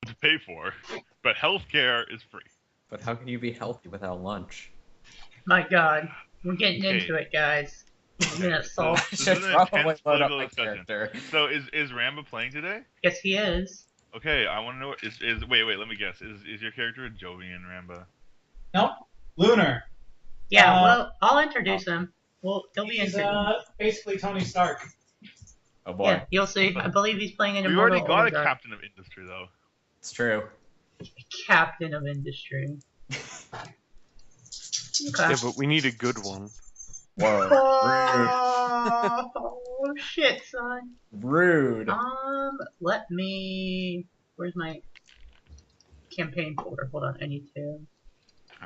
to pay for, but healthcare is free. But how can you be healthy without lunch? My God, we're getting Okay. into it, guys. We're gonna solve. I This should is an probably intense load up political my discussion. character. So is Ramba playing today? Yes, he is. Okay, I want to know. Wait? Let me guess. Is your character a Jovian, Ramba? Nope. Lunar. Yeah, well, I'll introduce him. Well, he'll be He's introduced. basically Tony Stark. Oh boy, Yeah, you'll see. I believe he's playing an We immortal already got a oligarch. captain of industry though. it's true. Captain of industry. Okay. Yeah, but we need a good one. Whoa, Oh shit, son. rude. Let me. Where's my campaign folder? Hold on, I need to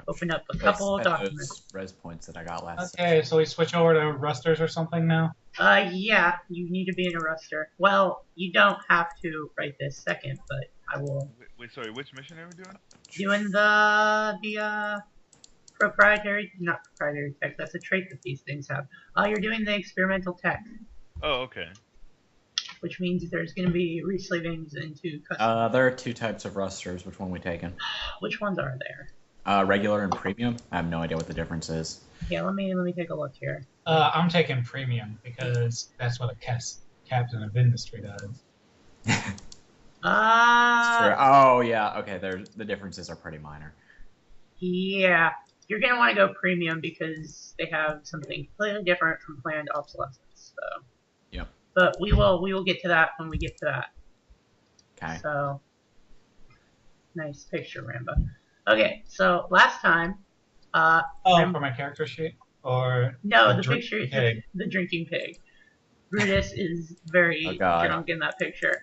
open up a couple of documents. Those res points that I got last. Okay, so we switch over to Rusters or something now? Yeah, you need to be in a ruster. Well, you don't have to right this second, but I will. Wait, sorry. Which mission are we doing? Doing the proprietary, not proprietary tech. That's a trait that these things have. You're doing the experimental tech, Oh, okay. which means there's going to be resleevings into custom. There are two types of rusters. Which one we taking? Which ones are there? Regular and premium. I have no idea what the difference is. Yeah, let me take a look here. I'm taking premium because that's what a captain of industry does. Sure. Oh yeah. Okay. The differences are pretty minor. Yeah, you're gonna want to go premium because they have something completely different from planned obsolescence. So. Yep. But we will get to that when we get to that. Okay. So. Nice picture, Ramba. Okay, so last time. For my character sheet? Or No, the drink picture is pig? the drinking pig. Brutus is very Oh, God. drunk in that picture.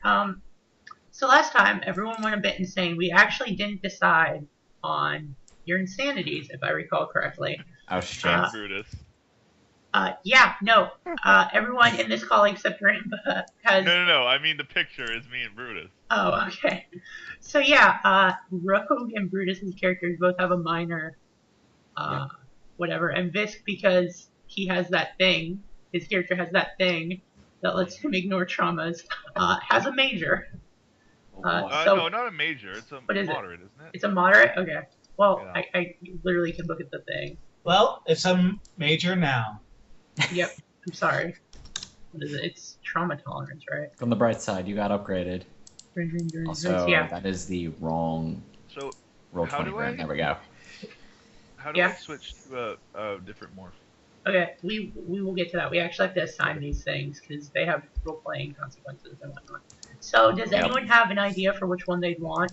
So last time, everyone went a bit insane. We actually didn't decide on your insanities, if I recall correctly. Oh shit. And Brutus. Everyone in this call except Ramba has... No. I mean the picture is me and Brutus. Oh, okay. So yeah, Rogue and Brutus's characters both have a minor, whatever, and Visk, because he has that thing, his character has that thing that lets him ignore traumas, has a major. No, not a major. It's a What is it? moderate, isn't it? It's a moderate? Okay. Well, Yeah. I literally can look at the thing. Well, it's a major now. Yep, I'm sorry. What is it? It's trauma tolerance, right? On the bright side, you got upgraded. Also, yeah. that is the wrong So roll How 20 do grand. I- There we go. how do Yeah. I switch to a different morph? Okay, we will get to that. We actually have to assign these things because they have role-playing consequences and whatnot. So, does Yep. anyone have an idea for which one they'd want?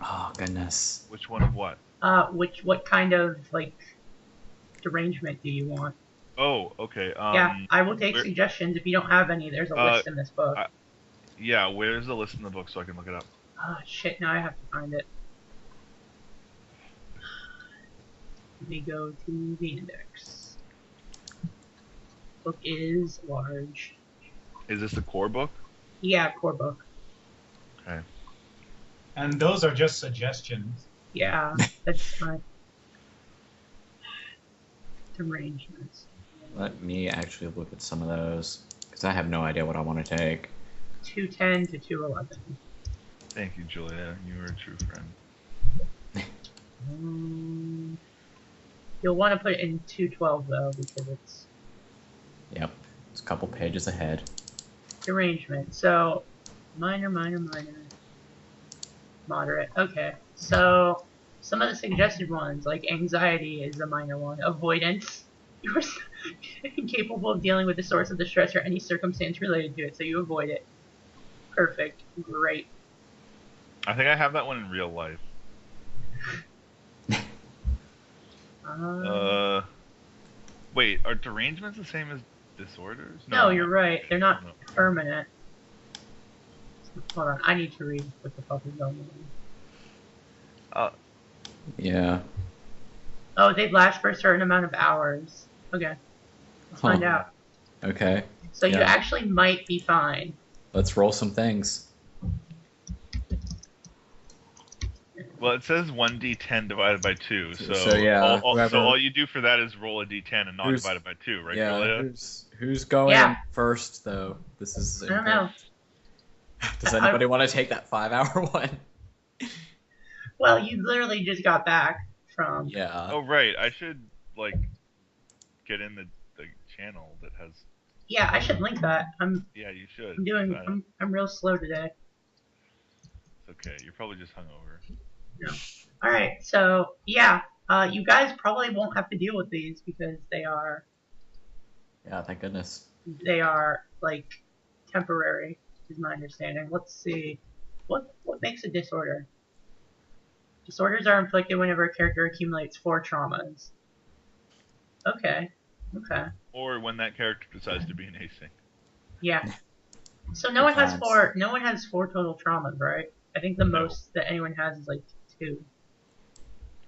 Oh goodness. Which one of what? What kind of derangement do you want? Oh, okay. Yeah, I will take where- suggestions. If you don't have any, there's a list in this book. Yeah, where's the list in the book so I can look it up? Shit, now I have to find it. Let me go to the index. Book is large. Is this the core book? Yeah, core book. Okay. And those are just suggestions. Yeah, that's fine. Derangements. Let me actually look at some of those because I have no idea what I want to take. 210 to 211. Thank you, Julia. You were a true friend. You'll want to put it in 212 though, because it's Yep. It's a couple pages ahead. derangement. So, minor, moderate. Okay, so some of the suggested ones, like anxiety, is a minor one. Avoidance. You're incapable of dealing with the source of the stress or any circumstance related to it, so you avoid it. Perfect. Great. I think I have that one in real life. Wait, are derangements the same as disorders? No, you're right. They're not No. permanent. Hold on, I need to read what the fuck is going on. Yeah. Oh, they last for a certain amount of hours. Okay, let's find out. Okay. So you Yeah. actually might be fine. Let's roll some things. Well, it says 1d10 divided by 2, so, So, yeah, whoever- so all you do for that is roll a d10 and not Who's- divide it by 2, right, Yeah. Julia? Who's going Yeah. first though? This is. I don't know. Does anybody want to take that 5-hour one? Well, you literally just got back from. Yeah. Oh right, I should like get in the channel that has. Yeah, I should link that. Yeah, you should. I'm doing. I'm real slow today. It's okay. You're probably just hungover. No. All right. So yeah, you guys probably won't have to deal with these because they are Thank goodness. like temporary, is my understanding. Let's see. What makes a disorder? Disorders are inflicted whenever a character accumulates 4 traumas. Okay. Or when that character decides to be an async. Yeah. So no one has Sometimes. 4. No one has 4 total traumas, right? I think the most that anyone has is like 2.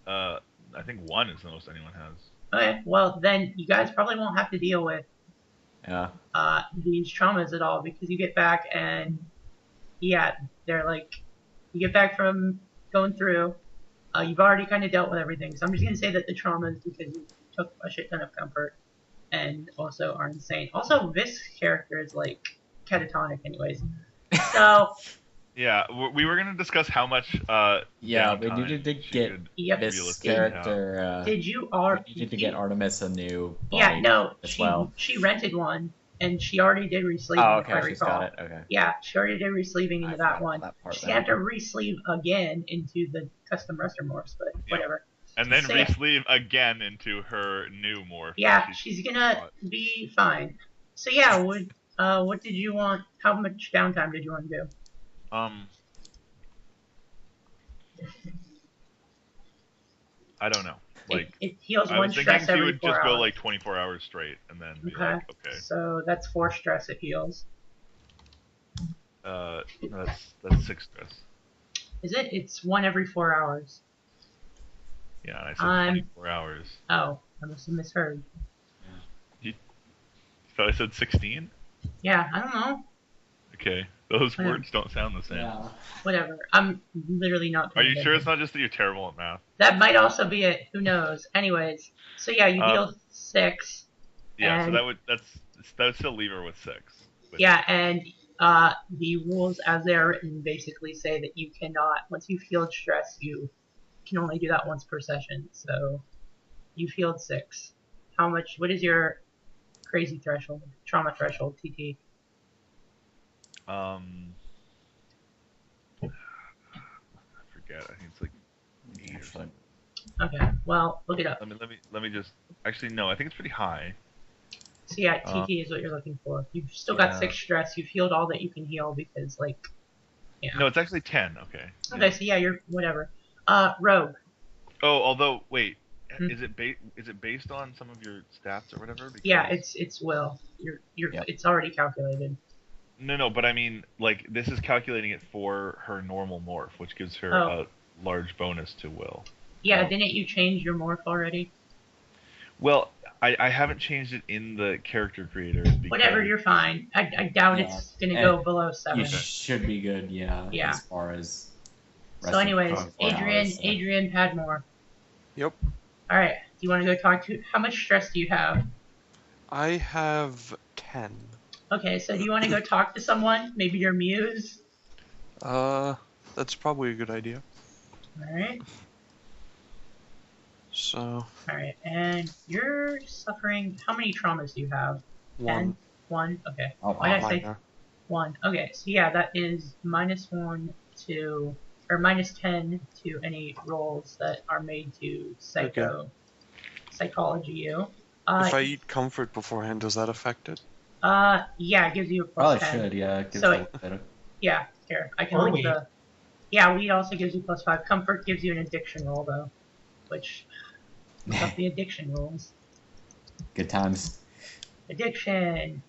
I think 1 is the most anyone has. Okay. Well, then you guys probably won't have to deal with Yeah. these traumas at all because you get back and yeah, they're like you get back from going through. You've already kind of dealt with everything, so I'm just gonna say that the traumas because you took a shit ton of comfort and also are insane. Also, this character is like catatonic, anyways. So Yeah, we were gonna discuss how much. Yeah, we downtime needed to she get could Yep. this realistically have. character. did you We needed to get Artemis a new body Yeah, no, as well. she rented one and she already did re-sleeving. Oh, if I okay, she's recall. got it. Okay. Yeah, she already did re-sleeving I into that forgot one. that part She's then. gonna have to re-sleeve again into the custom Restormorphs, but Yeah. whatever. And then So, yeah. re-sleeve again into her new morph. Yeah, that she's gonna bought. be fine. So yeah, what did you want? How much downtime did you want to do? I don't know. Like, it heals I one was thinking stress she every would 4 just hours. go like 24 hours straight and then be like, okay. So that's 4 stress it heals. That's 6 stress. Is it? It's 1 every 4 hours. Yeah, and I said 24 hours. Oh, I must have misheard. So I said 16? Yeah, I don't know. Okay. Those Yeah. words don't sound the same. Yeah. Whatever. I'm literally not. Are you paying sure it's attention. not just that you're terrible at math? That might also be it. Who knows? Anyways, so yeah, you heal 6. Yeah, And- so that would still leave her with 6. But Yeah, and the rules as they are written basically say that you cannot, once you've healed stress, you can only do that once per session. So you've healed 6. What is your crazy threshold, trauma threshold, TT? I forget. I think it's like 8 or Actually, something. Okay, well, look it up. Let me just. Actually, no. I think it's pretty high. So yeah, TT is what you're looking for. You've still got Yeah. 6 stress. You've healed all that you can heal because, like, yeah. No, it's actually 10. Okay. Okay, so yeah, you're whatever. Rogue. Oh, although wait, Hmm? is it based on some of your stats or whatever? Because... Yeah, it's will. You're Yep. It's already calculated. No, but I mean, like, this is calculating it for her normal morph, which gives her Oh. a large bonus to will. Yeah, Oh. didn't you change your morph already? Well, I haven't changed it in the character creator. Because... Whatever, you're fine. I doubt Yeah. it's gonna And go below 7. you should be good. Yeah. Yeah. As far as. So resting anyways, 24 Adrian, hours, so- Adrian Padmore. Yep. All right. Do you want to go talk to? How much stress do you have? I have 10. Okay, so do you want to go talk to someone? Maybe your muse. That's probably a good idea. All right. So, All right. And you're suffering. How many traumas do you have? 1. 1. Okay. Oh, Why did I say minor. 1? Okay. So yeah, that is -1 to or -10 to any rolls that are made to psychology you. If I eat comfort beforehand, does that affect it? Yeah, it gives you a Probably +10. should. Yeah. It gives So a little bit of- Yeah, here. I can Or link weed. the. Yeah, weed also gives you +5. Comfort gives you an addiction roll though, which look up the addiction rolls. Good times. Addiction.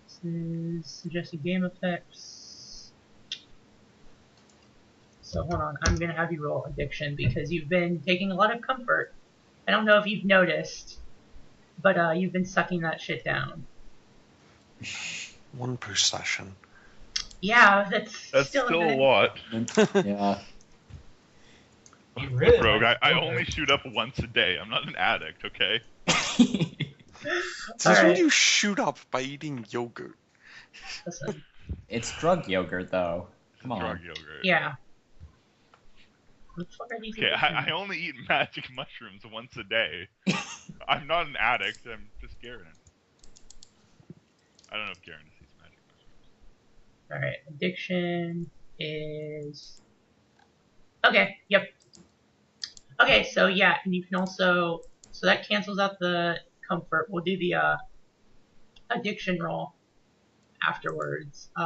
This is suggested game effects. So hold on, I'm gonna have you roll addiction because you've been taking a lot of comfort. I don't know if you've noticed, but you've been sucking that shit down. 1 per session. Yeah, that's still still a lot. Yeah. You really Look, Rogue, like I yogurt. only shoot up once a day. I'm not an addict, okay? Since when Alright. do you shoot up by eating yogurt? Listen. It's drug yogurt though. Come on. Drug yogurt. Yeah. What the fuck are these? Okay, I only eat magic mushrooms once a day. I'm not an addict. I'm just Garen. I don't know if Garen eats magic mushrooms. Alright, addiction is... Okay, yep. Okay, so yeah, and you can also... So that cancels out the comfort. We'll do the addiction roll afterwards. Do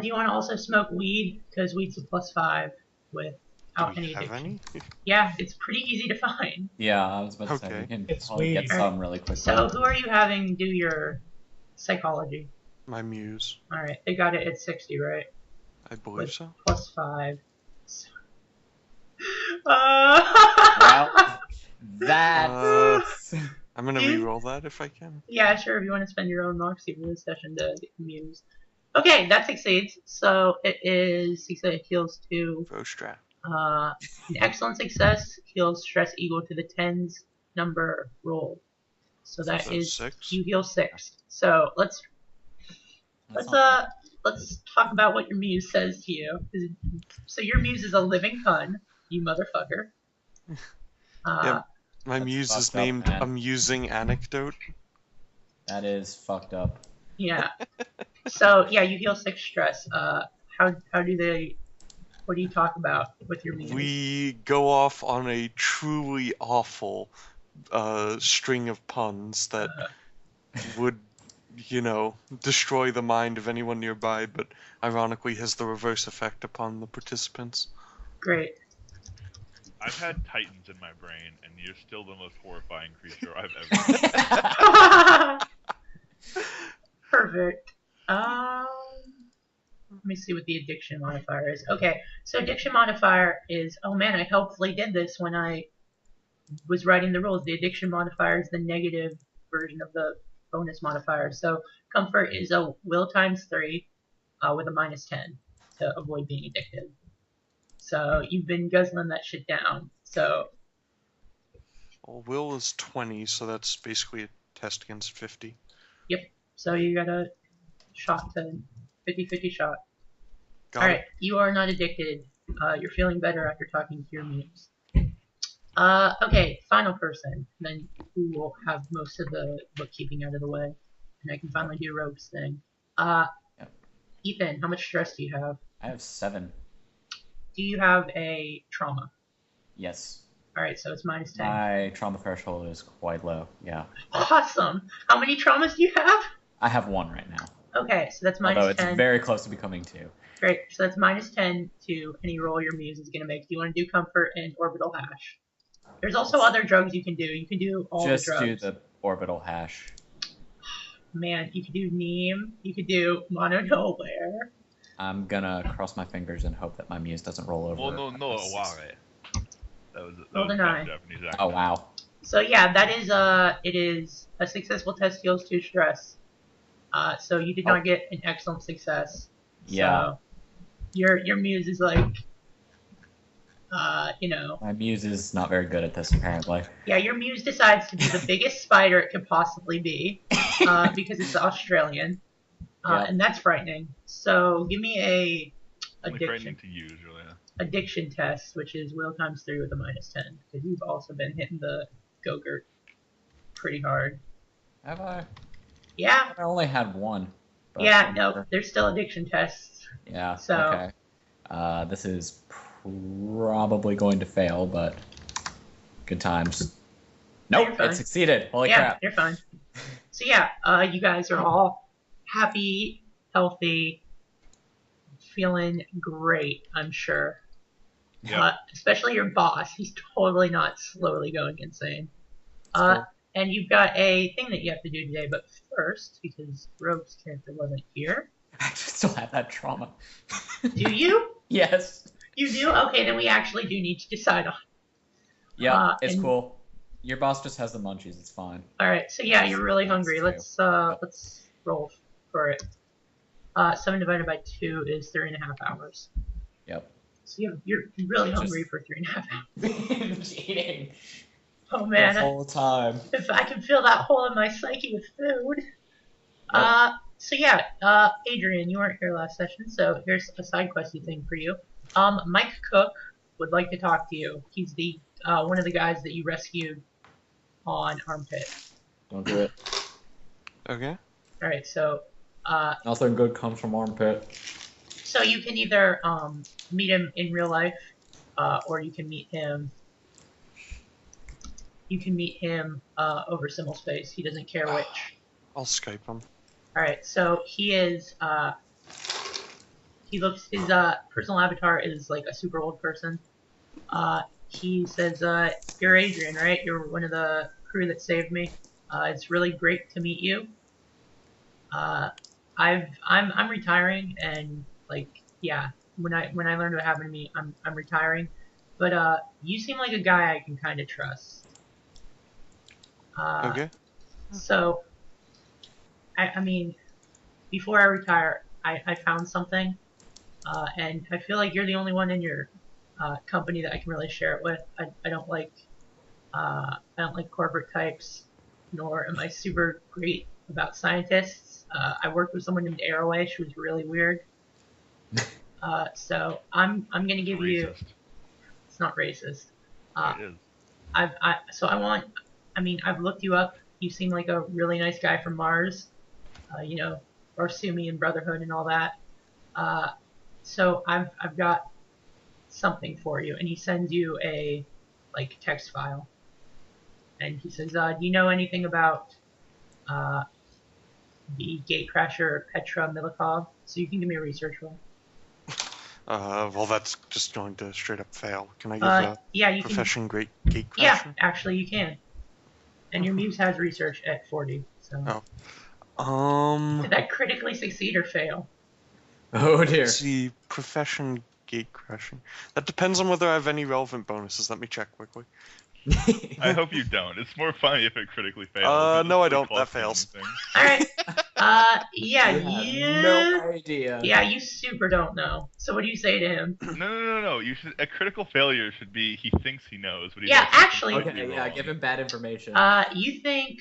you want to also smoke weed? Because weed's a +5 without Do we any have addiction. any? Yeah, it's pretty easy to find. Yeah, I was about to say Okay. we can It's probably get weird. some really quickly. So who are you having do your psychology? My muse. Alright, they got it at 60, right? I believe With so. +5. Well, that's I'm gonna re-roll that if I can. Yeah, sure, if you want to spend your own Moxie for this session to get muse. Okay, that succeeds. So it is success heals to Vostrat. an excellent success heals stress equal to the tens number rolled. So that So is 6. you heal 6. So let's talk about what your muse says to you. So your muse is a living pun, you motherfucker. Yep. My That's muse is fucked up, named man. Amusing Anecdote. that is fucked up. Yeah. So yeah, you heal 6 stress. How do they? What do you talk about with your muse? We go off on a truly awful string of puns that would, destroy the mind of anyone nearby, but ironically has the reverse effect upon the participants. Great. I've had titans in my brain, and you're still the most horrifying creature I've ever seen. Perfect. Let me see what the addiction modifier is. Okay, so addiction modifier is, oh man, I helpfully did this when I was writing the rules. The addiction modifier is the negative version of the bonus modifier. So comfort is a will times 3 with a -10 to avoid being addicted. So you've been guzzling that shit down. So Well, will is 20, so that's basically a test against 50. so you got a shot to 50-50 shot. Got Alright, it. you are not addicted. You're feeling better after talking to your muse. Okay, final person. Then who will have most of the bookkeeping out of the way. And I can finally do Rogue's thing. Yep. Ethan, how much stress do you have? I have 7. Do you have a trauma? Yes. Alright, so it's -10. My trauma threshold is quite low. Yeah. Awesome! How many traumas do you have? I have 1 right now. Okay, so that's Although it's -10. very close to becoming 2. Great, so that's -10 to any roll your muse is going to make. Do you want to do comfort and orbital hash? There's also other drugs you can do. You can do all Just the drugs. do the orbital hash. Man, you could do Neem. You could do Mono Nowhere. I'm gonna cross my fingers and hope that my muse doesn't roll over. Well, no, wow. That was Roll the top 9. Japanese accent. Oh wow. So yeah, that is it is a successful test heals 2 stress. So you did not get an excellent success. Yeah. So your muse is like, My muse is not very good at this apparently. yeah, your muse decides to be the biggest spider it could possibly be, because it's Australian, Yeah. and that's frightening. So give me a Only frightening addiction to use, really. addiction test, which is will times 3 with a -10, because you've also been hitting the Go-Gurt pretty hard. Have I? Yeah, I only had 1. but yeah, whatever. no, there's still addiction tests. Yeah. So- Okay. This is probably going to fail, but good times. Nope, you're fine. it succeeded. Holy Yeah, crap. you're fine. So yeah, you guys are all happy, healthy, feeling great, I'm sure. Yeah. Especially your boss. He's totally not slowly going insane. Cool. And you've got a thing that you have to do today, but first, because Rogue's character wasn't here, I still have that trauma. do you? Yes. You do? Okay, then we actually do need to decide on. Yeah, it's and- cool. Your boss just has the munchies. It's fine. Alright, so yeah, you're really hungry. That's Let's roll for it. 7 divided by 2 is 3.5 hours. Yep. So you're really Just- hungry for 3.5 hours. Eating Oh man, the whole time. if I can fill that hole in my psyche with food. So yeah, Adrian, you weren't here last session, so here's a side questy thing for you. Mike Cook would like to talk to you. He's the one of the guys that you rescued on Armpit. Don't do it. Okay. All right, so Nothing good comes from Armpit. so you can either meet him in real life, or you can meet him. You can meet him over Simul Space. He doesn't care which. I'll Skype him. All right, so he is. He looks. His personal avatar is like a super old person. He says, "You're Adrian, right? You're one of the crew that saved me. It's really great to meet you. I'm retiring, and like, yeah, when I learned what happened to me, I'm retiring. But you seem like a guy I can kind of trust. Okay. So, I mean, before I retire, I found something, and I feel like you're the only one in your company that I can really share it with. I don't like corporate types, nor am I super great about scientists. I worked with someone named Arroway. She was really weird. So I'm gonna give you. Racist. It's not racist. It is. I've looked you up. You seem like a really nice guy from Mars. You know, Barsumi and Brotherhood and all that. So I've got something for you, and he sends you a like text file, and he says, "Do you know anything about the gatecrasher Petra Milikov?" So you can give me a research roll. Well, that's just going to straight up fail. Can I give a Yeah, you profession great gatecrasher? Yeah, actually you can. And your muse has research at 40. So did that critically succeed or fail? Oh dear. Let's see, profession gatecrashing. That depends on whether I have any relevant bonuses. Let me check quickly. I hope you don't. It's more funny if it critically fails. No, I don't. That fails. All right. Yeah, You have no idea. Yeah, you super don't know. So what do you say to him? No. You should. A critical failure should be he thinks he knows, but he Yeah, knows actually. Okay, yeah, give him bad information. You think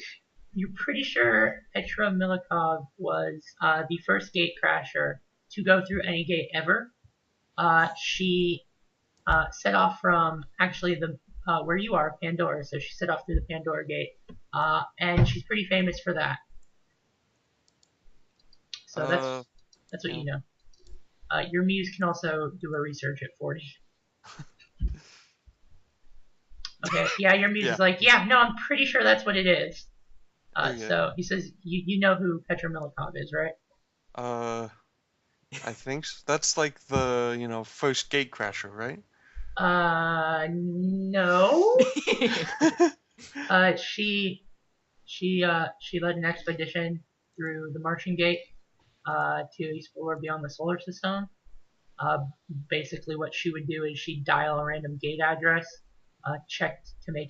you're pretty sure Petra Milikov was the first gatecrasher to go through any gate ever. She set off from actually the where you are, Pandora. So she set off through the Pandora gate, and she's pretty famous for that. So that's what you know. Your muse can also do a research at 40. Okay, yeah, your muse is like, yeah, no, I'm pretty sure that's what it is. So he says, you know who Petra Milikov is, right? I think so. That's like the, first gatecrasher, right? No. She led an expedition through the Martian Gate to explore beyond the solar system. Basically, what she would do is she'd dial a random gate address, check to make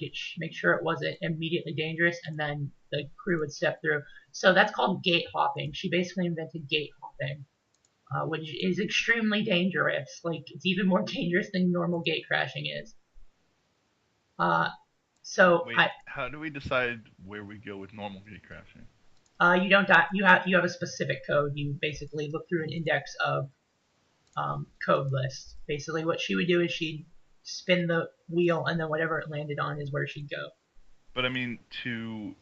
sure it wasn't immediately dangerous, and then the crew would step through. So that's called gate hopping. She basically invented gate hopping, which is extremely dangerous. Like, it's even more dangerous than normal gate crashing is. So Wait, how do we decide where we go with normal gate crashing? You don't die. You have a specific code. You basically look through an index of code list. Basically, what she would do is she'd spin the wheel, and then whatever it landed on is where she'd go. But I mean, to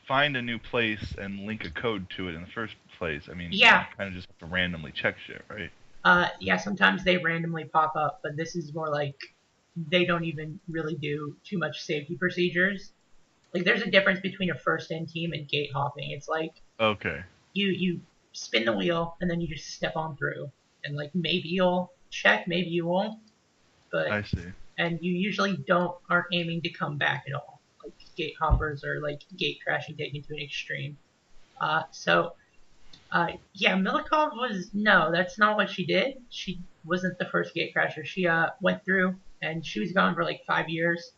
find a new place and link a code to it in the first place, I mean, yeah, you kind of just have to randomly check shit, right? Yeah, sometimes they randomly pop up, but this is more like they don't even really do too much safety procedures. Like, there's a difference between a first-in team and gate hopping. It's like, okay, you spin the wheel, and then you just step on through. And, like, maybe you'll check, maybe you won't. But I see. And you usually aren't aiming to come back at all. Like, gate hoppers or, like, gate crashing taken to an extreme. Yeah, Milikov no, that's not what she did. She wasn't the first gate crasher. She went through, and she was gone for like 5 years.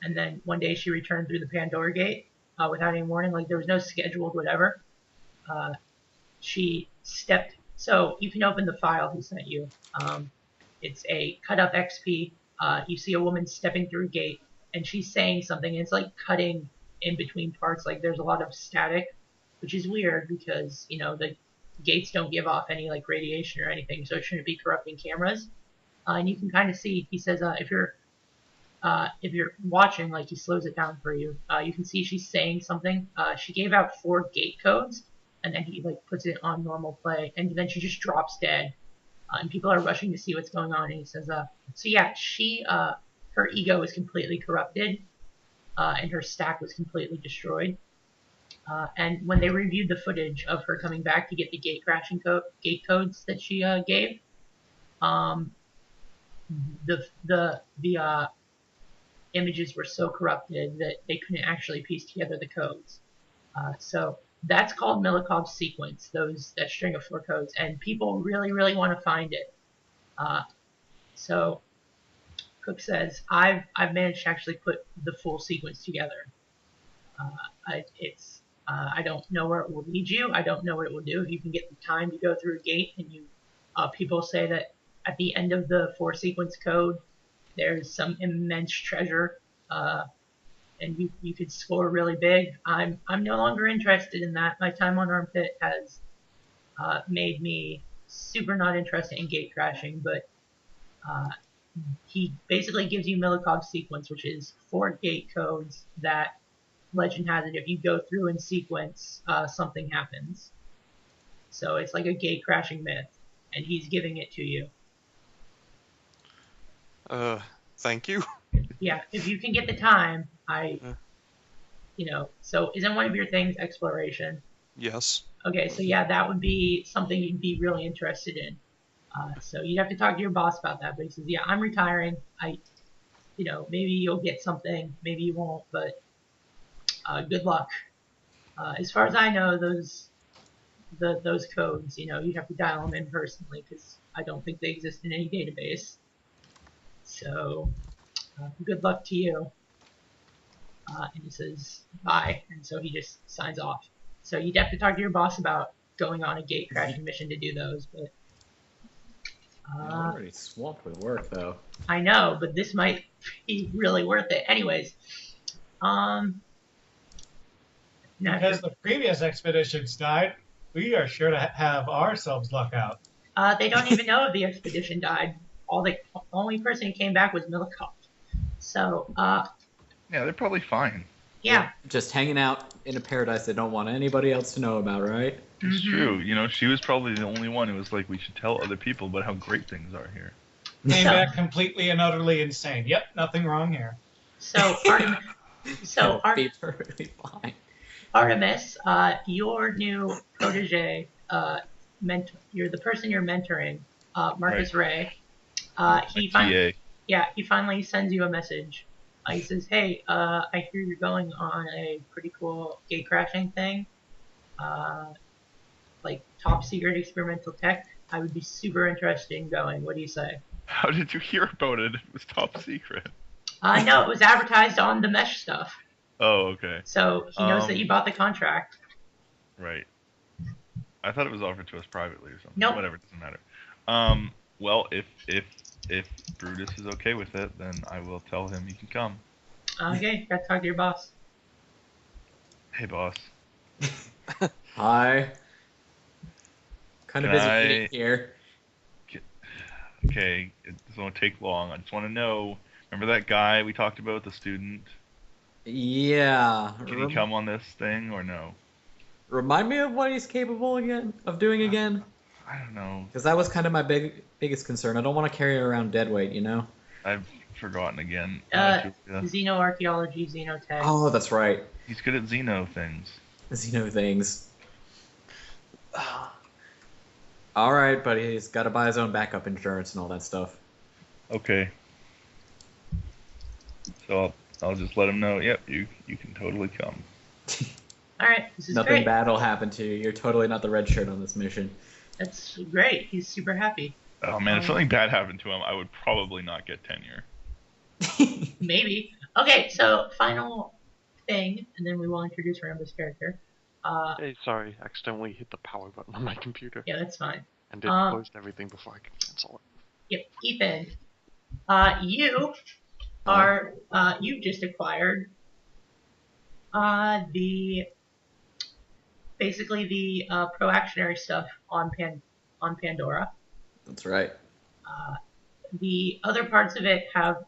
And then one day she returned through the Pandora gate without any warning. Like, there was no scheduled whatever. She stepped. So you can open the file he sent you. It's a cut up XP. You see a woman stepping through a gate, and she's saying something. And it's like cutting in between parts. Like, there's a lot of static, which is weird because the gates don't give off any like radiation or anything, so it shouldn't be corrupting cameras. And you can kind of see. He says, if you're watching, like he slows it down for you. You can see she's saying something. She gave out 4 gate codes, and then he like puts it on normal play, and then she just drops dead. And people are rushing to see what's going on. And he says, so yeah, her ego was completely corrupted, and her stack was completely destroyed. And when they reviewed the footage of her coming back to get the gate codes that she gave, the images were so corrupted that they couldn't actually piece together the codes. So that's called Milikov's sequence, that string of 4 codes, and people really, really want to find it. So Cook says, I've managed to actually put the full sequence together. I don't know where it will lead you. I don't know what it will do. If you can get the time to go through a gate, and people say that at the end of the 4 sequence code, there's some immense treasure, and you could score really big. I'm no longer interested in that. My time on Armpit has made me super not interested in gate crashing, but he basically gives you Milikov's sequence, which is 4 gate codes that legend has it if you go through in sequence, something happens. So it's like a gate crashing myth, and he's giving it to you. Thank you. Yeah, if you can get the time, so isn't one of your things exploration? Yes. Okay, so yeah, that would be something you'd be really interested in. So you'd have to talk to your boss about that, but he says, yeah, I'm retiring. Maybe you'll get something, maybe you won't, but good luck. As far as I know, those codes, you'd have to dial them in personally, because I don't think they exist in any database. So, good luck to you. And he says, bye. And so he just signs off. So you'd have to talk to your boss about going on a gate crashing mission to do those, but... I'm already swamped with work, though. I know, but this might be really worth it. Anyways, because the previous expeditions died, we are sure to have ourselves luck out. They don't even know if the expedition died. The only person who came back was Milikov. So, yeah, they're probably fine. Yeah. Just hanging out in a paradise they don't want anybody else to know about, right? It's true. She was probably the only one who was like, we should tell other people about how great things are here. Came back completely and utterly insane. Yep, nothing wrong here. So, be perfectly fine. Artemis, your new protege, you're the person you're mentoring, Marcus Ray. He finally sends you a message. He says, hey, I hear you're going on a pretty cool gate crashing thing. Like top secret experimental tech. I would be super interested in going. What do you say? How did you hear about it? It was top secret. No, it was advertised on the mesh stuff. Oh, okay. So he knows that you bought the contract. Right. I thought it was offered to us privately or something. Nope. Whatever, it doesn't matter. Well, if Brutus is okay with it, then I will tell him he can come. Okay, gotta talk to your boss. Hey, boss. Hi. Kind of busy meeting here. Okay, it won't take long. I just want to know, remember that guy we talked about, the student? Yeah. Can he come on this thing or no? Remind me of what he's capable of doing again? I don't know. Because that was kind of my biggest concern. I don't want to carry around dead weight, I've forgotten again. Xenoarchaeology, xenotech. Oh, that's right. He's good at Xeno things. Xeno things. All right, but he's got to buy his own backup insurance and all that stuff. Okay. So I'll just let him know. Yep, you can totally come. All right, this is Nothing great. bad will happen to you. You're totally not the red shirt on this mission. That's great. He's super happy. Oh man, if something bad happened to him, I would probably not get tenure. Maybe. Okay, so final thing, and then we will introduce Rambo's character. Hey, sorry, accidentally hit the power button on my computer. Yeah, that's fine. And it closed everything before I could cancel it. Yep, Ethan. You just acquired the basically the pro-actionary stuff on Pandora. That's right. The other parts of it are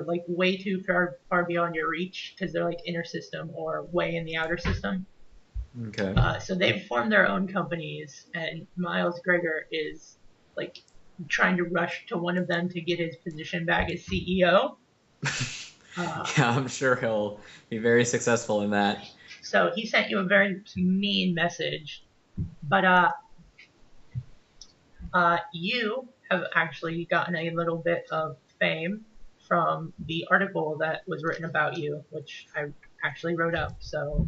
like way too far beyond your reach because they're like inner system or way in the outer system. Okay. So they've formed their own companies, and Miles Gregor is like trying to rush to one of them to get his position back as CEO. Yeah, I'm sure he'll be very successful in that. So he sent you a very mean message, but you have actually gotten a little bit of fame from the article that was written about you, which I actually wrote up. So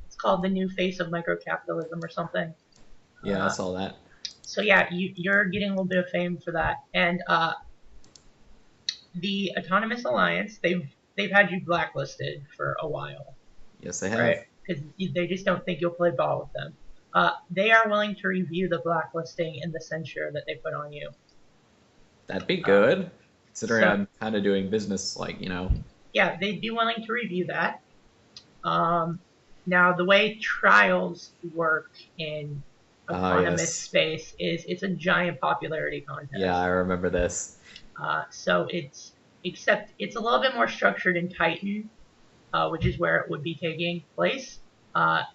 it's called The New Face of Microcapitalism or something. Yeah, I saw that. So yeah, you're getting a little bit of fame for that. And the Autonomous Alliance, they've had you blacklisted for a while. Yes, they have. Right? Because they just don't think you'll play ball with them. They are willing to review the blacklisting and the censure that they put on you. That'd be good, considering I'm kind of doing business, like, you know. Yeah, they'd be willing to review that. Now, the way trials work in autonomous space is it's a giant popularity contest. Yeah, I remember this. So it's a little bit more structured in Titan, which is where it would be taking place.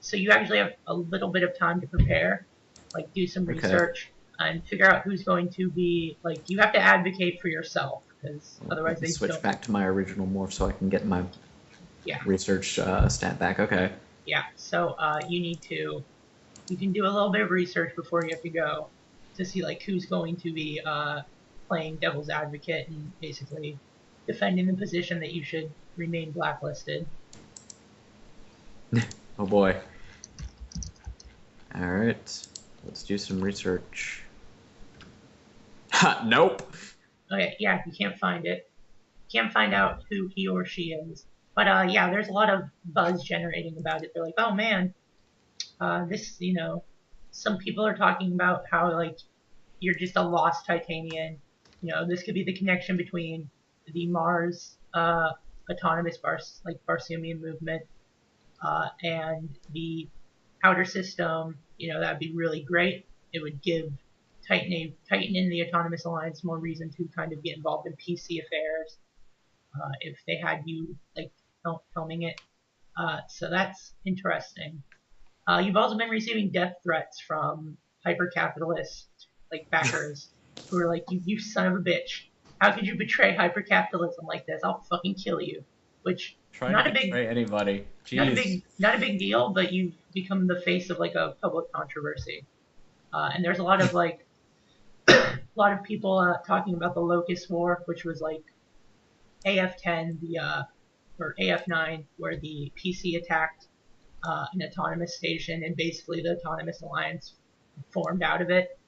So you actually have a little bit of time to prepare, like do some research and figure out who's going to be, like, you have to advocate for yourself because otherwise they switch back to my original morph so I can get my research stat back. Okay. Yeah, so you can do a little bit of research before you have to go to see like who's going to be playing devil's advocate and basically defending the position that you should remain blacklisted. Oh boy. Alright, let's do some research. Nope! Okay, yeah, you can't find it. Can't find out who he or she is. But yeah, there's a lot of buzz generating about it. They're like, oh man, this, you know, some people are talking about how like you're just a lost Titanian. You know, this could be the connection between the Mars autonomous Barsoomian movement and the outer system. You know, that'd be really great. It would give Titan in the Autonomous Alliance more reason to kind of get involved in PC affairs if they had you like filming it. So that's interesting. You've also been receiving death threats from hyper-capitalist like backers who are like, you son of a bitch. How could you betray hyper-capitalism like this? I'll fucking kill you. Which not to betray anybody. Jeez. Not a big deal, but you've become the face of like a public controversy. And there's a lot of like a lot of people talking about the Locust War, which was like AF-10, or AF-9, where the PC attacked an autonomous station, and basically the Autonomous Alliance formed out of it.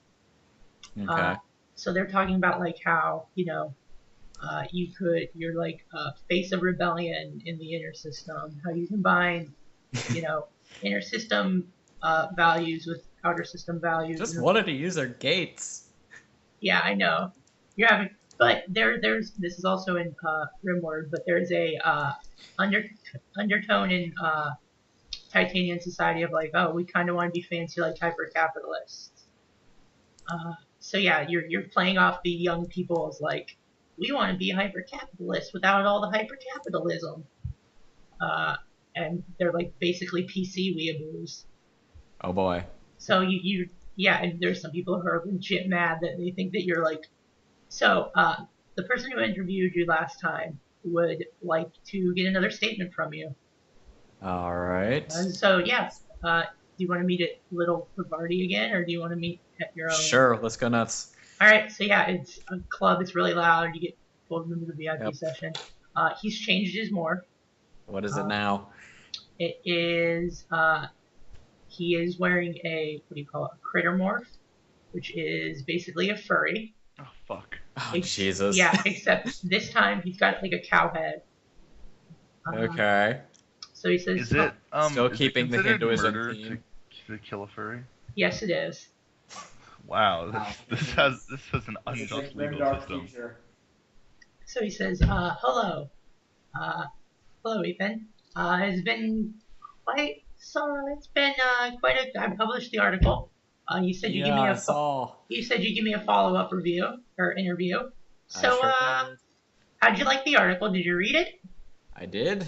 Okay. So they're talking about like how, you know, you're like a face of rebellion in the inner system, how you combine, you know, inner system values with outer system values. Just wanted to use our gates. Yeah, I know. You're having, but there's this is also in Rimward, but there's a undertone in Titanian society of like, oh, we kind of want to be fancy like hyper-capitalists. So yeah, you're playing off the young people as like, we want to be hyper-capitalist without all the hyper-capitalism. And they're like basically PC weeaboos. Oh boy. So yeah, and there's some people who are legit mad that they think that you're like, so the person who interviewed you last time would like to get another statement from you. All right. So yeah, do you want to meet at Little Pavarti again, or do you want to meet at your own? Sure, let's go nuts. All right, so yeah, it's a club. It's really loud. You get pulled into the VIP session. He's changed his morph. What is it now? It is he is wearing a, what do you call it, a critter morph, which is basically a furry. Oh fuck. Oh Jesus. Yeah, except this time he's got like a cow head. Okay. So he says, Is it still keeping the Hinduism murder theme? to kill a furry? yes, it is. Wow, this has an unjust legal system. So he says, hello. Hello, Ethan. It's been quite So it's been quite a. I published the article. You said you give me Yeah, I a. saw. You said you give me a follow-up review or interview. I So sure did. how'd you like the article? Did you read it? I did.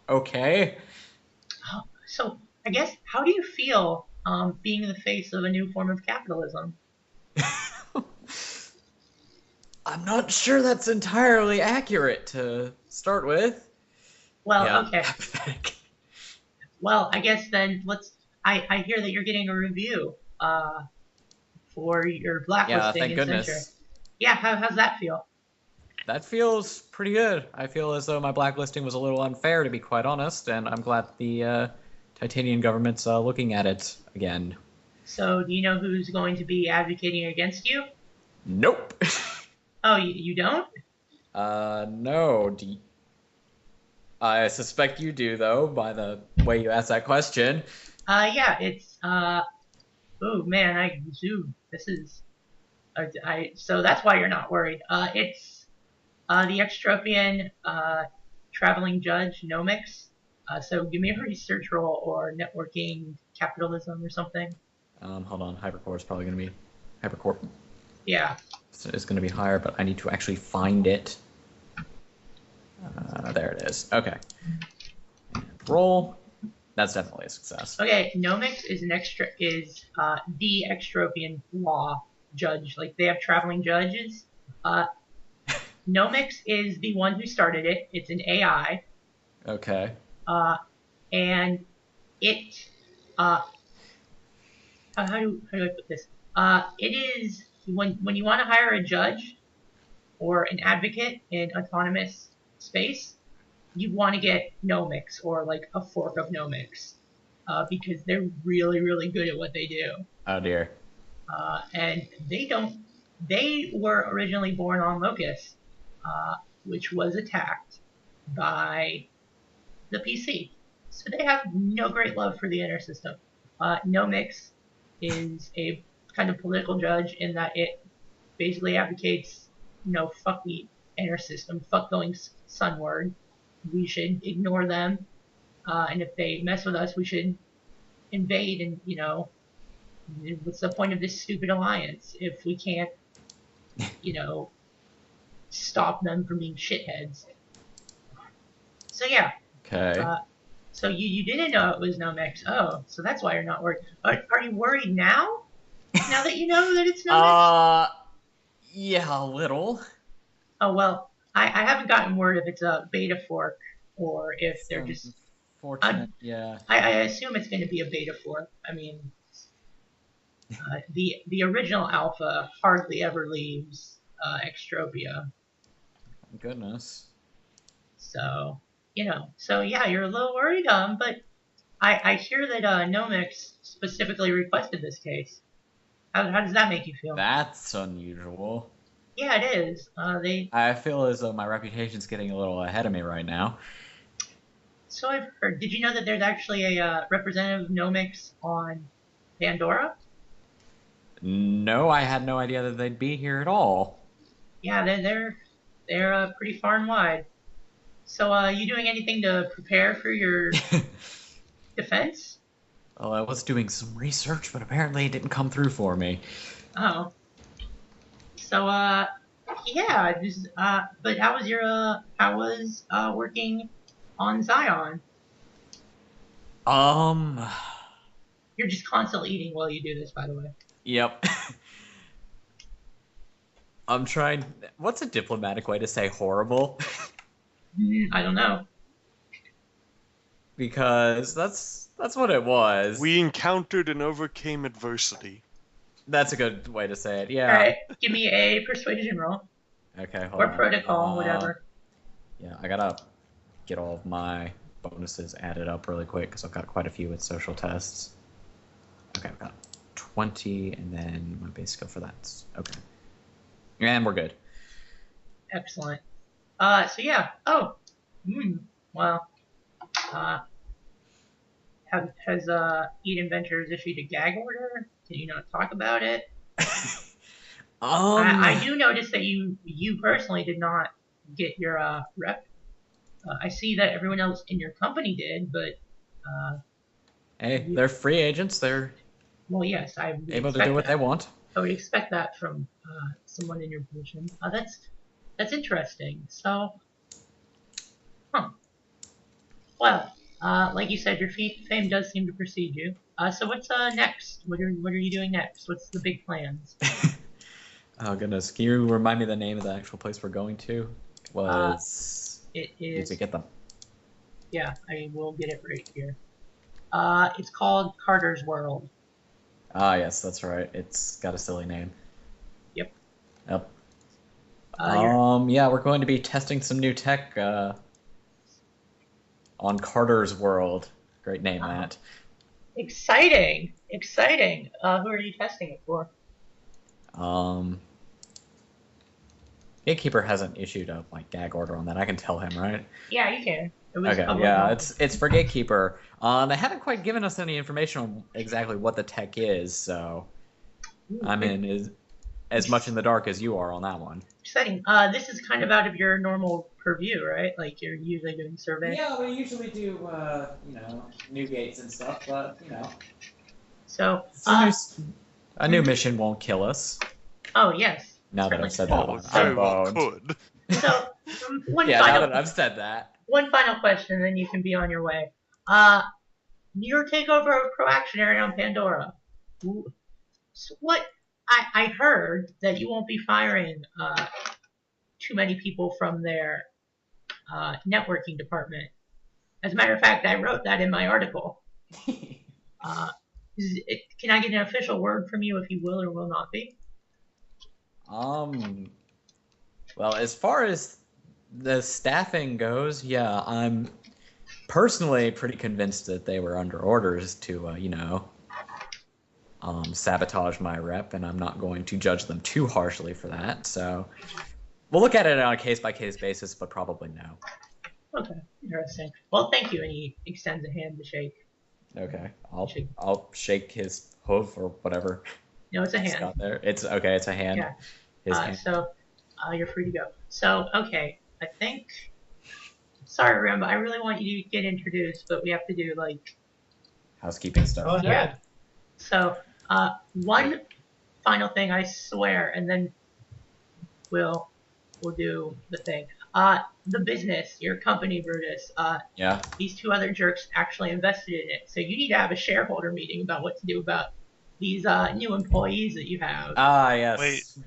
Okay. So I guess how do you feel being the face of a new form of capitalism? I'm not sure that's entirely accurate to start with. Well, Yeah, okay. apathetic. Well, I guess then let's. I hear that you're getting a review for your blacklisting thank and censure. goodness. Yeah, how's that feel? That feels pretty good. I feel as though my blacklisting was a little unfair, to be quite honest, and I'm glad the Titanian government's looking at it again. So, do you know who's going to be advocating against you? Nope. Oh, you don't? No. I suspect you do, though, by the way you asked that question. Yeah, it's oh man, this is so that's why you're not worried. It's the Extropian traveling judge Nomics. So give me a research roll or networking capitalism or something. Hold on. Hypercore is probably going to be Hypercore. Yeah. It's going to be higher, but I need to actually find it. There it is. Okay. And roll. That's definitely a success. Okay, Nomics is the Extropian law judge. Like they have traveling judges. Nomics is the one who started it. It's an AI. Okay. And it how do I put this? It is when you want to hire a judge or an advocate in autonomous space, you want to get Nomics or like a fork of Nomics because they're really, really good at what they do. Oh dear. And they were originally born on Locus, which was attacked by the PC. So they have no great love for the inner system. Nomics is a kind of political judge in that it basically advocates, fuck the inner system, fuck going sunward. We should ignore them, and if they mess with us, we should invade. And what's the point of this stupid alliance if we can't, stop them from being shitheads? So yeah. Okay. So you didn't know it was Nomics. Oh, so that's why you're not worried. Are you worried now? Now that you know that it's Nomics? Yeah, a little. Oh, well, I haven't gotten word if it's a beta fork or if they're just... Fortunate, yeah. I assume it's going to be a beta fork. I mean, the original alpha hardly ever leaves Extropia. Goodness. So, so yeah, you're a little worried, but I hear that Nomics specifically requested this case. How does that make you feel? That's unusual. Yeah, it is. I feel as though my reputation's getting a little ahead of me right now. So I've heard. Did you know that there's actually a representative of Nomics on Pandora? No, I had no idea that they'd be here at all. Yeah, they're pretty far and wide. So, you doing anything to prepare for your defense? Well, I was doing some research, but apparently it didn't come through for me. Oh. So, yeah, but how was working on Zion? You're just constantly eating while you do this, by the way. Yep. I'm trying... What's a diplomatic way to say horrible? I don't know. Because that's what it was. We encountered and overcame adversity. That's a good way to say it, yeah. Alright, give me a persuasion roll. Okay, hold or on. protocol, whatever. Yeah, I gotta get all of my bonuses added up really quick because I've got quite a few with social tests. Okay, I've got 20, and then my base skill for that. Okay. And we're good. Excellent. So yeah. Oh. Well. Has Eden Ventures issued a gag order? Can you not talk about it? I do notice that you personally did not get your rep. I see that everyone else in your company did, but Hey, they're free agents. They're well, yes, I would able to expect do what that. they want. I would expect that from someone in your position. That's interesting. So, well, like you said, your fame does seem to precede you. So what's next? What are you doing next? What's the big plans? Oh goodness, can you remind me the name of the actual place we're going to? It is. Need to get them. Yeah, I will get it right here. It's called Carter's World. Ah, yes, that's right. It's got a silly name. Yep. Yep. Yeah, we're going to be testing some new tech on Carter's World. Great name, Matt. Exciting. Who are you testing it for? Gatekeeper hasn't issued a gag order on that. I can tell him, right? Yeah, you can. Okay, yeah, it's for Gatekeeper. They haven't quite given us any information on exactly what the tech is, so I'm as much in the dark as you are on that one. Exciting. This is kind of out of your normal purview, right? Like you're usually doing surveys. Yeah, we usually do, new gates and stuff, but So a new mission won't kill us. Oh yes. Now that I've said that, very well could. So now that I've said that. One final question, then you can be on your way. Your takeover of Proaction area on Pandora. What I heard that you won't be firing too many people from their networking department. As a matter of fact, I wrote that in my article. Can I get an official word from you if you will or will not be? Well, as far as the staffing goes, yeah, I'm personally pretty convinced that they were under orders to, sabotage my rep, and I'm not going to judge them too harshly for that. So we'll look at it on a case-by-case basis, but probably no. Okay, interesting. Well, thank you, and he extends a hand to shake. Okay, I'll shake his hoof or whatever. No, it's a hand. Got there. It's okay. It's a hand. Yeah. His hand. So you're free to go. So okay, I think. Sorry, Ramba. I really want you to get introduced, but we have to do housekeeping stuff. Oh, yeah. So one final thing, I swear, and then we'll do the thing. The business, your company, Brutus. Yeah. These two other jerks actually invested in it, so you need to have a shareholder meeting about what to do about these new employees that you have. Ah, yes.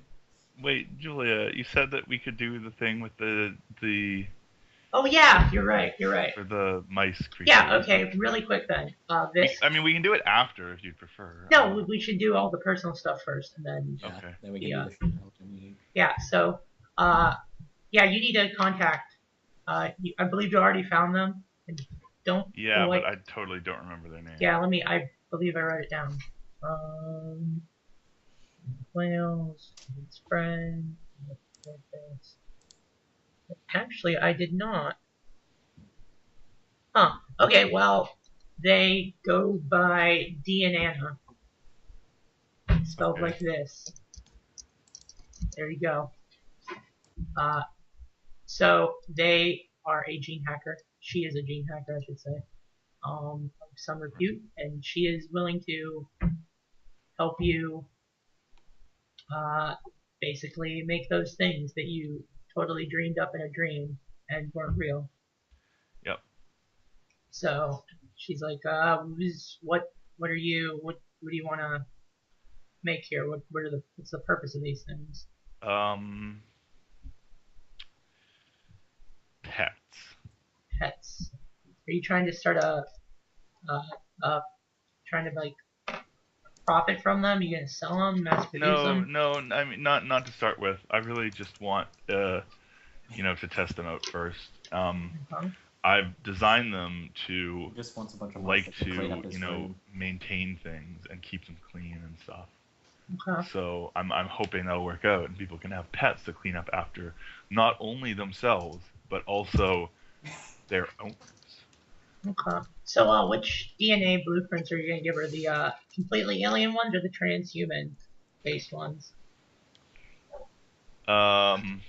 Wait, Julia, you said that we could do the thing with the. Oh yeah, you're right. For the mice creature. Yeah. Okay. Really quick then. We can do it after if you'd prefer. No, we should do all the personal stuff first, and then. Yeah, okay. Then we can do the shareholder meeting. Yeah. So, yeah, you need to contact. I believe you already found them. Don't. Yeah, but I totally don't remember their name. Yeah. I believe I wrote it down. Wales, his friend. Actually, I did not. Huh. Okay, well, they go by D and Anna. Spelled like this. There you go. So they are a gene hacker. She is a gene hacker, I should say. Of some repute, and she is willing to help you basically make those things that you totally dreamed up in a dream and weren't real. Yep. So she's like, what do you want to make here? What's the purpose of these things? Pets. Are you trying to start trying to profit from them? You gonna sell them, mass produce them? No. I mean, not to start with. I really just want, to test them out first. I've designed them to Just wants a bunch of maintain things and keep them clean and stuff. Okay. So I'm hoping that'll work out, and people can have pets to clean up after not only themselves but also their owners. Okay. So, which DNA blueprints are you gonna give her? The completely alien ones or the transhuman-based ones? Play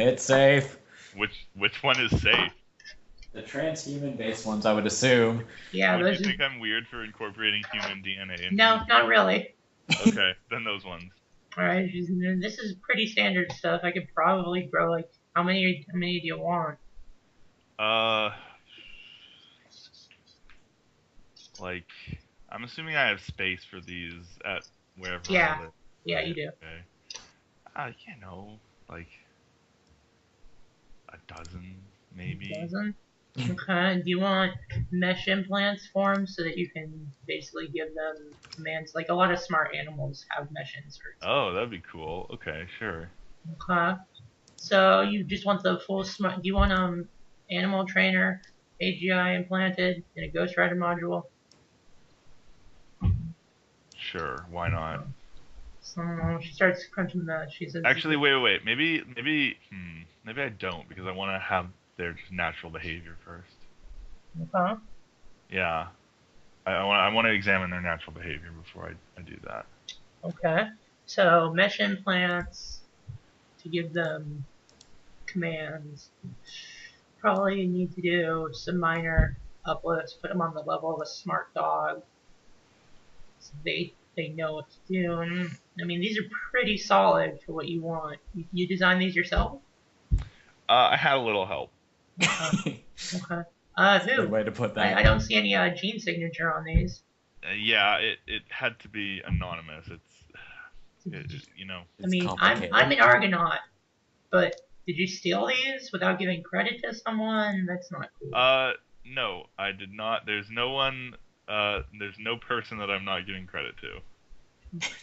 it safe. Which one is safe? The transhuman-based ones, I would assume. Yeah, Would those you are... think I'm weird for incorporating human DNA into No, not really. Okay, then those ones. Alright, this is pretty standard stuff. I could probably grow, like, how many do you want? Like, I'm assuming I have space for these at wherever Yeah. I live. Yeah, you do. Okay. You know, like a dozen, maybe. Dozen? Okay. Do you want mesh implants for them so that you can basically give them commands? Like, a lot of smart animals have mesh inserts. Oh, that'd be cool. Okay, sure. Okay. So you just want the full smart... Do you want animal trainer, AGI implanted in a Ghost Rider module? Sure, why not? So she starts crunching the... She says... Actually, wait. Maybe I don't, because I want to have their just natural behavior first. Okay. Yeah. I want to examine their natural behavior before I do that. Okay. So mesh implants to give them commands. Probably need to do some minor uplifts, put them on the level of a smart dog. So they know what to do. And, I mean, these are pretty solid for what you want. You designed these yourself? I had a little help. Okay. Who? Good way to put that. I don't see any gene signature on these. Yeah, it had to be anonymous. You know. I mean, I'm an Argonaut, but did you steal these without giving credit to someone? That's not cool. No, I did not. There's no one. There's no person that I'm not giving credit to.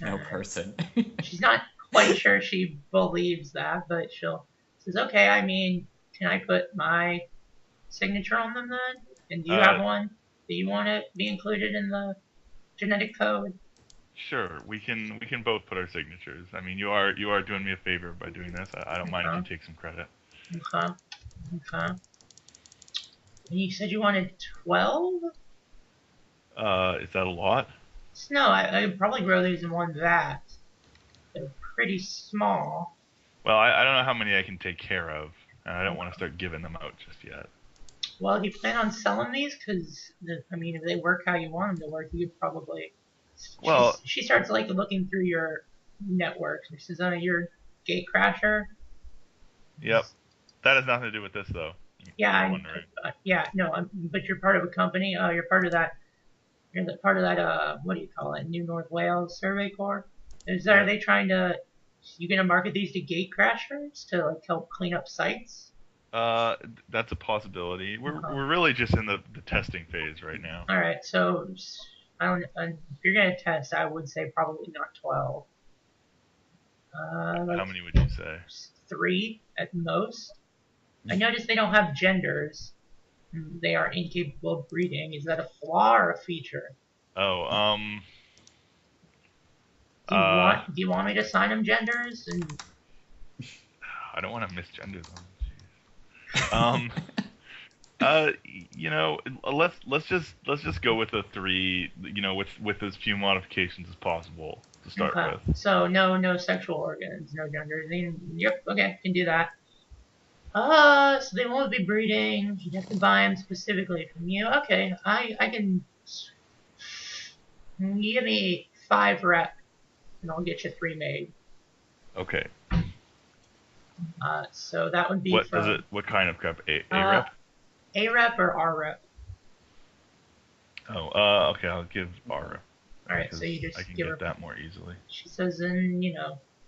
No person. She's not quite sure she believes that, but she'll says, okay, I mean, can I put my signature on them then? And do you have one? Do you want to be included in the genetic code? Sure, we can both put our signatures. I mean, you are doing me a favor by doing this. I don't mind if you take some credit. Okay. And you said you wanted 12? Is that a lot? No, I could probably grow these in one vat. They're pretty small. Well, I don't know how many I can take care of, and I don't want to start giving them out just yet. Well, do you plan on selling these? Because, I mean, if they work how you want them to work, you could probably... Well... She starts, like, looking through your network. She says, you're gatecrasher? Yep. That has nothing to do with this, though. Yeah, but you're part of a company. You're part of that... You're part of that, what do you call it? New North Wales Survey Corps? Are they trying to... You gonna market these to gatecrashers to, like, help clean up sites? That's a possibility. We're really just in the testing phase right now. All right, so I don't. If you're gonna test, I would say probably not 12. How many would you say? 3 at most. I noticed they don't have genders. They are incapable of breeding. Is that a flaw or a feature? Oh, Do you want me to assign them genders? And I don't want to misgender them. You know, let's just go with the 3. You know, with as few modifications as possible to start with. So no sexual organs, no genders. Yep, okay, can do that. So they won't be breeding. You'd have to buy them specifically from you. Okay, I can. You give me 5 rep, and I'll get you 3 made. Okay. So that would be what kind of rep? A rep? A rep or R rep? Oh, okay, I'll give R rep. Alright, so you just I can give get her that more easily. She says, and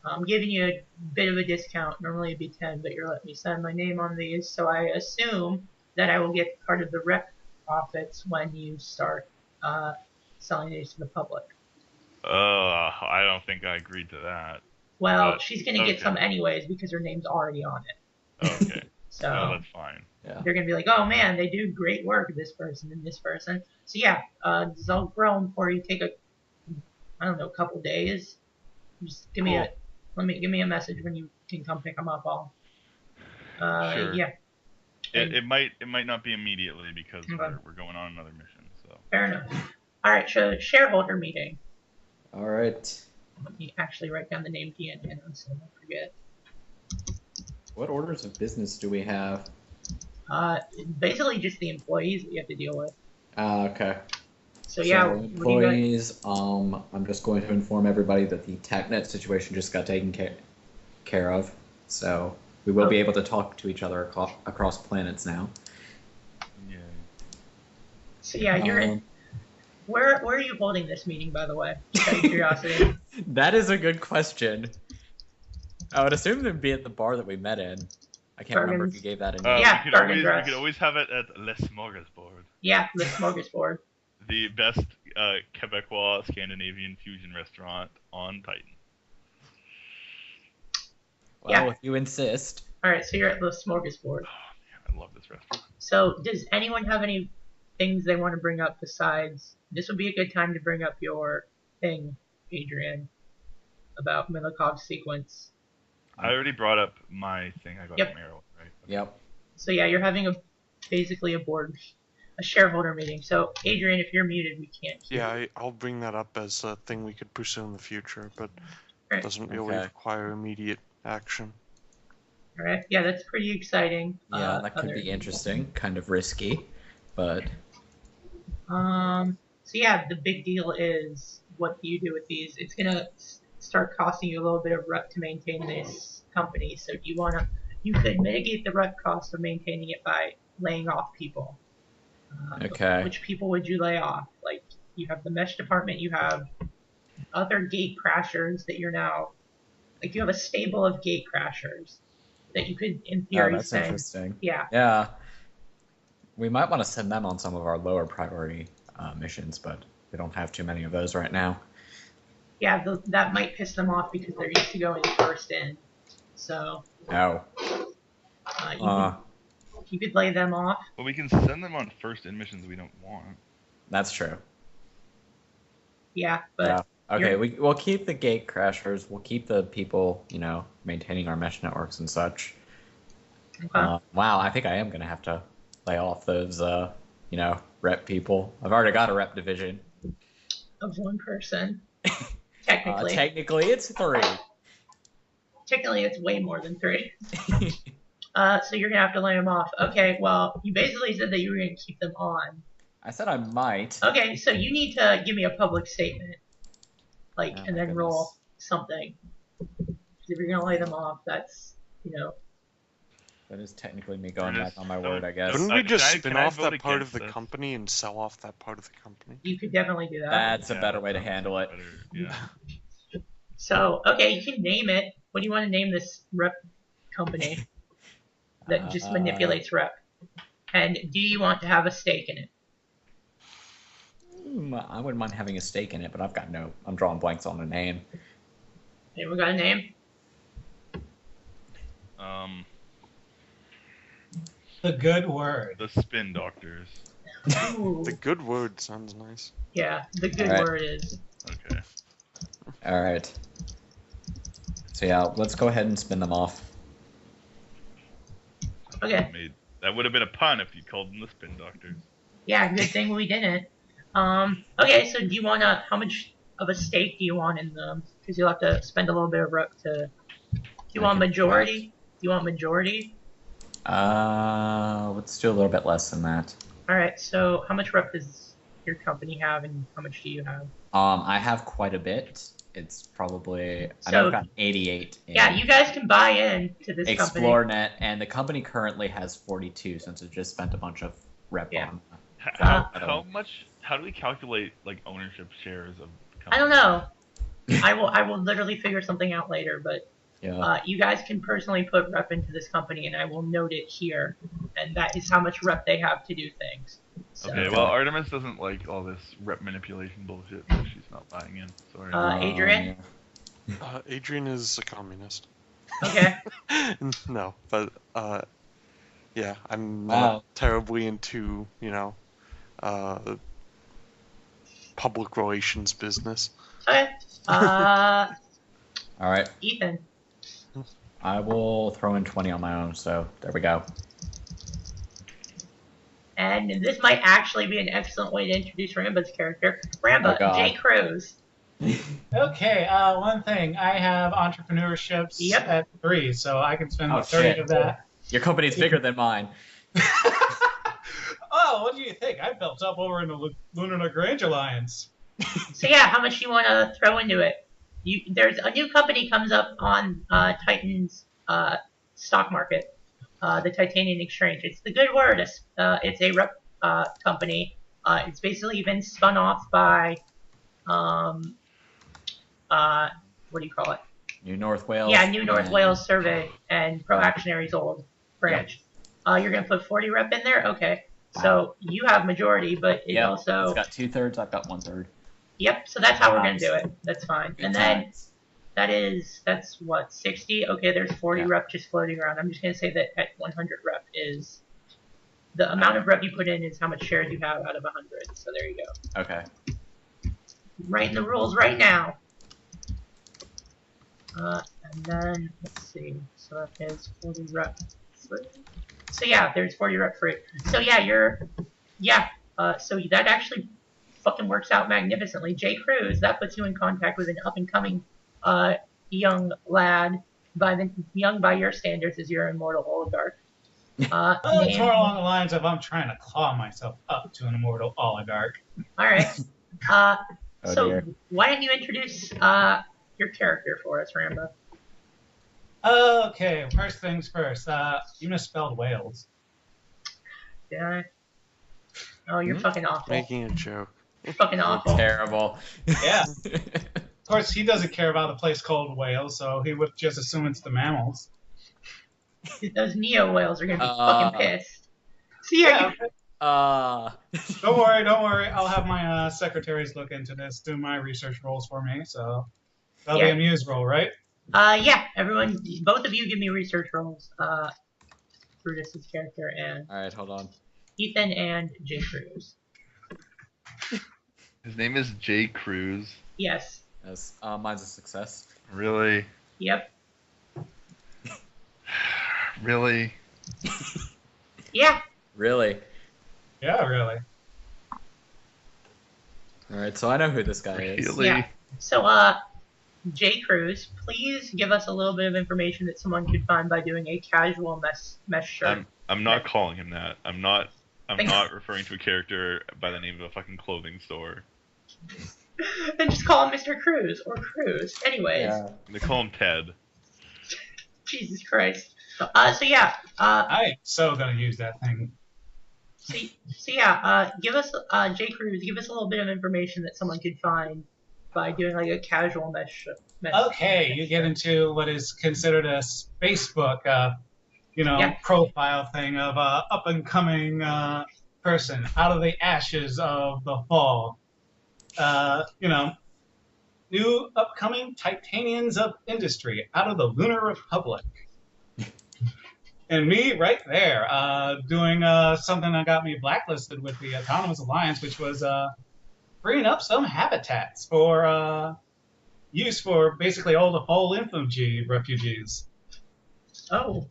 I'm giving you a bit of a discount. Normally it'd be 10, but you're letting me sign my name on these, so I assume that I will get part of the rep profits when you start selling these to the public. I don't think I agreed to that. Well, she's going to get some anyways because her name's already on it. Okay. So that's fine. Yeah. They're going to be like, oh man, they do great work, this person and this person. So yeah, they'll grow them for you. Take a couple days. Just give me a message when you can come pick them up. Sure. Yeah. It might not be immediately because we're going on another mission. So. Fair enough. All right, so shareholder meeting. All right. Let me actually write down the name Deanna so I don't forget. What orders of business do we have? Basically just the employees that you have to deal with. Okay. So yeah, what do you got? employees, I'm just going to inform everybody that the TACnet situation just got taken care of. So we will be able to talk to each other across planets now. Yeah. So yeah, you're where are you holding this meeting, by the way? Just out of curiosity. That is a good question. I would assume it would be at the bar that we met in. I can't remember if you gave that a name. Yeah, we could always have it at Les Smorgasbord. Yeah, the Smorgasbord. The best Quebecois Scandinavian fusion restaurant on Titan. Well, if you insist. Alright, so you're at the Smorgasbord. Oh, man, I love this restaurant. So, does anyone have any things they want to bring up besides... This would be a good time to bring up your thing, Adrian, about Milikov's sequence. I already brought up my thing I got from Maryland, right? Yep. So yeah, you're having basically a shareholder meeting. So, Adrian, if you're muted, we can't hear you. Yeah, I'll bring that up as a thing we could pursue in the future, but Right. doesn't really require immediate action. Alright, yeah, that's pretty exciting. Yeah, that could be interesting. Kind of risky, but... So yeah, the big deal is, what do you do with these? It's gonna start costing you a little bit of rep to maintain this company, so you could mitigate the rep cost of maintaining it by laying off people. Okay. Which people would you lay off? Like, you have the mesh department, you have other gate crashers that you're now... Like, you have a stable of gate crashers that you could, in theory, that's interesting. Yeah. Yeah. We might want to send them on some of our lower priority missions, but we don't have too many of those right now. Yeah, that might piss them off because they're used to going first in. So... No. You could lay them off. Well, we can send them on first in missions we don't want. That's true. Yeah, but... Yeah. Okay, we'll keep the gate crashers. We'll keep the people, maintaining our mesh networks and such. Okay. Wow, I think I am going to have to lay off those, rep people. I've already got a rep division. Of one person. Technically. Technically, it's 3. Technically, it's way more than 3. So you're going to have to lay them off. Okay, well, you basically said that you were going to keep them on. I said I might. Okay, so you need to give me a public statement. And then roll something. If you're going to lay them off, that's, That is technically me going back on my word, I guess. Couldn't we just spin off vote that part of against the this? company and sell off that part of the company? You could definitely do that. That's a better way to handle it. Better, yeah. So, okay, you can name it. What do you want to name this rep company that just manipulates rep? And do you want to have a stake in it? I wouldn't mind having a stake in it, but I'm drawing blanks on the name. Anyone got a name? The good word. The Spin Doctors. Ooh. The good word sounds nice. Yeah, the good Alright. word is. Okay. Alright. So yeah, let's go ahead and spin them off. Okay. That would have been a pun if you called them the Spin Doctors. Yeah, good thing we didn't. Okay, so do you want how much of a stake do you want in them? Because you'll have to spend a little bit of rep to... Do you want majority? Do you want majority? Let's do a little bit less than that. Alright, so how much rep does your company have and how much do you have? I have quite a bit. It's probably... I know I've got 88 in Yeah, you guys can buy in to this company. ExploreNet, and the company currently has 42 since it just spent a bunch of rep on. How do we calculate ownership shares of companies? I don't know. I will literally figure something out later, but Yeah. You guys can personally put rep into this company, and I will note it here, and that is how much rep they have to do things. So, Okay, well, Artemis doesn't like all this rep manipulation bullshit, so she's not buying in. Sorry. Adrian? Adrian is a communist. Okay. No, but yeah, I'm not terribly into public relations business. Okay. All right. Ethan. I will throw in 20 on my own, so there we go. And this might actually be an excellent way to introduce Ramba's character. Ramba, J. Cruz. Okay, one thing. I have entrepreneurships at 3, so I can spend 30 of that. Your company's bigger than mine. Oh, what do you think? I built up over in the Lunar Lagrange Alliance. So yeah, how much do you want to throw into it? There's a new company comes up on Titan's stock market, the Titanium Exchange. It's the good word. It's a rep company. It's basically been spun off by what do you call it? New North Wales. Yeah, New North Wales Survey and Pro-Actionary's old branch. Yep. You're gonna put 40 rep in there, okay? Wow. So you have majority, but it also. It's got 2/3. I've got 1/3. Yep. So that's how we're gonna do it. That's fine. Good and times. then that's what 60. Okay, there's 40 rep just floating around. I'm just gonna say that at 100 rep is the amount of rep you put in is how much shares you have out of 100. So there you go. Okay. Writing the rules right now. And then let's see. So that is 40 rep. So yeah, there's 40 rep free. So yeah, so that actually fucking works out magnificently. J. Cruz, that puts you in contact with an up and coming young lad, young by your standards, is your immortal oligarch. It's more along the lines of I'm trying to claw myself up to an immortal oligarch. All right. So dear. why don't you introduce your character for us, Ramba? Okay, first things first. You misspelled Wales. Did I? Oh, you're fucking awful. Making a joke. You're fucking awful. Terrible. Yeah. Of course, he doesn't care about a place called Wales, so he would just assume it's the mammals. Those neo whales are gonna be fucking pissed. So yeah. Don't worry. I'll have my secretaries look into this, do my research roles for me. So that'll be a muse role, right? Yeah. Everyone, both of you give me research roles. Brutus's character and. All right, hold on. Ethan and J. Cruz. His name is J. Cruz. Yes. Yes. Mine's a success. Really? Yep. Really? Yeah. Really? Yeah, really. All right, so I know who this guy is. Really? Yeah. So, J. Cruz, please give us a little bit of information that someone could find by doing a casual mesh shirt. I'm not calling him that. I'm not referring to a character by the name of a fucking clothing store. Then just call him Mr. Cruz or Cruz. Anyways. Yeah. They call him Ted. Jesus Christ. So yeah. I'm so gonna use that thing. So yeah. Give us J. Cruz. Give us a little bit of information that someone could find by doing like a casual mesh. Okay, you get into what is considered a Facebook, profile thing of a up and coming person out of the ashes of the fall. New upcoming titanians of industry out of the Lunar Republic. And me right there, doing something that got me blacklisted with the Autonomous Alliance, which was bringing up some habitats for use for basically all the fall infantry refugees. Oh,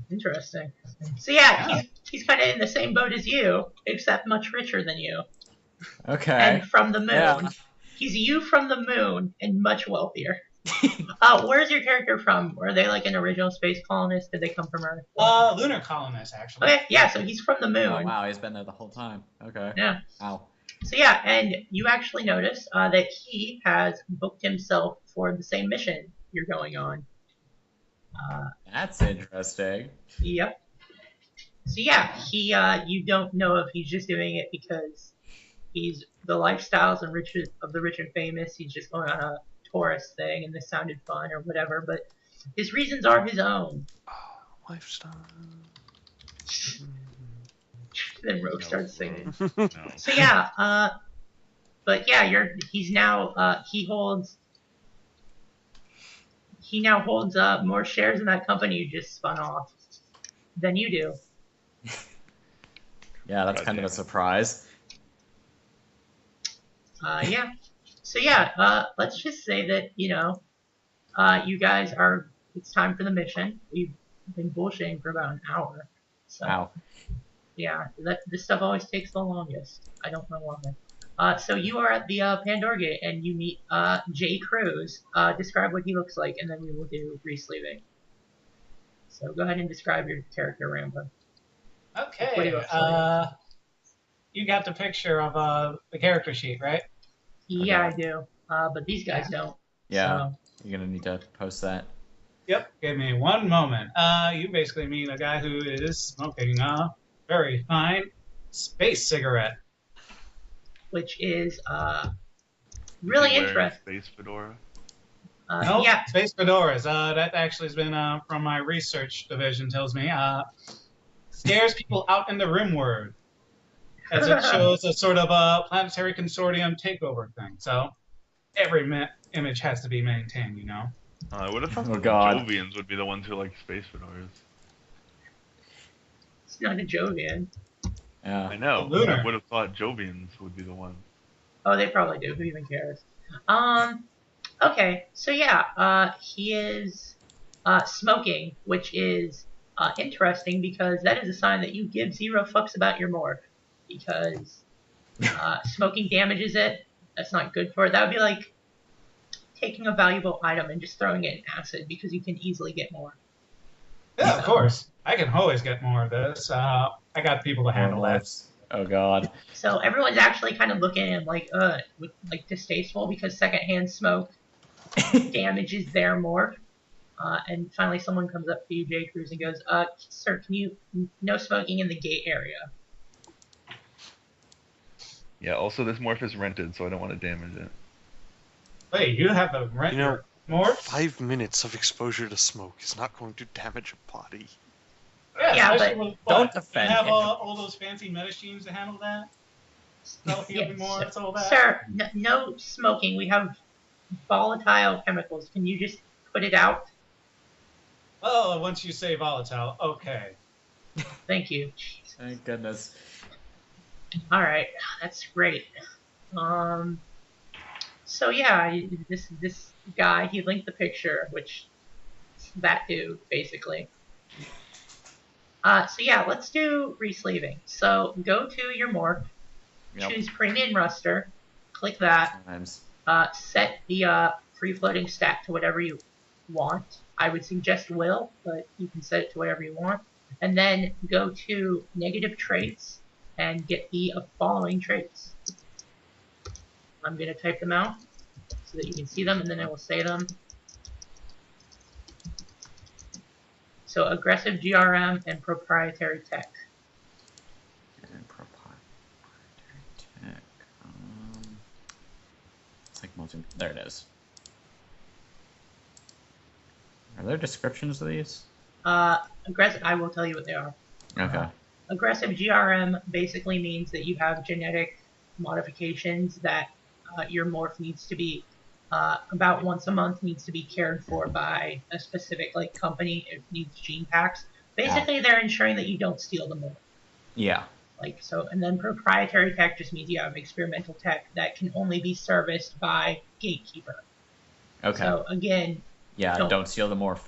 interesting. So yeah. He's kind of in the same boat as you, except much richer than you. Okay. And from the moon. Yeah. He's you from the moon and much wealthier. Where's your character from? Were they like an original space colonist? Did they come from Earth? Lunar colonist, actually. Okay, yeah, so he's from the moon. Oh, wow, he's been there the whole time. Okay. Yeah. Wow. So yeah, and you actually notice that he has booked himself for the same mission you're going on. That's interesting. Yep. So yeah, you don't know if he's just doing it because he's the lifestyles and riches of the rich and famous. He's just going on a tourist thing, and this sounded fun or whatever. But his reasons are his own. Oh, lifestyle. Then Rogue starts singing. No. So yeah, but yeah, he now holds more shares in that company you just spun off than you do. Yeah, that's kind of a surprise. Yeah. So yeah, let's just say that, you guys it's time for the mission. We've been bullshitting for about an hour. So, Wow. Yeah, this stuff always takes the longest. I don't know why. So you are at the Pandora Gate, and you meet J. Cruz. Describe what he looks like, and then we will do re-sleeving. So go ahead and describe your character, Ramba. What do Okay. you look You got the picture of the character sheet, right? Yeah, I do. But these guys don't. Yeah, So, you're gonna need to post that. Yep. Give me one moment. You basically mean a guy who is smoking a very fine space cigarette. which is Is really he wearing a interesting. space fedora? No, Yeah. space fedoras. That actually has been from my research division. Tells me scares people out in the rimworld, as it shows a sort of a planetary consortium takeover thing. So every image has to be maintained, you know. I would have thought Oh, the God. Jovians would be the ones who like space fedoras. It's not a Jovian. Yeah. I know. The Lunar. I would have thought Jovians would be the ones. Oh, they probably do. Who even cares? Okay. So yeah, he is smoking, which is interesting because that is a sign that you give 0 fucks about your morph. Because smoking damages it. That's not good for it. That would be like taking a valuable item and just throwing it in acid because you can easily get more. Yeah, of course. I can always get more of this. I got people to handle that. Oh God. So everyone's actually kind of looking at him like distasteful because secondhand smoke damages their morph. And finally someone comes up to you, J. Cruz, and goes, sir, can you, no smoking in the gate area. Yeah, also this morph is rented, so I don't want to damage it. Wait, you have the rent You know, more? 5 minutes of exposure to smoke is not going to damage a body. Yeah, especially but with, don't what, defend you have him. all those fancy machines to handle that? Spell healing more, it's all that. Sir, no smoking. We have volatile chemicals. Can you just put it out? Well, once you say volatile, okay. Thank you. Jeez. Thank goodness. All right, that's great. So yeah, this guy, he linked the picture, which that dude basically. So yeah, let's do resleeving. So go to your morph, Yep. choose premium ruster, click that, Sometimes. set the free floating stat to whatever you want. I would suggest will, but you can set it to whatever you want. And then go to negative traits and get the following traits. I'm going to type them out so that you can see them, and then I will say them. So aggressive GRM and proprietary tech. And proprietary tech. It's like multi. There it is. Are there descriptions of these? Aggressive. I will tell you what they are. Okay. Aggressive GRM basically means that you have genetic modifications that your morph needs to be about once a month needs to be cared for by a specific company. It needs gene packs. Basically, they're ensuring that you don't steal the morph. Yeah. And then proprietary tech just means you have experimental tech that can only be serviced by gatekeeper. Okay. So again, yeah. Don't steal the morph.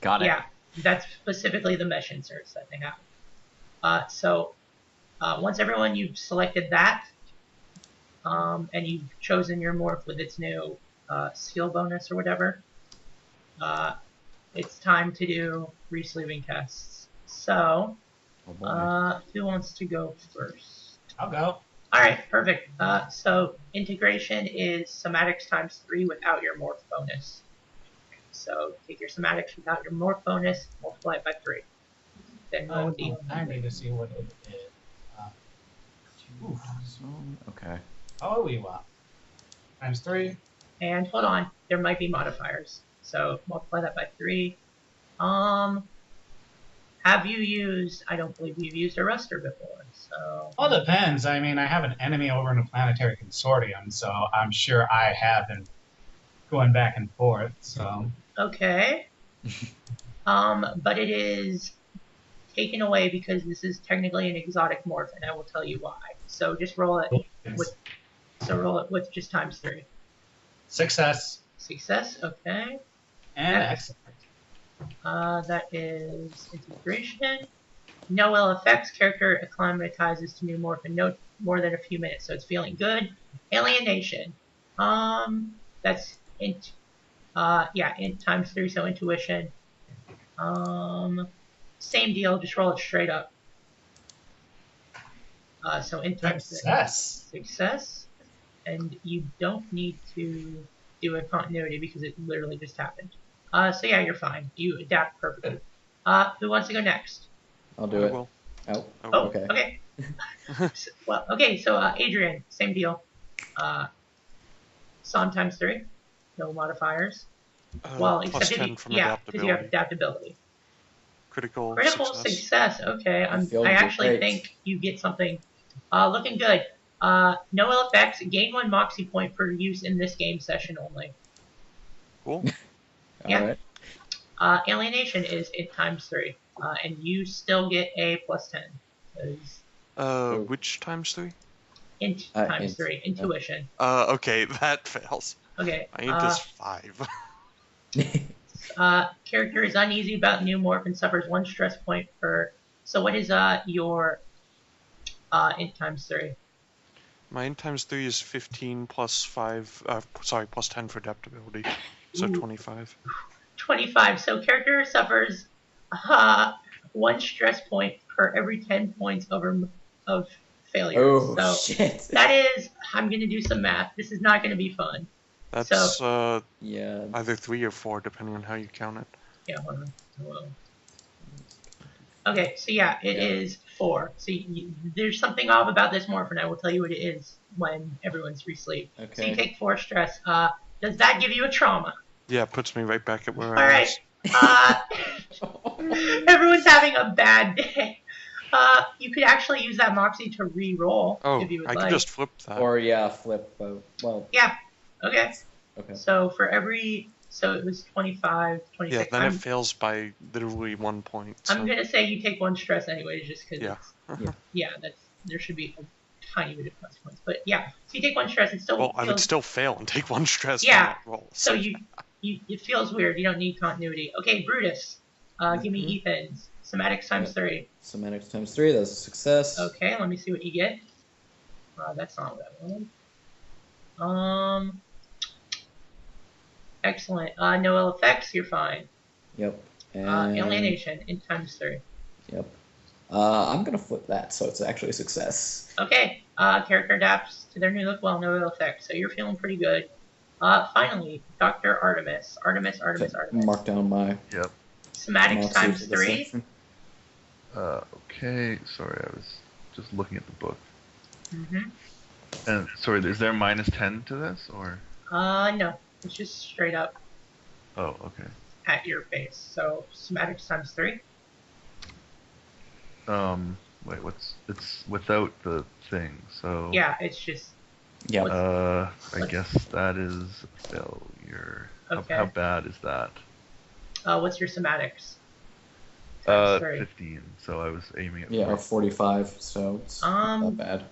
Got it. yeah, that's specifically the mesh inserts that they have. Once you've selected that, and you've chosen your morph with its new skill bonus or whatever, it's time to do resleeving tests. So, Oh, boy. who wants to go first? I'll go. Alright, perfect. So integration is somatics times 3 without your morph bonus. So take your somatics without your morph bonus, multiply it by 3. Then roll the I need to see what it is. Okay. Oh, we want. Times 3. And hold on, there might be modifiers. So multiply that by 3. Have you used? I don't believe you've used a Ruster before. So. Well, it depends. I mean, I have an enemy over in the planetary consortium, so I'm sure I have been going back and forth. So. Okay. But it is taken away because this is technically an exotic morph, and I will tell you why. So just roll it with just times 3. Success. Success. Okay. And excellent. That is integration. No ill effects. Character acclimatizes to new morph in no more than a few minutes, so it's feeling good. Alienation. That's int. Int times 3, so intuition. Same deal. Just roll it straight up. So in times success, and you don't need to do a continuity because it literally just happened. So yeah, you're fine. You adapt perfectly. Who wants to go next? I'll do it. Will. Oh, Okay. okay. So Adrian, same deal. Psalm times 3, no modifiers. Plus except 10 from because you have adaptability. adaptability. Critical success. Okay, I I actually great. think you get something. Looking good. No ill effects. Gain 1 moxie point for use in this game session only. Cool. Yeah. Alright. Alienation is times 3, and you still get a plus 10. Which times 3? Int times 3. Intuition. Okay, that fails. Okay. My int is 5. Character is uneasy about new morph and suffers 1 stress point per. So what is your int times 3? My int times 3 is 15 plus 5. Plus 10 for adaptability. So 25. 25. So character suffers 1 stress point per every 10 points of failure. Oh, so shit. that is, I'm going to do some math. This is not going to be fun. That's Yeah. either 3 or 4, depending on how you count it. Yeah, hold on. Hello. Okay, so yeah, it is 4. So there's something off about this morph, and I will tell you what it is when everyone's free sleep. Okay. So you take 4 stress. Does that give you a trauma? Yeah, it puts me right back at where All I right. Everyone's having a bad day. You could actually use that moxie to re-roll if you would I like. could just flip that. Or flip. Well. Yeah. Okay. Okay. So for every, so it was 25, 26. Yeah, then it fails by literally 1 point. So. I'm gonna say you take 1 stress anyways, just because. Yeah. There should be a tiny bit of consequence, but yeah. So you take 1 stress and still. Well, I would still fail and take 1 stress. Yeah. For that roll. So it feels weird. You don't need continuity. Okay, Brutus. Give me Ethan's. Somatics times 3. Somatics times 3, that's a success. Okay, let me see what you get. That's not what I wanted. Excellent. No ill effects, you're fine. Yep. And alienation in times 3. Yep. I'm gonna flip that, so it's actually a success. Okay. Character adapts to their new look well, no ill effects. So you're feeling pretty good. Finally, Dr. Artemis. Artemis. Mark down my. Yep. Somatics times 3. Okay. Sorry, I was just looking at the book. Mm-hmm. And sorry, is there minus 10 to this or? No. It's just straight up Oh, okay. at your base. So somatics times 3. Wait, it's without the thing, so. Yeah, it's just. Yeah. I guess that is a failure. Okay. How bad is that? What's your somatics? Times 3. 15. So I was aiming at. Or 45, so it's not bad.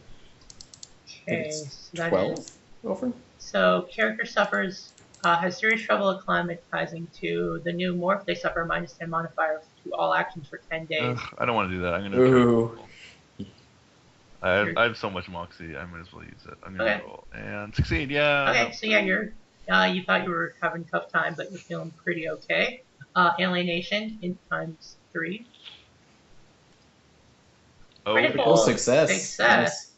Okay, It's so that 12 is. over? So character has serious trouble acclimatizing to the new morph. They suffer minus 10 modifier to all actions for 10 days. I don't want to do that. I'm gonna. Ooh. I have so much moxie. I might as well use it. I'm gonna roll and succeed. Yeah. Okay, so yeah, you thought you were having a tough time, but you're feeling pretty okay. Alienation in times 3. Oh, Critical success. Nice.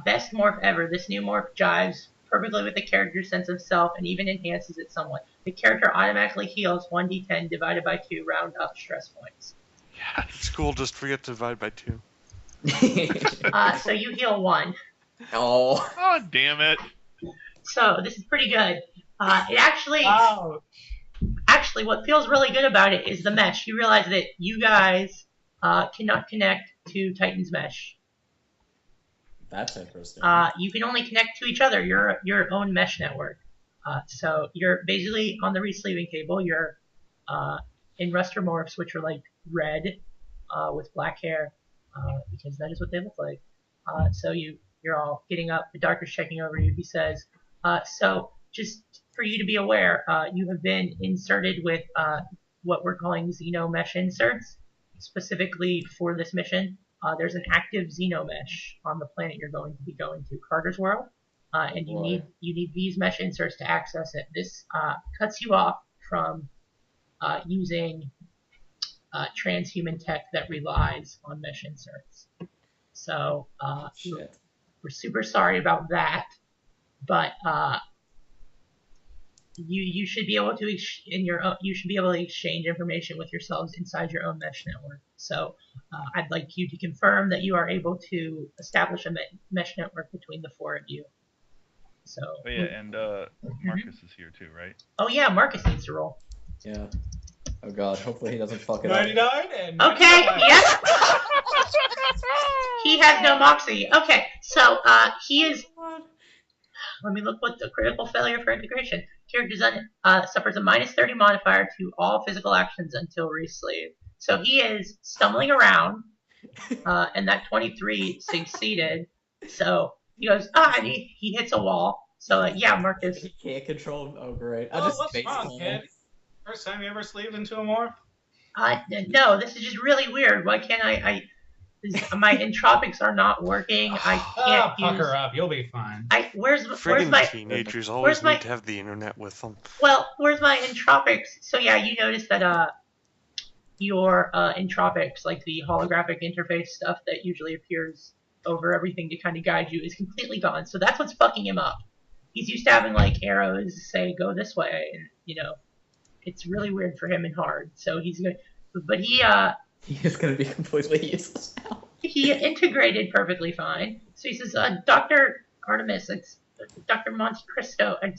Best morph ever. This new morph jives perfectly with the character's sense of self and even enhances it somewhat. The character automatically heals 1d10 divided by 2, round up stress points. yes. It's cool, just forget to divide by 2. So you heal 1. Oh. Oh, damn it. So this is pretty good. It actually, Ouch. actually, what feels really good about it is the mesh. You realize that you guys cannot connect to Titan's mesh. That's interesting. You can only connect to each other. You're your own mesh network. So you're basically on the resleeving table. You're in Rustermorphs, which are like red with black hair, because that is what they look like. So you're all getting up. The Dark is checking over you. He says, so just for you to be aware, you have been inserted with what we're calling xenomesh inserts, specifically for this mission. There's an active xenomesh on the planet you're going to be going to, Carter's World, and you need these mesh inserts to access it. This cuts you off from using transhuman tech that relies on mesh inserts. So Shit. we're super sorry about that, but you should be able to you should be able to exchange information with yourselves inside your own mesh network. So I'd like you to confirm that you are able to establish a mesh network between the four of you. So. Oh yeah, and Marcus is here too, right? Oh yeah, Marcus needs to roll. Yeah. Oh god, hopefully he doesn't fuck it up. 99 and Okay, 99. yes. He has no moxie. Okay, so he is. Let me look what the critical failure for integration. Character design suffers a -30 modifier to all physical actions until re-sleeve. So he is stumbling around, and that 23 succeeded. So he goes, and he hits a wall. So yeah, Marcus. He can't control him. Oh great. I Oh, just what's face wrong, palm. kid? First time you ever sleeved into a morph? No, this is just really weird. Why can't my entropics are not working. I can't pucker up. You'll be fine. Where's Friggin' my teenagers always my- need to have the internet with them. well? Where's my entropics? So yeah, you notice that your entropics, like the holographic interface stuff that usually appears over everything to kind of guide you, is completely gone. So that's what's fucking him up. He's used to having like arrows say go this way, and it's really weird for him and hard. So he's good, but he is gonna be completely useless now. He integrated perfectly fine. So he says, Dr. Artemis, it's Dr. Montecristo, okay.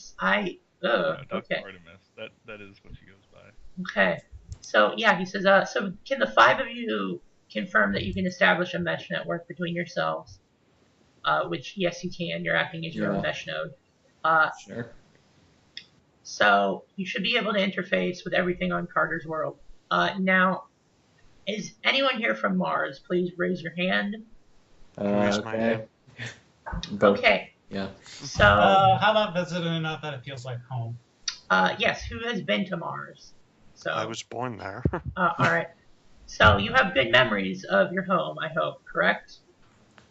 Artemis. That is what she goes by. Okay. So yeah, he says, so can the five of you confirm that you can establish a mesh network between yourselves? Which yes, you can. You're acting as your own mesh node. Sure. So you should be able to interface with everything on Carter's world. Now, is anyone here from Mars? Please raise your hand. Raise my hand. Okay. Yeah. So. How about visiting enough that it feels like home? Yes. Who has been to Mars? So. I was born there. All right. So you have good memories of your home, I hope, correct?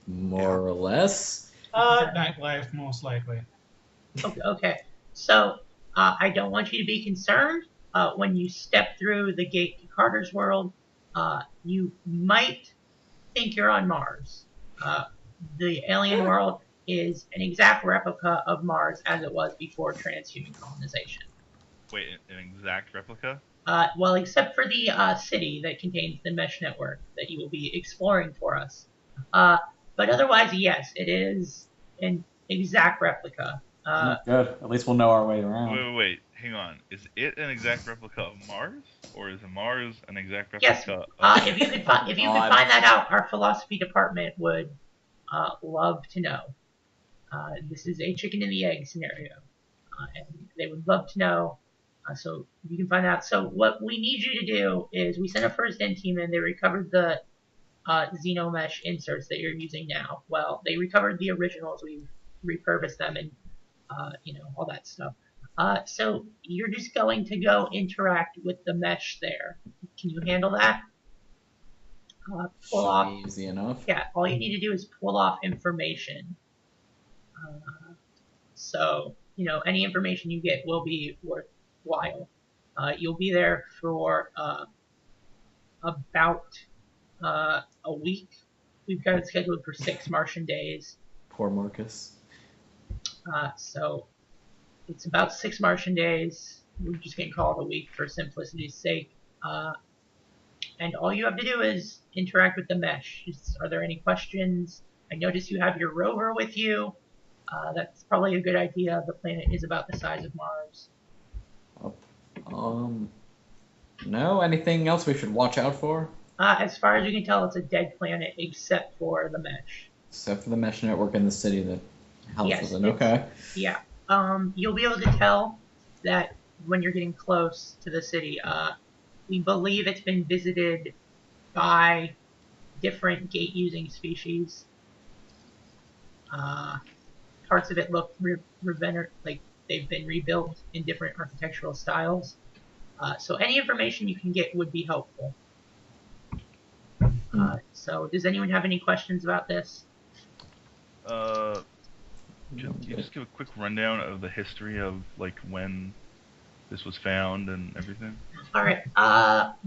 More or less. Nightlife, most likely. Okay. So I don't want you to be concerned. When you step through the gate to Carter's world, you might think you're on Mars. The alien world is an exact replica of Mars as it was before transhuman colonization. Wait, an exact replica? Well, except for the city that contains the mesh network that you will be exploring for us. But otherwise, yes, it is an exact replica. Good. At least we'll know our way around. Wait. Hang on. Is it an exact replica of Mars, or is Mars an exact Yes. replica? If you could find that out, our philosophy department would love to know. This is a chicken and the egg scenario, and they would love to know. So you can find out. So what we need you to do is we sent a first in team and they recovered the Xenomesh inserts that you're using now. Well, they recovered the originals. We've repurposed them and all that stuff. So you're just going to go interact with the mesh there. Can you handle that? Pull off. Easy enough. Yeah, all you need to do is pull off information. So any information you get will be worthwhile. You'll be there for about a week. We've got it scheduled for 6 Martian days. Poor Marcus. So it's about 6 Martian days. We're just going to call it a week for simplicity's sake. And all you have to do is interact with the mesh. Are there any questions? I notice you have your rover with you. That's probably a good idea. The planet is about the size of Mars. No? Anything else we should watch out for? As far as you can tell, it's a dead planet except for the mesh. Except for the mesh network in the city that houses it. Yes, Okay. Yeah. You'll be able to tell that when you're getting close to the city. We believe it's been visited by different gate-using species. Parts of it look like they've been rebuilt in different architectural styles. So any information you can get would be helpful. So does anyone have any questions about this? Can you just give a quick rundown of the history of when this was found and everything? All right.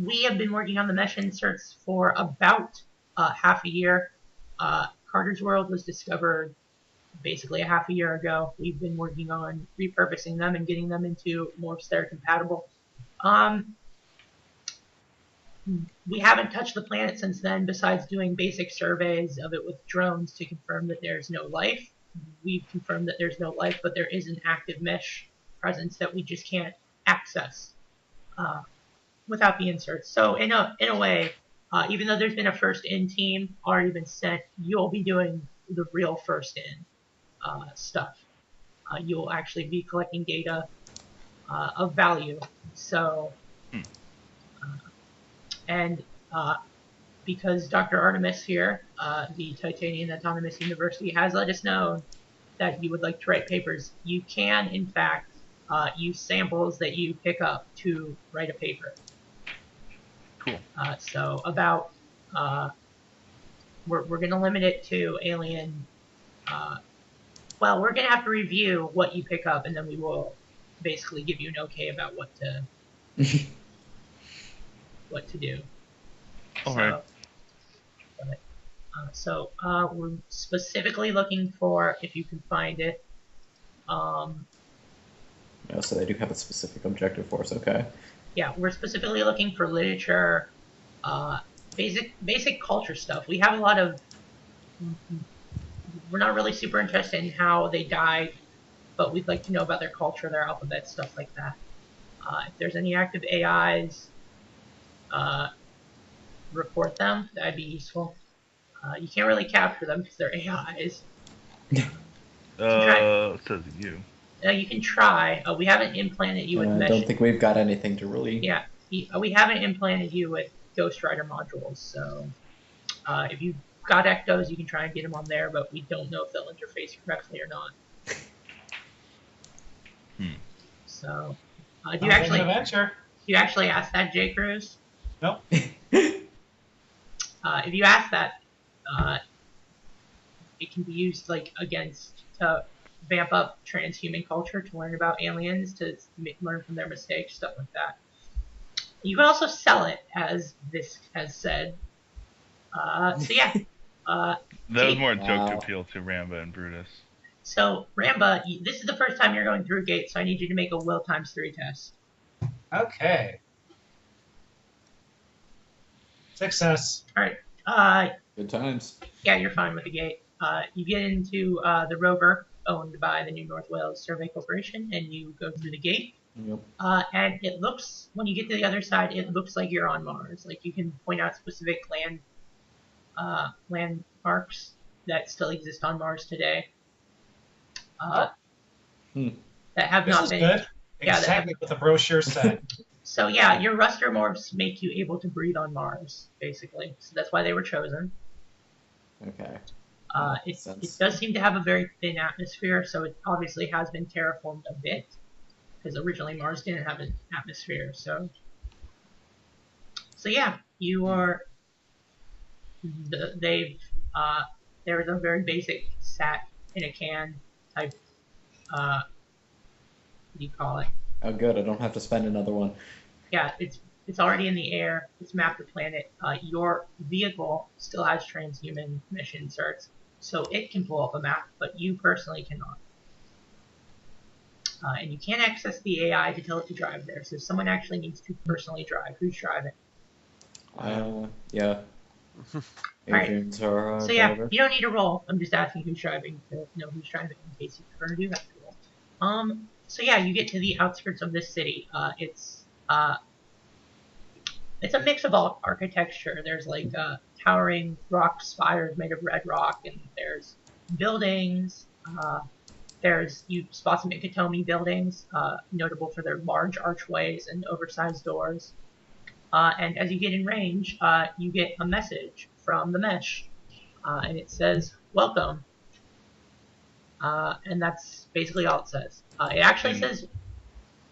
We have been working on the mesh inserts for about half a year. Carter's World was discovered basically a half a year ago. We've been working on repurposing them and getting them into morphs that are compatible. We haven't touched the planet since then, besides doing basic surveys of it with drones to confirm that there's no life. We've confirmed that there's no life, but there is an active mesh presence that we just can't access without the inserts. So in a way, even though there's been a first in team already been sent, you'll be doing the real first in stuff. You'll actually be collecting data of value. So, and because Dr. Artemis here, the Titanian Autonomous University, has let us know that you would like to write papers, you can, in fact, use samples that you pick up to write a paper. Cool. So about, we're going to limit it to alien, well, we're going to have to review what you pick up, and then we will basically give you an okay about what to what to do. All right. So we're specifically looking for, if you can find it. No, so they do have a specific objective for us. Okay. Yeah, we're specifically looking for literature, basic culture stuff. We have a lot of. We're not really super interested in how they died, but we'd like to know about their culture, their alphabet, stuff like that. If there's any active AIs, report them. That'd be useful. You can't really capture them because they're AIs. It says you. You can try. We haven't implanted you with mesh. I don't think we've got anything to really. Yeah, we haven't implanted you with Ghost Rider modules. So if you've got ectos, you can try and get them on there, but we don't know if they'll interface correctly or not. So, do you actually ask that, J. Cruz? Nope. If you ask that, it can be used like to vamp up transhuman culture, to learn about aliens, to learn from their mistakes, stuff like that. You can also sell it, as this has said. So yeah. That was more a joke to appeal to Ramba and Brutus. So Ramba, this is the first time you're going through Gate, so I need you to make a will times 3 test. Okay. Success. All right. Good times. Yeah, you're fine with the Gate. You get into the rover owned by the New North Wales Survey Corporation, and you go through the gate. Yep. And it looks, when you get to the other side, it looks like you're on Mars. Like, you can point out specific landmarks that still exist on Mars today. That have This not is been. good. Yeah, Exactly what the brochure said. So yeah, your Ruster morphs make you able to breathe on Mars, basically. So that's why they were chosen. Okay. It does seem to have a very thin atmosphere, so it obviously has been terraformed a bit, because originally Mars didn't have an atmosphere. So yeah, you are. There is a very basic sat in a can type. What do you call it? Oh, good. I don't have to spend another one. Yeah, it's already in the air. It's mapped the planet. Your vehicle still has transhuman mesh inserts, so it can pull up a map, but you personally cannot. And you can't access the AI to tell it to drive there. So someone actually needs to personally drive. Who's driving? Yeah. Adrian's our So yeah, driver. you don't need to roll. I'm just asking who's driving to know who's driving in case you prefer to do that roll. So yeah, you get to the outskirts of this city. It's a mix of all architecture. There's like towering rock spires made of red rock, and there's buildings. You spot some Ikatomi buildings, notable for their large archways and oversized doors. And as you get in range, you get a message from the mesh, and it says, "Welcome." And that's basically all it says. It actually says,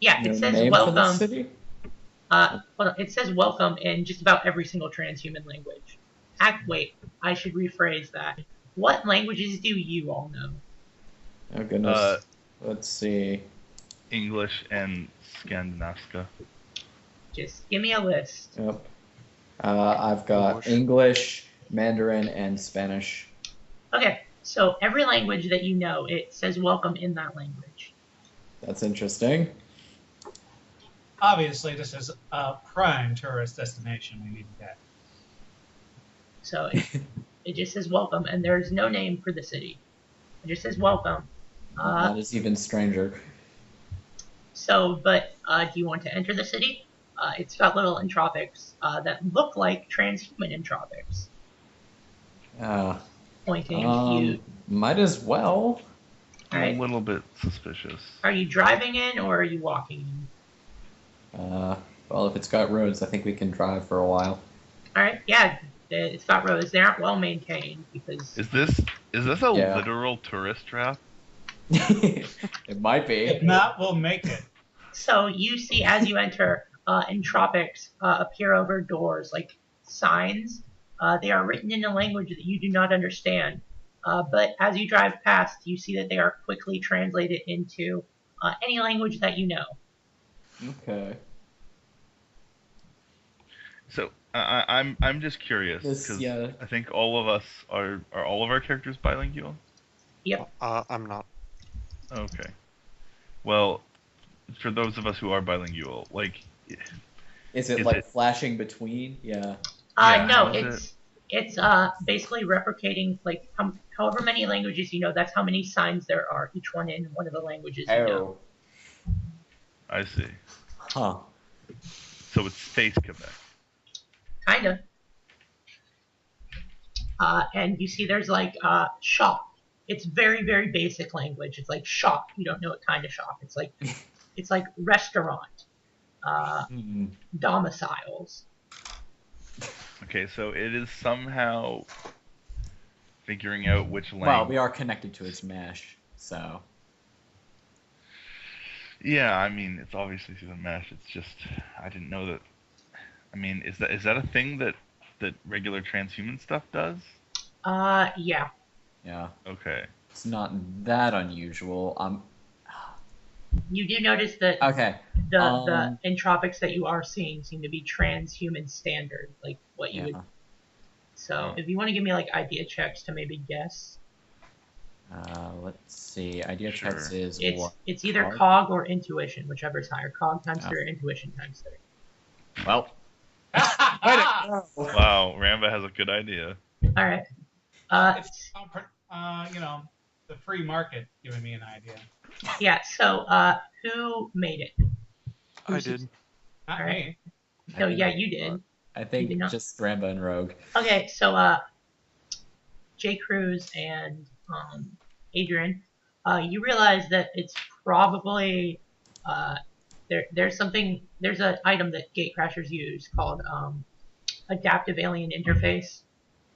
yeah, it says Name for the welcome. city? It says welcome in just about every single transhuman language. Wait, I should rephrase that. What languages do you all know? Oh, goodness. Let's see. English and Scandinavska. Just give me a list. Yep. I've got English, Mandarin, and Spanish. Okay, so every language that you know, it says welcome in that language. That's interesting. Obviously, this is a prime tourist destination we need to get. So it just says welcome, and there's no name for the city. It just says welcome. That is even stranger. So, but do you want to enter the city? It's got little entropics that look like transhuman entropics. Pointing you. Might as well. I'm Right. a little bit suspicious. Are you driving in or are you walking in? Well, if it's got roads, I think we can drive for a while. All right, yeah, it's got roads. They aren't well maintained because Is this a Yeah. literal tourist trap? It might be. If not, we'll make it. so you see as you enter entropics appear over doors like signs. They are written in a language that you do not understand. But as you drive past, you see that they are quickly translated into any language that you know. Okay. So I'm just curious This- because yeah. I think all of us are all of our characters bilingual. Yep. I'm not. Okay. Well, for those of us who are bilingual, like, Is it Is like it- flashing between? Yeah. Yeah, No, how is it's basically replicating like however many languages you know. That's how many signs there are. Each one in one of the languages you know. Oh. I see. Huh. So it's Space Quebec. Kind of. And you see there's like shop. It's very, very basic language. It's like shop. You don't know what kind of shop. It's like restaurant. Hmm. Domiciles. Okay, so it is somehow figuring out which language. Well, we are connected to its mesh, so. Yeah, I mean, it's obviously through the mesh. It's just I didn't know that. I mean, is that a thing that regular transhuman stuff does? Yeah. Yeah. Okay. It's not that unusual. You do notice that Okay. the entropics that you are seeing seem to be transhuman standard, like what you Yeah. would. So if you want to give me like idea checks to maybe guess, Let's see. Idea Sure. checks is what? it's either Cog? cog or intuition, whichever's higher. Cog times Yeah. 3 or intuition times 3. Well. Wow, Ramba has a good idea. All right. It's the free market giving me an idea. Yeah. So who made it? I did. Not Alright. me. So yeah, you did. I You think did not. just Ramba and Rogue. Okay. So J. Cruz and Adrian, you realize that it's probably there's an item that gatecrashers use called adaptive alien interface,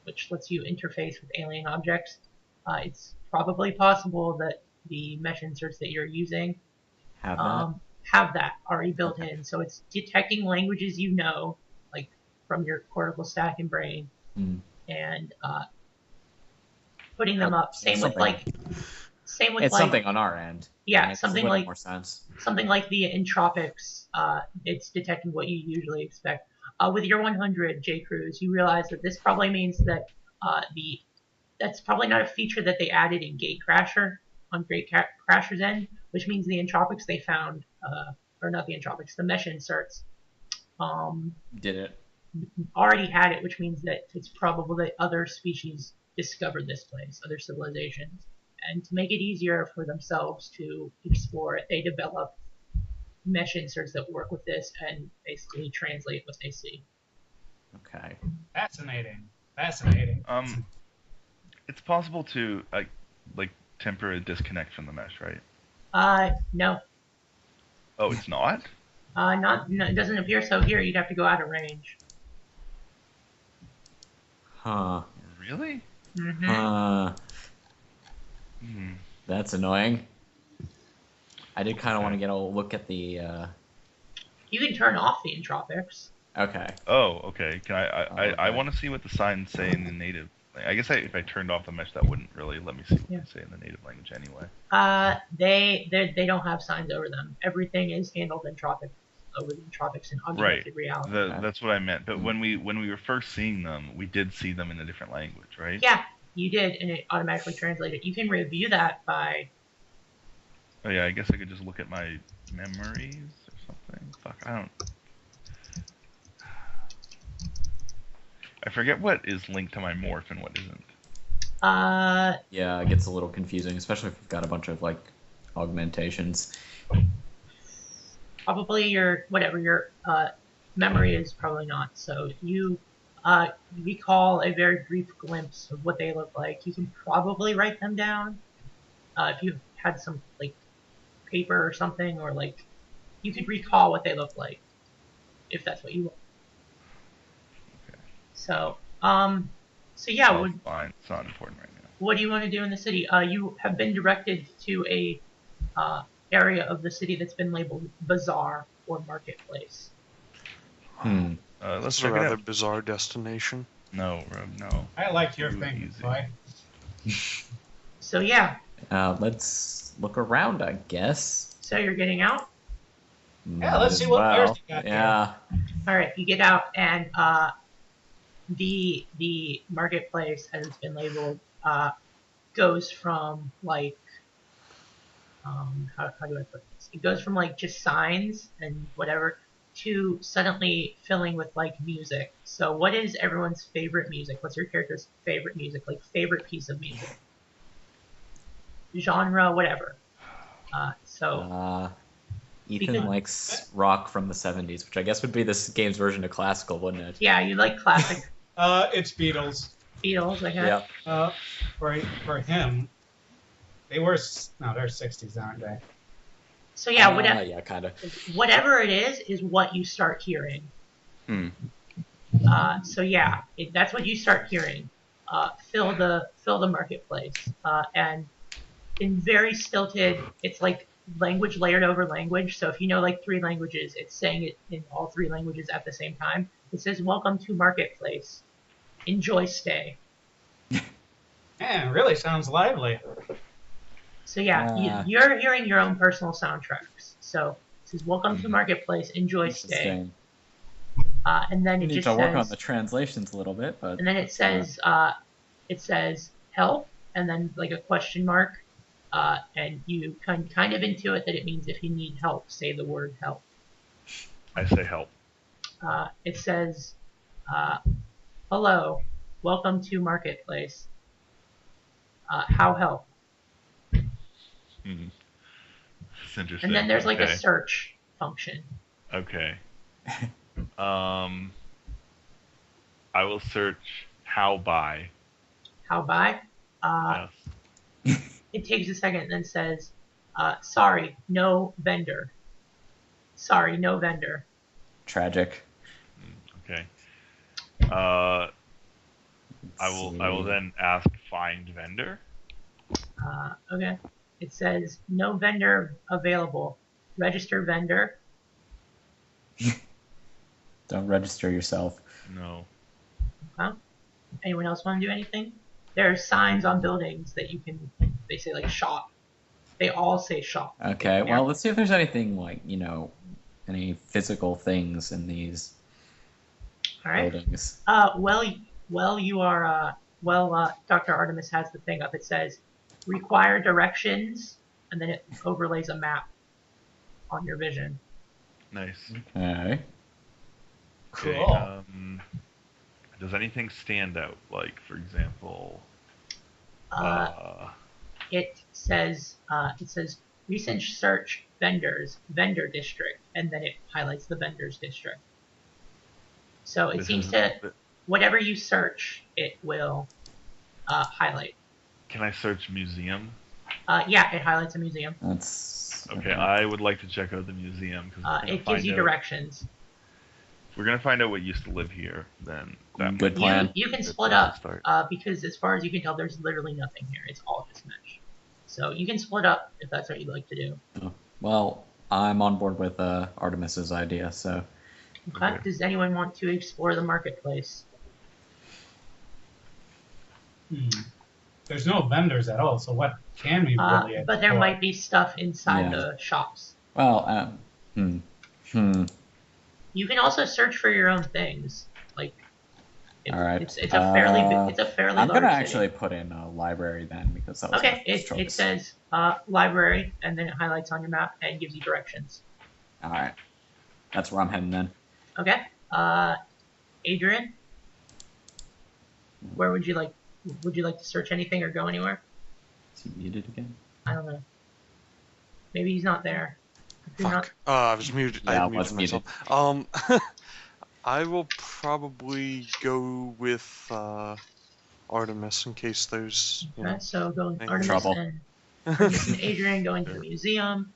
which lets you interface with alien objects. It's probably possible that the mesh inserts that you're using Have that. have that already built in. So it's detecting languages you know, like from your cortical stack and brain, Hmm. and putting them up. Same with Something. It's something on our end. yeah, Makes something a little like more sense. something like the entropics. It's detecting what you usually expect. With your 100 J Cruz, you realize that this probably means that that's probably not a feature that they added in Gatecrasher on Gatecrasher's end, which means the entropics they found, or not the entropics, the mesh inserts, Did it? already had it, which means that it's probable that other species discovered this place, other civilizations, and to make it easier for themselves to explore it, they develop mesh inserts that work with this and basically translate what they see. Okay. Fascinating. It's possible to like temper a disconnect from the mesh, right? No. Oh, it's not? No, it doesn't appear so here. You'd have to go out of range. Huh. Really? Mm-hmm. Hmm. That's annoying. I did kind of want to get a look at the. You can turn off the entropics. Okay. Oh, okay. Can I Okay. want to see what the signs say in the native. I guess if I turned off the mesh, that wouldn't really let me see what Yeah. they say in the native language anyway. They don't have signs over them. Everything is handled over the entropics in augmented reality. That's what I meant. But when we were first seeing them, we did see them in a different language, right? Yeah, You did, and it automatically translated. You can review that by. Oh yeah, I guess I could just look at my memories or something. Fuck, I forget what is linked to my morph and what isn't. Yeah, it gets a little confusing, especially if you've got a bunch of like augmentations. Probably your memory is probably not. So you recall a very brief glimpse of what they look like. You can probably write them down if you had some like paper or something, or like you could recall what they look like if that's what you want. Okay. So yeah, That's fine. It's not important right now. what do you want to do in the city? You have been directed to a area of the city that's been labeled bazaar or marketplace. Let's That's a check it rather out. bizarre destination. No, Rob, no. I like your Too thing, easy. boy. So yeah, Let's look around, I guess. so you're getting out. Yeah, let's see what wares you got Yeah. All right, you get out, and the marketplace, as it's been labeled, goes from like how do I put this? It goes from like just signs and whatever to suddenly filling with like music. So, what is everyone's favorite music? What's your character's favorite music? Like favorite piece of music, genre, whatever. Ethan Because- likes rock from the 70s, which I guess would be this game's version of classical, wouldn't it? Yeah, you like classic It's Beatles. Beatles, I guess. Yeah. For him, they're 60s, aren't they? So yeah, whatever, Yeah, kind of. whatever it is what you start hearing. So yeah, that's what you start hearing. Fill the marketplace, and in very stilted, it's like language layered over language. So if you know like 3 languages, it's saying it in all 3 languages at the same time. It says, "Welcome to marketplace. Enjoy stay." Man, it really sounds lively. So yeah, you're hearing your own personal soundtracks. So it says, "Welcome to marketplace. Enjoy stay." Interesting. And then We it need just to work says, on the translations a little bit, but and then it says help, and then like a question mark, and you kind of intuit that it means if you need help, say the word help. I say help. It says, hello, welcome to marketplace. How help? It's interesting. And then there's like okay. a search function. Okay. I will search how by. How by? Yes. It takes a second and then says, sorry, no vendor. Sorry, no vendor. tragic. Okay. I will then ask find vendor. Okay. It says no vendor available. Register vendor. Don't register yourself. No. Anyone else want to do anything? There are signs on buildings that you can. They say like shop. They all say shop. Okay, well, let's see if there's anything like, any physical things in these All right. buildings. You are. Dr. Artemis has the thing up. It says require directions, and then it overlays a map on your vision. Nice. Okay. Cool. Does anything stand out? Like, for example, It says recent search vendors, vendor district, and then it highlights the vendors district. So it this seems is- to whatever you search, it will highlight. Can I search museum? Yeah, it highlights a museum. That's Okay, I would like to check out the museum because It gives you directions. We're gonna find out what used to live here. Then that Good plan. You can Good split place up to start. because as far as you can tell, there's literally nothing here. It's all just mesh. So you can split up if that's what you'd like to do. Well, I'm on board with Artemis's idea, so Okay. Okay. Does anyone want to explore the marketplace? There's no vendors at all, so what can we really But there explore? might be stuff inside Yeah. the shops. well, You can also search for your own things. Like, All right. It's a fairly I'm large gonna city. actually put in a library then because that was Okay, my first it choice. says library, and then it highlights on your map and gives you directions. All right. That's where I'm heading then. Okay. Adrian, where would you like? Would you like to search anything or go anywhere? Is he muted again? I don't know. Maybe he's not there. If you're Fuck. I was muted. Yeah, I I was muted myself. I will probably go with Artemis in case there's. okay, so go Thank Artemis trouble. and Adrian going to the museum.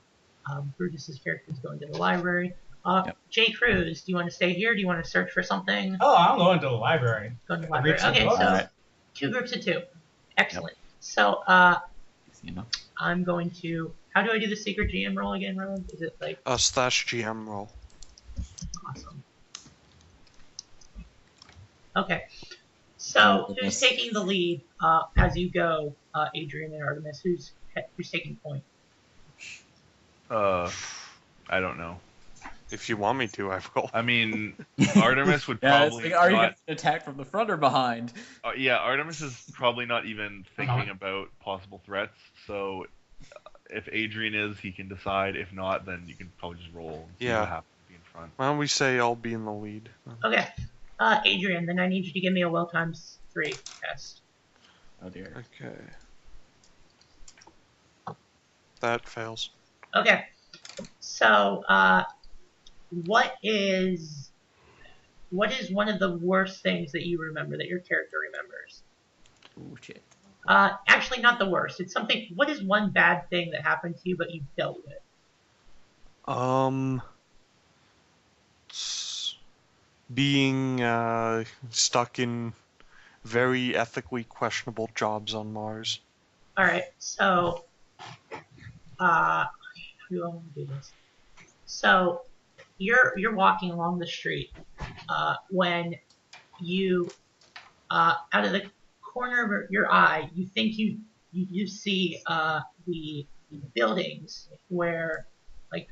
Brutus's character is going to the library. Yep. Jay Cruz, do you want to stay here? Do you want to search for something? Oh, I'm going to the library. Go to the library. Read some Okay, books. so Alright. 2 groups of 2. Excellent. So You know? I'm going to. How do I do the secret GM roll again, Roland? Is it like Slash GM roll. awesome? Okay. So who's taking the lead as you go, Adrian and Artemis? Who's taking point? I don't know. If you want me to, I will. I mean, Artemis would Yeah, it's probably like, are you not. gonna attack from the front or behind? Yeah, Artemis is probably not even thinking about possible threats. So, if Adrian is, he can decide. If not, then you can probably just roll. And see Yeah. what happens to be in front. Why don't we say I'll be in the lead? Okay. Adrian, then I need you to give me a will times 3 test. Oh dear. Okay. That fails. Okay. So, what is one of the worst things that you remember that your character remembers? Oh shit. Actually, not the worst. It's something. What is one bad thing that happened to you but you dealt with? Being stuck in very ethically questionable jobs on Mars. All right. So, how do I want to do this? So, you're walking along the street when you, out of the corner of your eye, you think you see the buildings where, like,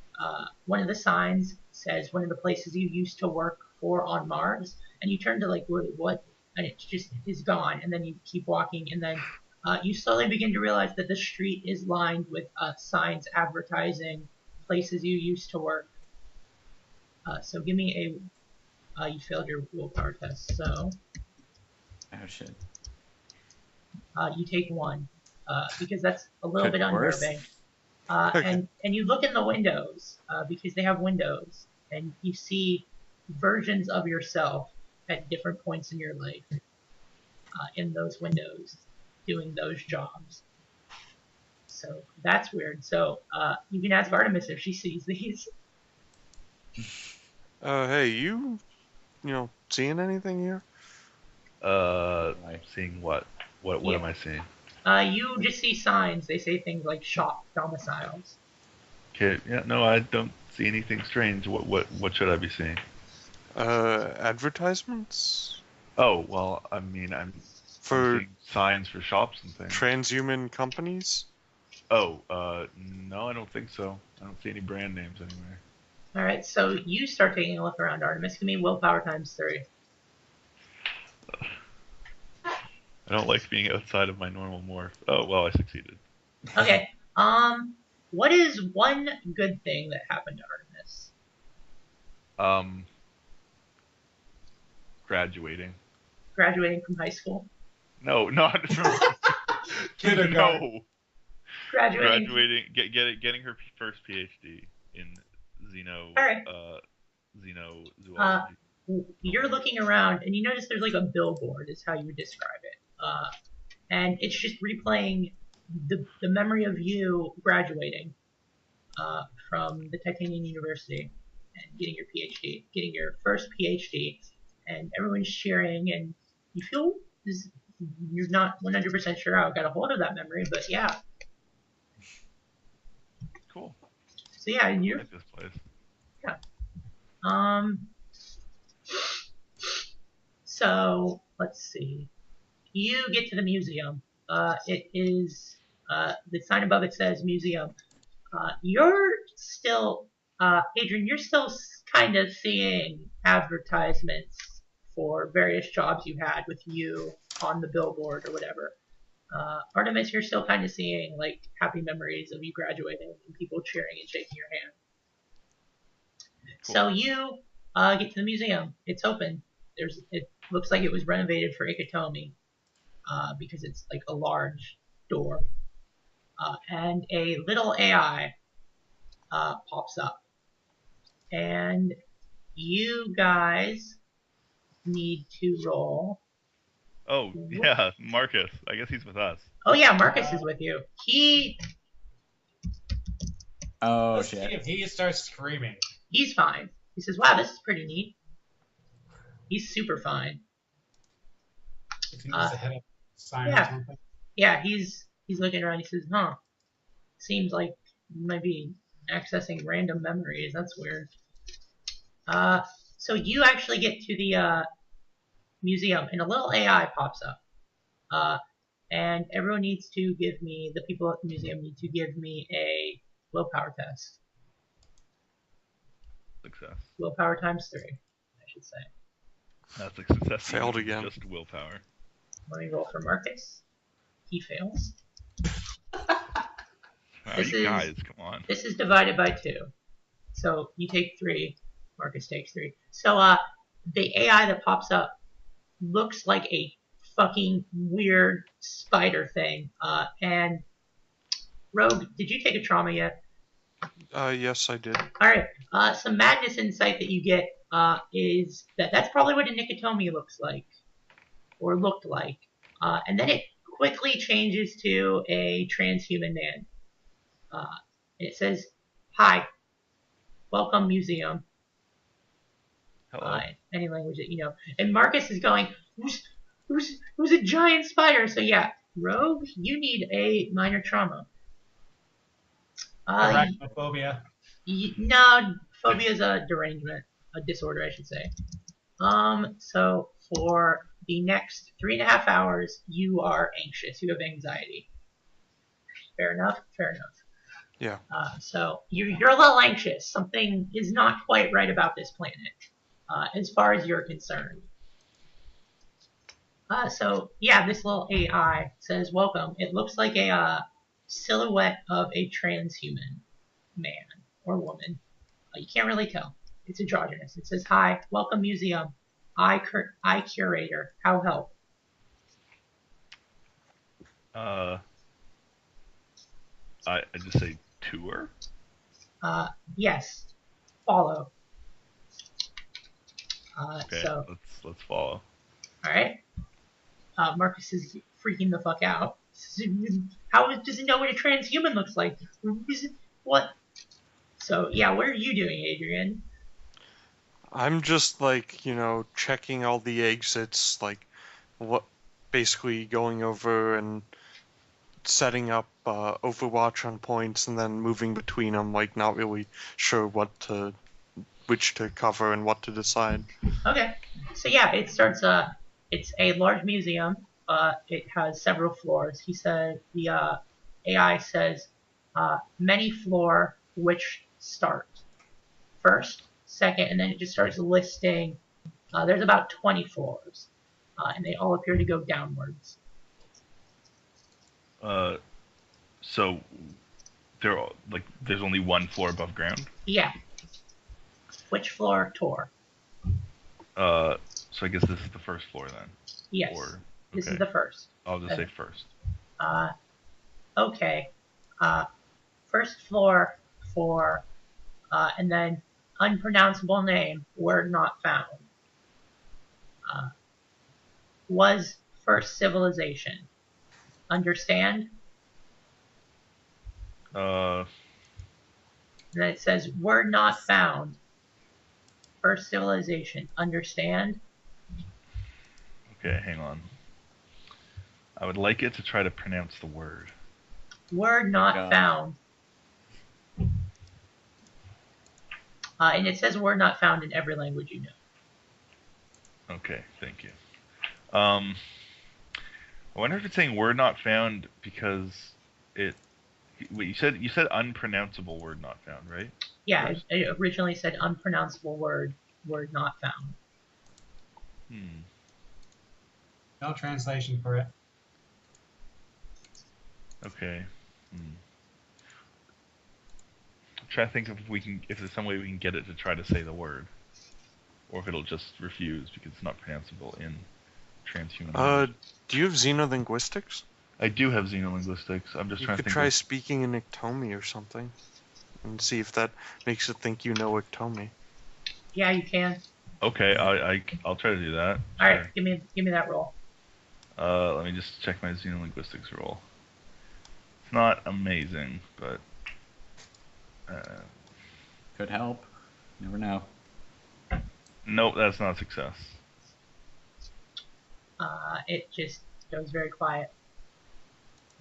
one of the signs says one of the places you used to work for on Mars, and you turn to like what, and it just is gone, and then you keep walking, and then you slowly begin to realize that the street is lined with signs advertising places you used to work. So give me a. You failed your willpower test, so Oh shit. you take 1 because that's a little bit Worse. unnerving. Okay. And you look in the windows because they have windows, and you see versions of yourself at different points in your life in those windows doing those jobs. So that's weird. So you can ask Artemis if she sees these. Hey, you seeing anything here? Seeing what? What Yeah. am I seeing? You just see signs. They say things like shop domiciles. Okay. Yeah. No, I don't see anything strange. What should I be seeing? Advertisements? Oh well, I mean, I'm For seeing signs for shops and things. transhuman companies? Oh, no, I don't think so. I don't see any brand names anywhere. All right, so you start taking a look around, Artemis. Give me willpower times 3. I don't like being outside of my normal morph. Oh, well, I succeeded. Okay. What is one good thing that happened to Artemis? Graduating. Graduating from high school. No, not from. Kindergarten. No. Graduating. Getting her first PhD in All right. xenozoology. You're looking around, and you notice there's like a billboard, is how you would describe it. And it's just replaying the memory of you graduating from the Titanian University and getting your PhD, getting your first PhD, and everyone's cheering, and you feel you're not 100% sure how I got a hold of that memory, but yeah. Cool. So yeah, and I you're like this place. So let's see. You get to the museum. It is the sign above it says museum. You're still, Adrian. You're still kind of seeing advertisements for various jobs you had with you on the billboard or whatever. Artemis, you're still kind of seeing like happy memories of you graduating and people cheering and shaking your hand. Cool. So you get to the museum. It's open. It looks like it was renovated for Ikitomi because it's like a large door. And a little AI pops up. And you guys need to roll. Oh, yeah, Marcus. I guess he's with us. Oh yeah, Marcus is with you. Oh Let's see shit. if he starts screaming. He's fine. He says, "Wow, this is pretty neat." He's super fine. If he needs to head up sign yeah. or something. Yeah, he's looking around. He says, "Huh, seems like you might be accessing random memories. That's weird." So you actually get to the museum, and a little AI pops up. And everyone needs to give me, the people at the museum need to give me a willpower test. Success. Willpower times 3, I should say. That's a success. Failed even again. Just willpower. Let me roll for Marcus. He fails. Wow, This you is- guys, come on. This is divided by 2. So you take 3, Marcus takes 3. So the AI that pops up looks like a fucking weird spider thing. And Rogue, did you take a trauma yet? Yes, I did. Alright, some madness insight that you get is that's probably what a Nikitomi looks like, or looked like. And then it quickly changes to a transhuman man. And it says, "Hi, welcome museum." Hello. Any language that you know. And Marcus is going, who's a giant spider? So yeah, Rogue, you need a minor trauma. Arachnophobia. No, phobia is a derangement, a disorder, I should say. So for the next 3.5 hours, you are anxious. You have anxiety. Fair enough. Fair enough. Yeah. So you're a little anxious. Something is not quite right about this planet, as far as you're concerned. So yeah, this little AI says, "Welcome." It looks like a silhouette of a transhuman man or woman. You can't really tell. It's androgynous. It says, "Hi, welcome museum. I curator. How help?" I just say tour. Yes. Follow. Okay, So, let's follow. all right. Marcus is freaking the fuck out. How does he know what a transhuman looks like? What? So yeah, what are you doing, Adrian? I'm just like, checking all the exits, like basically going over and setting up Overwatch on points and then moving between them, like not really sure which to cover and what to decide. Okay. So yeah, it starts. It's a large museum. It has several floors. He said the AI says many floor which start first, second, and then it just starts listing. There's about 20 floors, and they all appear to go downwards. So there's only one floor above ground. Yeah. Which floor tour? So I guess this is the first floor then. Yes. Or, This okay. is the first. I'll just say first. Okay. First floor for, and then unpronounceable name, word not found. Was first civilization. Understand? And then it says word not found. First civilization. Understand? Okay, hang on. I would like it to try to pronounce the word. Word not God. found. And it says word not found in every language you know. Okay, thank you. I wonder if it's saying word not found because it. Wait, you said unpronounceable word not found, right? Yeah, it originally said unpronounceable word not found. No translation for it. Okay. I'm trying to think if there's some way we can get it to try to say the word, or if it'll just refuse because it's not pronounceable in transhuman language. Do you have xenolinguistics? I do have xenolinguistics. I'm just You trying to could think. try speaking in Iktomi or something, and see if that makes it think you know Iktomi. Yeah, you can. Okay, I'll try to do that. All right, Sure. give me that roll. Let me just check my xenolinguistics roll. It's not amazing, but Could help. Never know. nope, that's not a success. It just goes very quiet.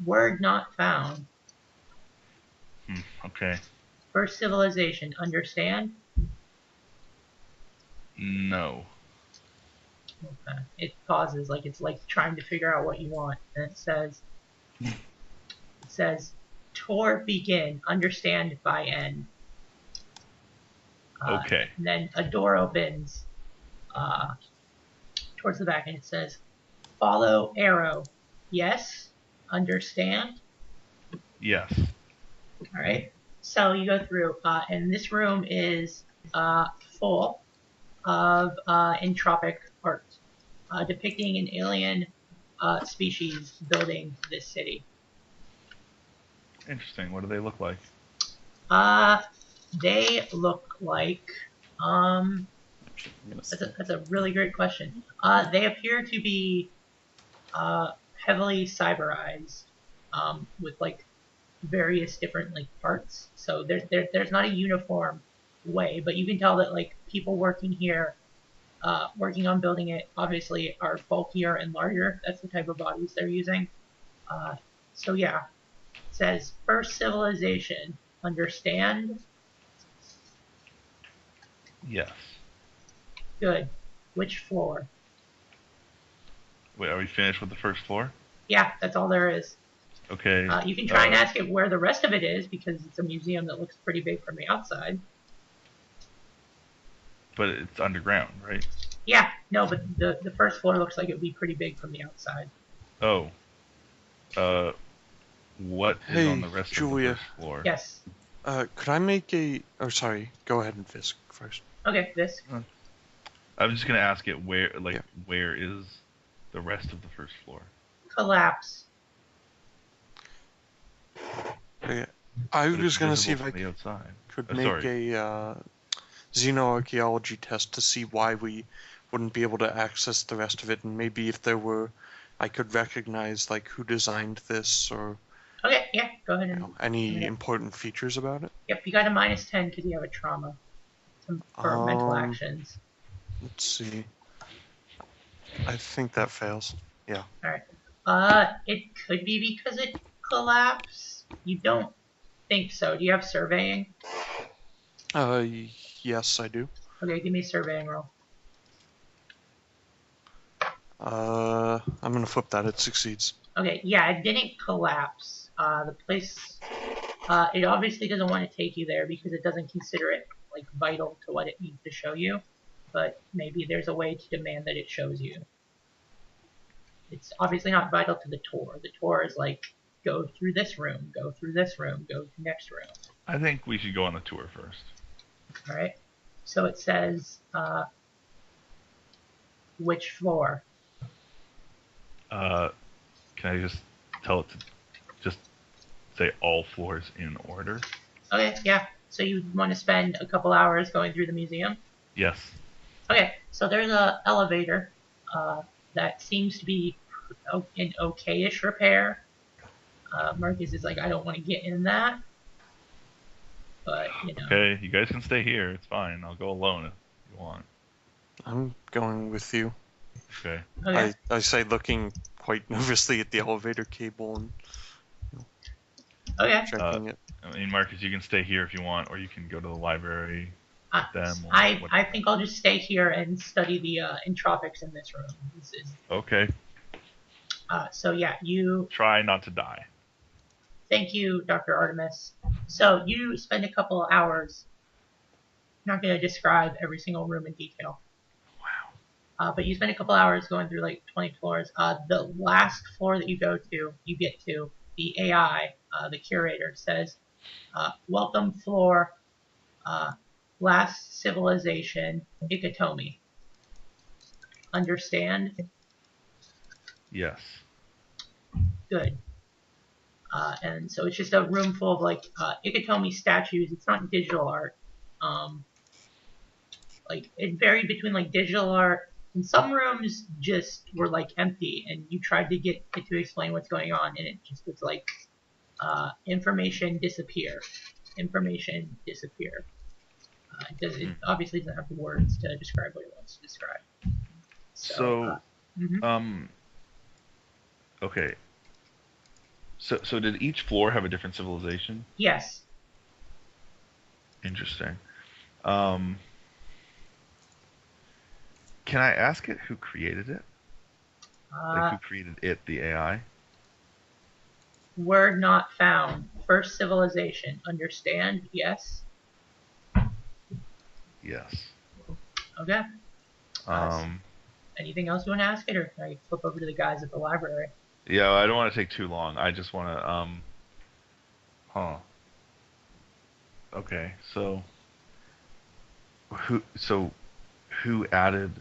Word not found. Okay. First civilization. Understand? No. Okay. It pauses, like it's like trying to figure out what you want, and it says, tour begin. Understand by end. Okay. And then a door opens towards the back, and it says, follow arrow. Yes? Understand? Yes. All right. So you go through, and this room is full of entropic art, depicting an alien species building this city. Interesting. What do they look like? They look like. That's a really great question. They appear to be heavily cyberized, with like various different like parts. So there's not a uniform way, but you can tell that like people working here, working on building it, obviously are bulkier and larger. That's the type of bodies they're using. So yeah, it says first civilization. Understand? Yes. Good. Which floor? Wait, are we finished with the first floor? Yeah, that's all there is. Okay. You can try and ask it where the rest of it is, because it's a museum that looks pretty big from the outside. But it's underground, right? Yeah, no, but the first floor looks like it would be pretty big from the outside. Oh. What is on the rest Julia. of the first floor? Yes. Could I make a... Oh, sorry. Go ahead and Fisk first. Okay, this. I'm just gonna ask it where is the rest of the first floor? Collapse. Okay. I But was it's gonna see visible if I from the outside. could make a xenoarchaeology test to see why we wouldn't be able to access the rest of it, and maybe if there were, I could recognize like who designed this or Okay, yeah, go ahead and. any important features about it. Yep, you got a -10 because you have a trauma for mental actions. Let's see. I think that fails. Yeah. Alright. It could be because it collapsed. You don't think so. Do you have surveying? Yes, I do. Okay, give me a surveying roll. I'm gonna flip that. It succeeds. Okay, yeah, it didn't collapse. The place, it obviously doesn't want to take you there because it doesn't consider it like vital to what it needs to show you. But maybe there's a way to demand that it shows you. It's obviously not vital to the tour. The tour is like, go through this room, go through this room, go to next room. I think we should go on the tour first. All right. So it says, which floor? Can I just tell it to just say all floors in order? Okay, yeah. So you want to spend a couple hours going through the museum? Yes. Okay, so there's an elevator that seems to be in okay-ish repair. Marcus is like, I don't want to get in that. But, you know. Okay, you guys can stay here. It's fine. I'll go alone if you want. I'm going with you. Okay. Okay. I say, looking quite nervously at the elevator cable and Okay. checking it. I mean, Marcus, you can stay here if you want, or you can go to the library with them. Or I whatever. think I'll just stay here and study the entropics in this room. Okay. So yeah, you. Try not to die. Thank you, Dr. Artemis. So you spend a couple of hours. I'm not going to describe every single room in detail. But you spend a couple hours going through like 20 floors. The last floor that you get to, the AI, the curator says, welcome floor, last civilization, Ikitomi. Understand? Yes. Good. And so it's just a room full of like Ikitomi statues. It's not digital art. Like it varied between like digital art, and some rooms just were like empty, and you tried to get it to explain what's going on, and it just was like information disappear. Information disappear. It obviously doesn't have the words to describe what it wants to describe. So okay. So did each floor have a different civilization? Yes. Interesting. Can I ask it who created it? Like who created it, the AI? Word not found. First civilization. Understand? Yes. Yes. Okay. Anything else you want to ask it, or can I flip over to the guys at the library? Yeah, I don't want to take too long. I just want to Okay, so who added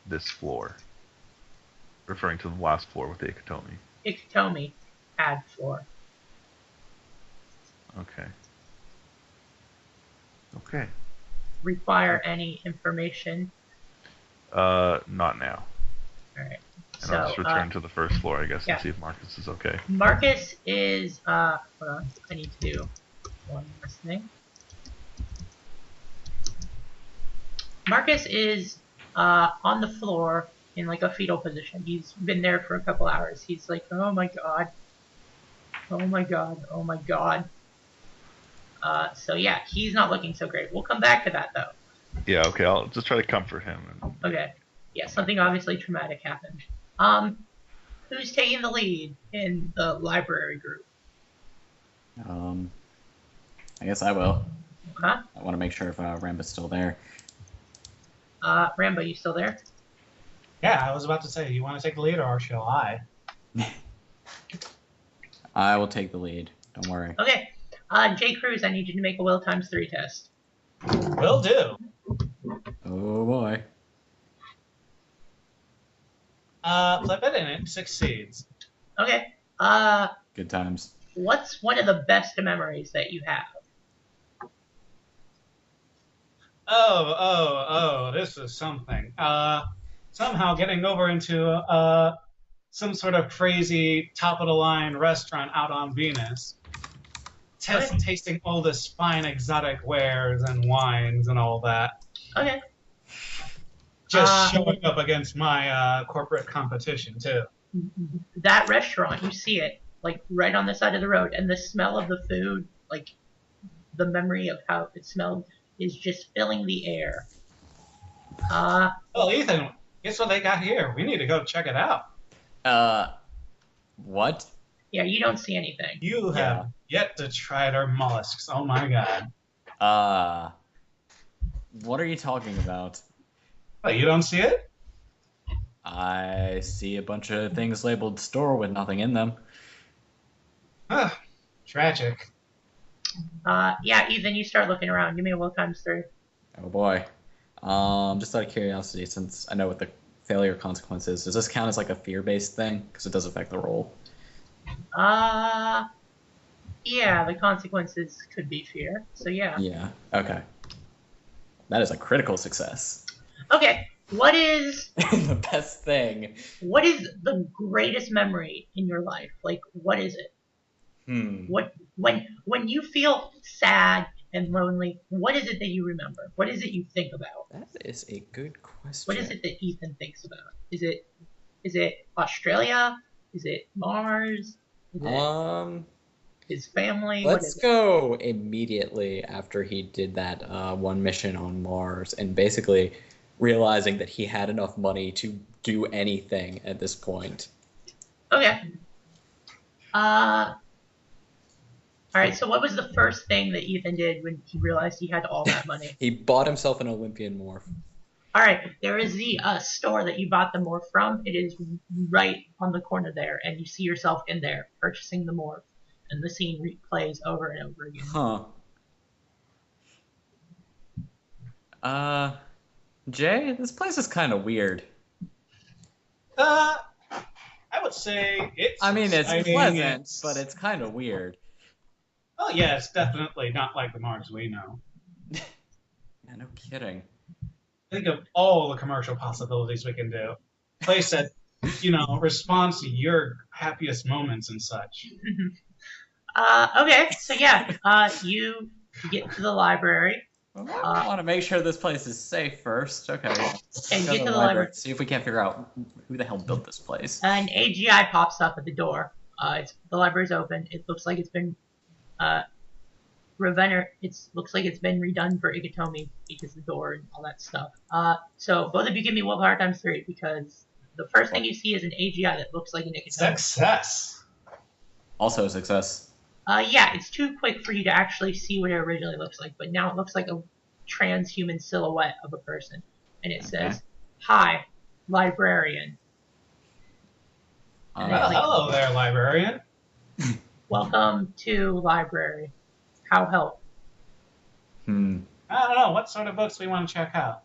this floor? Referring to the last floor with the Ikitomi. Ikitomi, add floor. Okay. Okay. Require any information? Not now. Alright. And I'll just return to the first floor, I guess, and see if Marcus is okay. Marcus is, hold on, I need to do one more thing. Marcus is on the floor in like a fetal position. He's been there for a couple hours. He's like, oh my god. Oh my god. Oh my god. So yeah, he's not looking so great. We'll come back to that though. Yeah, okay, I'll just try to comfort him. Okay. Yeah, something obviously traumatic happened. Who's taking the lead in the library group? I guess I will. Huh? I want to make sure if Ramba's still there. Ramba, you still there? Yeah, I was about to say, you want to take the lead or shall I? I will take the lead. Don't worry. Okay. J. Cruz, I need you to make a will ×3 test. Will do. Oh boy. Flip it and it succeeds. Okay. Good times. What's one of the best memories that you have? Oh, this is something. Somehow getting over into some sort of crazy top-of-the-line restaurant out on Venus. Tasting all this fine exotic wares and wines and all that. Okay. Just showing up against my corporate competition, too. That restaurant, you see it, like, right on the side of the road, and the smell of the food, like, the memory of how it smelled is just filling the air. Oh, Ethan, guess what they got here? We need to go check it out. What? Yeah, you don't see anything. You have yet to try their mollusks. Oh my god. What are you talking about? Oh, you don't see it? I see a bunch of things labeled store with nothing in them. Tragic. Yeah, Ethan, you start looking around. Give me a will ×3. Oh boy. Just out of curiosity, since I know what the failure consequence is, does this count as like a fear-based thing? Because it does affect the roll. Yeah, the consequences could be fear. So yeah. Yeah. Okay. That is a critical success. Okay. What is the best thing? What is the greatest memory in your life? Like, what is it? What when you feel sad and lonely, what is it that you remember? What is it you think about? That is a good question. What is it that Ethan thinks about? Is it Australia? Is it Mars? Is it his family? Let's go immediately after he did that one mission on Mars and basically realizing that he had enough money to do anything at this point. Okay. Alright, so what was the first thing that Ethan did when he realized he had all that money? He bought himself an Olympian morph. All right, there is the store that you bought the morph from. It is right on the corner there, and you see yourself in there purchasing the morph, and the scene replays over and over again. Jay, this place is kind of weird. I would say it's. I mean, it's exciting, pleasant, but it's kind of weird. Oh yeah, it's definitely not like the Mars we know. Yeah, no kidding. Think of all the commercial possibilities we can do. Place that, responds to your happiest moments and such. Okay, so yeah, you get to the library. I want to make sure this place is safe first. Okay. And get to the library. See if we can't figure out who the hell built this place. An AGI pops up at the door. The library's open. It looks like it's been looks like it's been redone for Igatomi because the door and all that stuff. So both of you give me willpower times 3 because the first thing you see is an AGI that looks like an Igatomi. Success. Also a success. Yeah, it's too quick for you to actually see what it originally looks like, but now it looks like a transhuman silhouette of a person. And it says, "Hi, librarian." Hello there, librarian. Welcome to library. How help? I don't know. What sort of books we want to check out?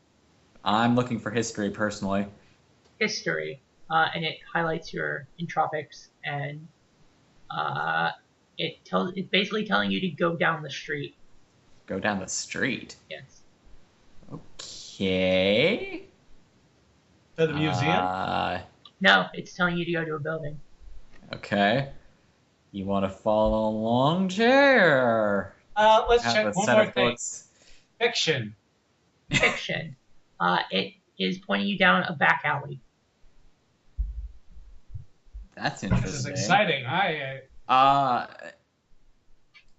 I'm looking for history, personally. History. And it highlights your entropics, and it's basically telling you to go down the street. Go down the street? Yes. Okay. To the museum? No, it's telling you to go to a building. Okay. You want to follow along, Jay, or Let's have check a one set more of thing. books? Fiction. It is pointing you down a back alley. That's interesting. This is exciting. I'm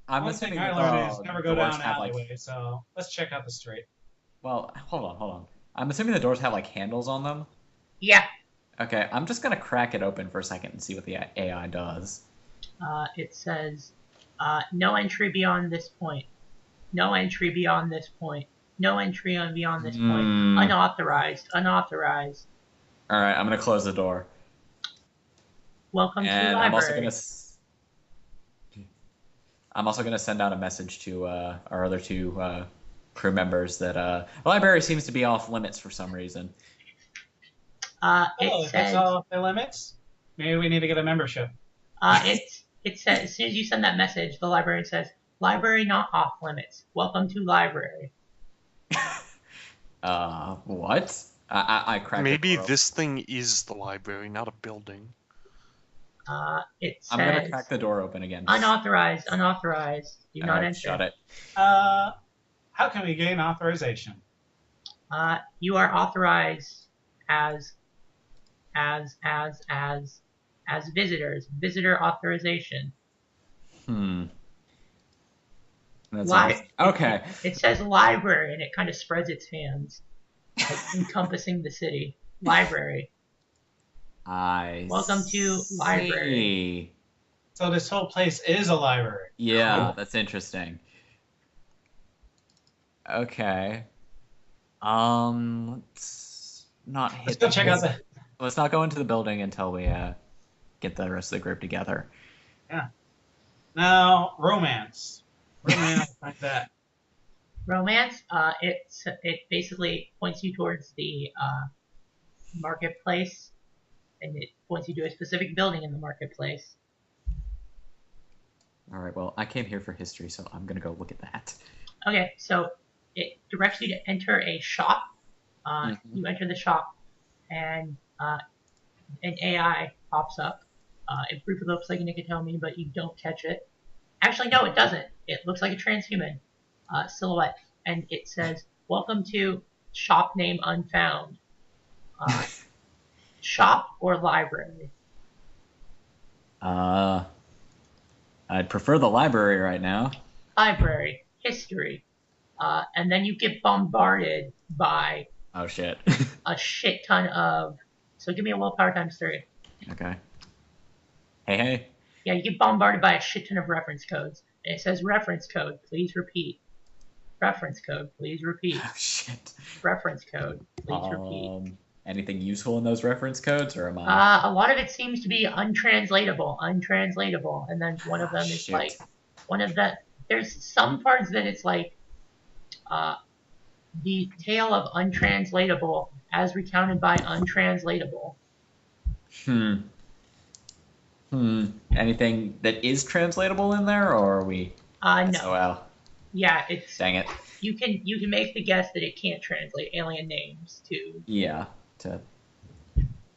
One assuming thing I that learned is the never go doors down have, alleyway, so let's check out the street. Well, hold on. I'm assuming the doors have like handles on them. Yeah. Okay, I'm just gonna crack it open for a second and see what the AI does. It says, no entry beyond this point. No entry beyond this point. No entry on beyond this point. Unauthorized. Unauthorized. All right, I'm gonna close the door. Welcome to the And library. I'm also gonna send out a message to our other two crew members that the library seems to be off limits for some reason. It If says, that's all the limits, maybe we need to get a membership. it says, as soon as you send that message, the librarian says, "Library not off limits. Welcome to library." What? I cracked. Maybe this thing is the library, not a building. It says, I'm gonna crack the door open again. unauthorized. Unauthorized. Do not enter. Shut it. How can we gain authorization? You are authorized as visitors. Visitor authorization. That's okay. It says library, and it kind of spreads its hands, like encompassing the city. Library. Welcome to library. So this whole place is a library. Yeah, that's interesting. Okay. Let's not hit. Let's go check out the. Let's not go into the building until we get the rest of the group together. Yeah. Now, romance. Romance like that. Romance. It basically points you towards the marketplace, and it points you to a specific building in the marketplace. All right. Well, I came here for history, so I'm gonna go look at that. Okay, so it directs you to enter a shop. You enter the shop, and an AI pops up. It briefly looks like a Nicotome, but you don't catch it. Actually, no, it doesn't. It looks like a transhuman silhouette, and it says, "Welcome to shop name unfound." Shop or library? I'd prefer the library right now. Library. History. And then you get bombarded by Oh shit. a shit ton of... So give me a willpower times 3. Okay. Hey. Yeah, you get bombarded by a shit ton of reference codes. And it says, reference code, please repeat. Reference code, please repeat. Oh, shit. Reference code, please repeat. Anything useful in those reference codes, or am I? A lot of it seems to be untranslatable, and then one of them is Shoot. like, there's some parts that it's like, the tale of untranslatable as recounted by untranslatable. Anything that is translatable in there, or are we? No. SOL. Yeah, it's. Dang it. You can make the guess that it can't translate alien names to. Yeah, to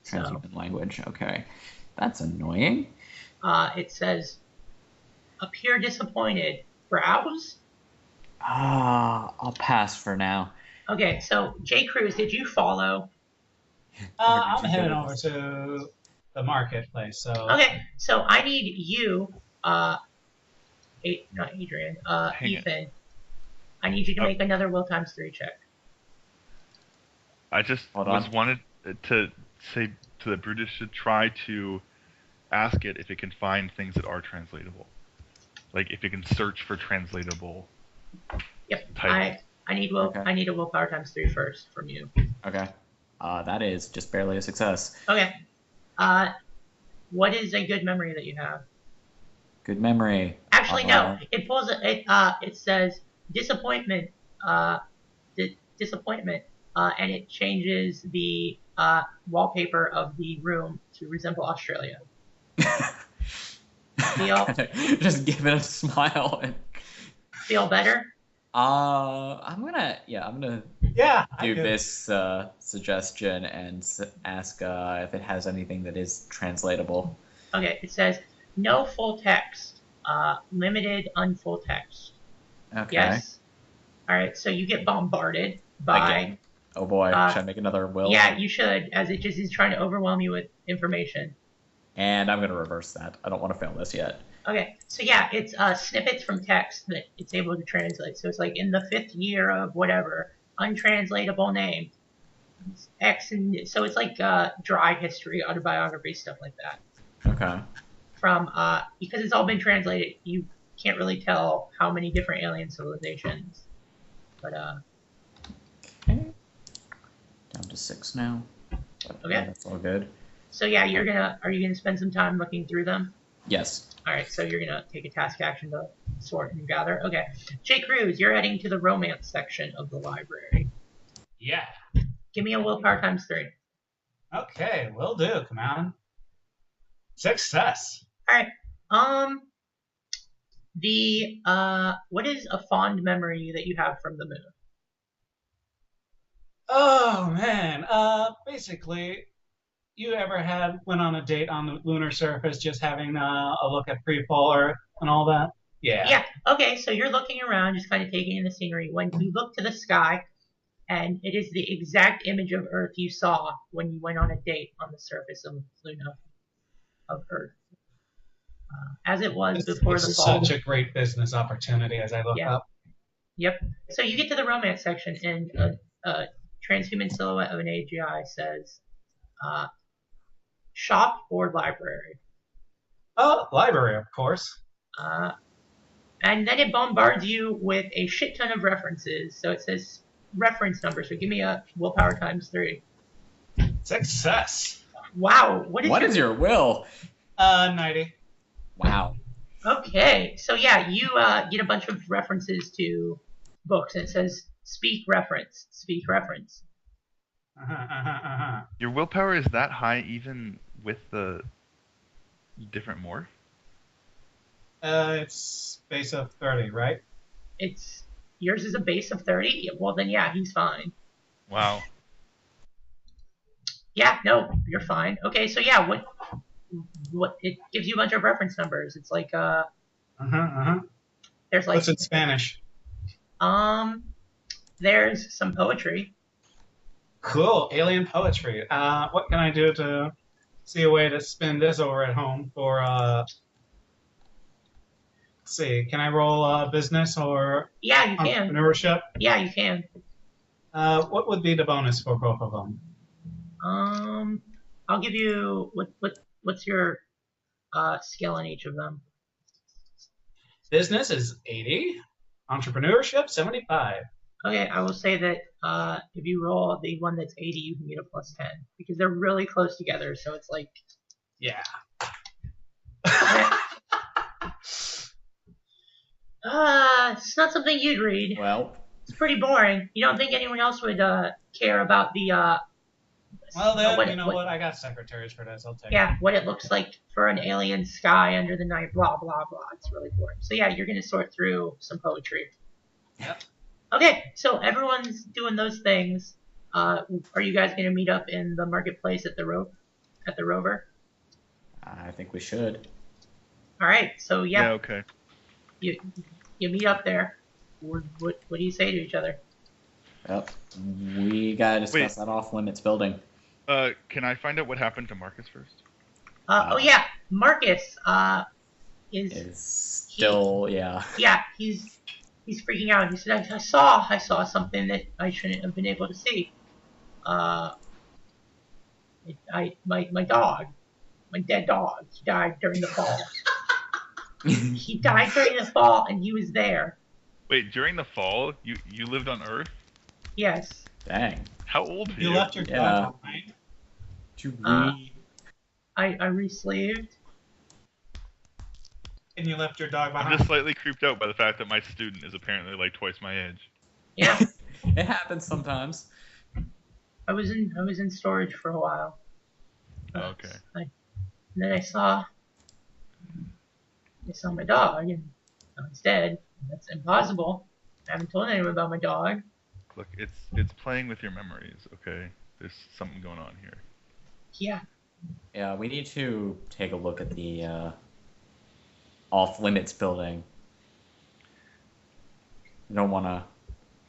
transhuman language. Okay, that's annoying. It says, appear disappointed. Browse. I'll pass for now. Okay, so J. Cruz, did you follow? I'm heading over to the marketplace. So. Okay, so I need you, not Adrian, Ethan. I need you to make another will times 3 check. I just wanted to say to the Brutus should try to ask it if it can find things that are translatable. Like if it can search for translatable. Yep. Type. I need a willpower times 3 first from you. Okay. That is just barely a success. Okay. What is a good memory that you have? Good memory. Actually, no. It pulls it. It says disappointment. Disappointment. And it changes the wallpaper of the room to resemble Australia. Just give it a smile. Feel better? I'm gonna do this suggestion and ask if it has anything that is translatable. Okay, it says no full text, limited unfull text. Okay. Yes. All right, so you get bombarded by. Again. Oh boy, should I make another will? Yeah, you should, as it just is trying to overwhelm you with information. And I'm gonna reverse that. I don't want to fail this yet. Okay, so yeah, it's snippets from text that it's able to translate. So it's like in the 5th year of whatever, untranslatable name, X, and so it's like dry history, autobiography, stuff like that. Okay. From because it's all been translated, you can't really tell how many different alien civilizations. But Okay. Down to 6 now. But, okay. That's all good. So yeah, are you gonna spend some time looking through them? Yes. All right, so you're gonna take a task action to sort and gather. Okay, J. Cruz, you're heading to the romance section of the library. Yeah. Give me a willpower times 3. Okay, will do. Come on. Success. All right. What is a fond memory that you have from the moon? Oh man. Basically, you ever went on a date on the lunar surface, just having a look at pre-fall Earth and all that? Yeah. Yeah. Okay, so you're looking around, just kind of taking in the scenery. When you look to the sky, and it is the exact image of Earth you saw when you went on a date on the surface of Luna, of Earth, as it was before the fall. Such a great business opportunity as I look up. Yep. So you get to the romance section, and a transhuman silhouette of an AGI says, shop or library? Oh, library, of course. And then it bombards you with a shit ton of references. So it says reference number. So give me a willpower times 3. Success. Wow. What is your will? 90. Wow. Okay. So yeah, you get a bunch of references to books, and it says speak reference. Speak reference. Your willpower is that high even with the different morph? It's base of 30, right? Yours is a base of 30? Well then yeah, he's fine. Wow. Yeah, no, you're fine. Okay, so yeah, what it gives you a bunch of reference numbers. It's like there's like what's in Spanish? There's some poetry. Cool, alien poetry. What can I do to see a way to spin this over at home for let's see, can I roll business or yeah, you can. Entrepreneurship? Yeah, you can. What would be the bonus for both of them? I'll give you what's your skill in each of them? Business is 80. Entrepreneurship 75. Okay, I will say that if you roll the one that's 80, you can get a plus 10 because they're really close together. So it's like, Yeah. it's not something you'd read. Well, It's pretty boring. You don't think anyone else would care about the Well, then, what- you know what- what? I got secretaries for this. I'll take yeah, it. what it looks like for an alien sky under the night, blah, blah, blah. It's really boring. So yeah, you're going to sort through some poetry. Yep. Okay, so everyone's doing those things. Are you guys going to meet up in the marketplace at the Rover? I think we should. All right, so yeah, okay. you meet up there. What do you say to each other? Yep. We gotta discuss Wait. that off-limits building. Can I find out what happened to Marcus first? Oh yeah, Marcus is Is still, yeah. yeah, he's freaking out. He said, I saw something that I shouldn't have been able to see. My dog, my dead dog, he died during the fall. He died during the fall, and he was there. Wait, during the fall, you lived on Earth? Yes. Dang. How old are You left your Yeah. dog behind. Did you Uh, read? I re-slaved. And you left your dog I'm behind. just slightly creeped out by the fact that my student is apparently like twice my age. Yeah, It happens sometimes. I was in storage for a while. Okay. And then I saw my dog, and now he's dead. That's impossible. I haven't told anyone about my dog. Look, it's playing with your memories, okay? There's something going on here. Yeah. Yeah, we need to take a look at the off-limits building. We don't want to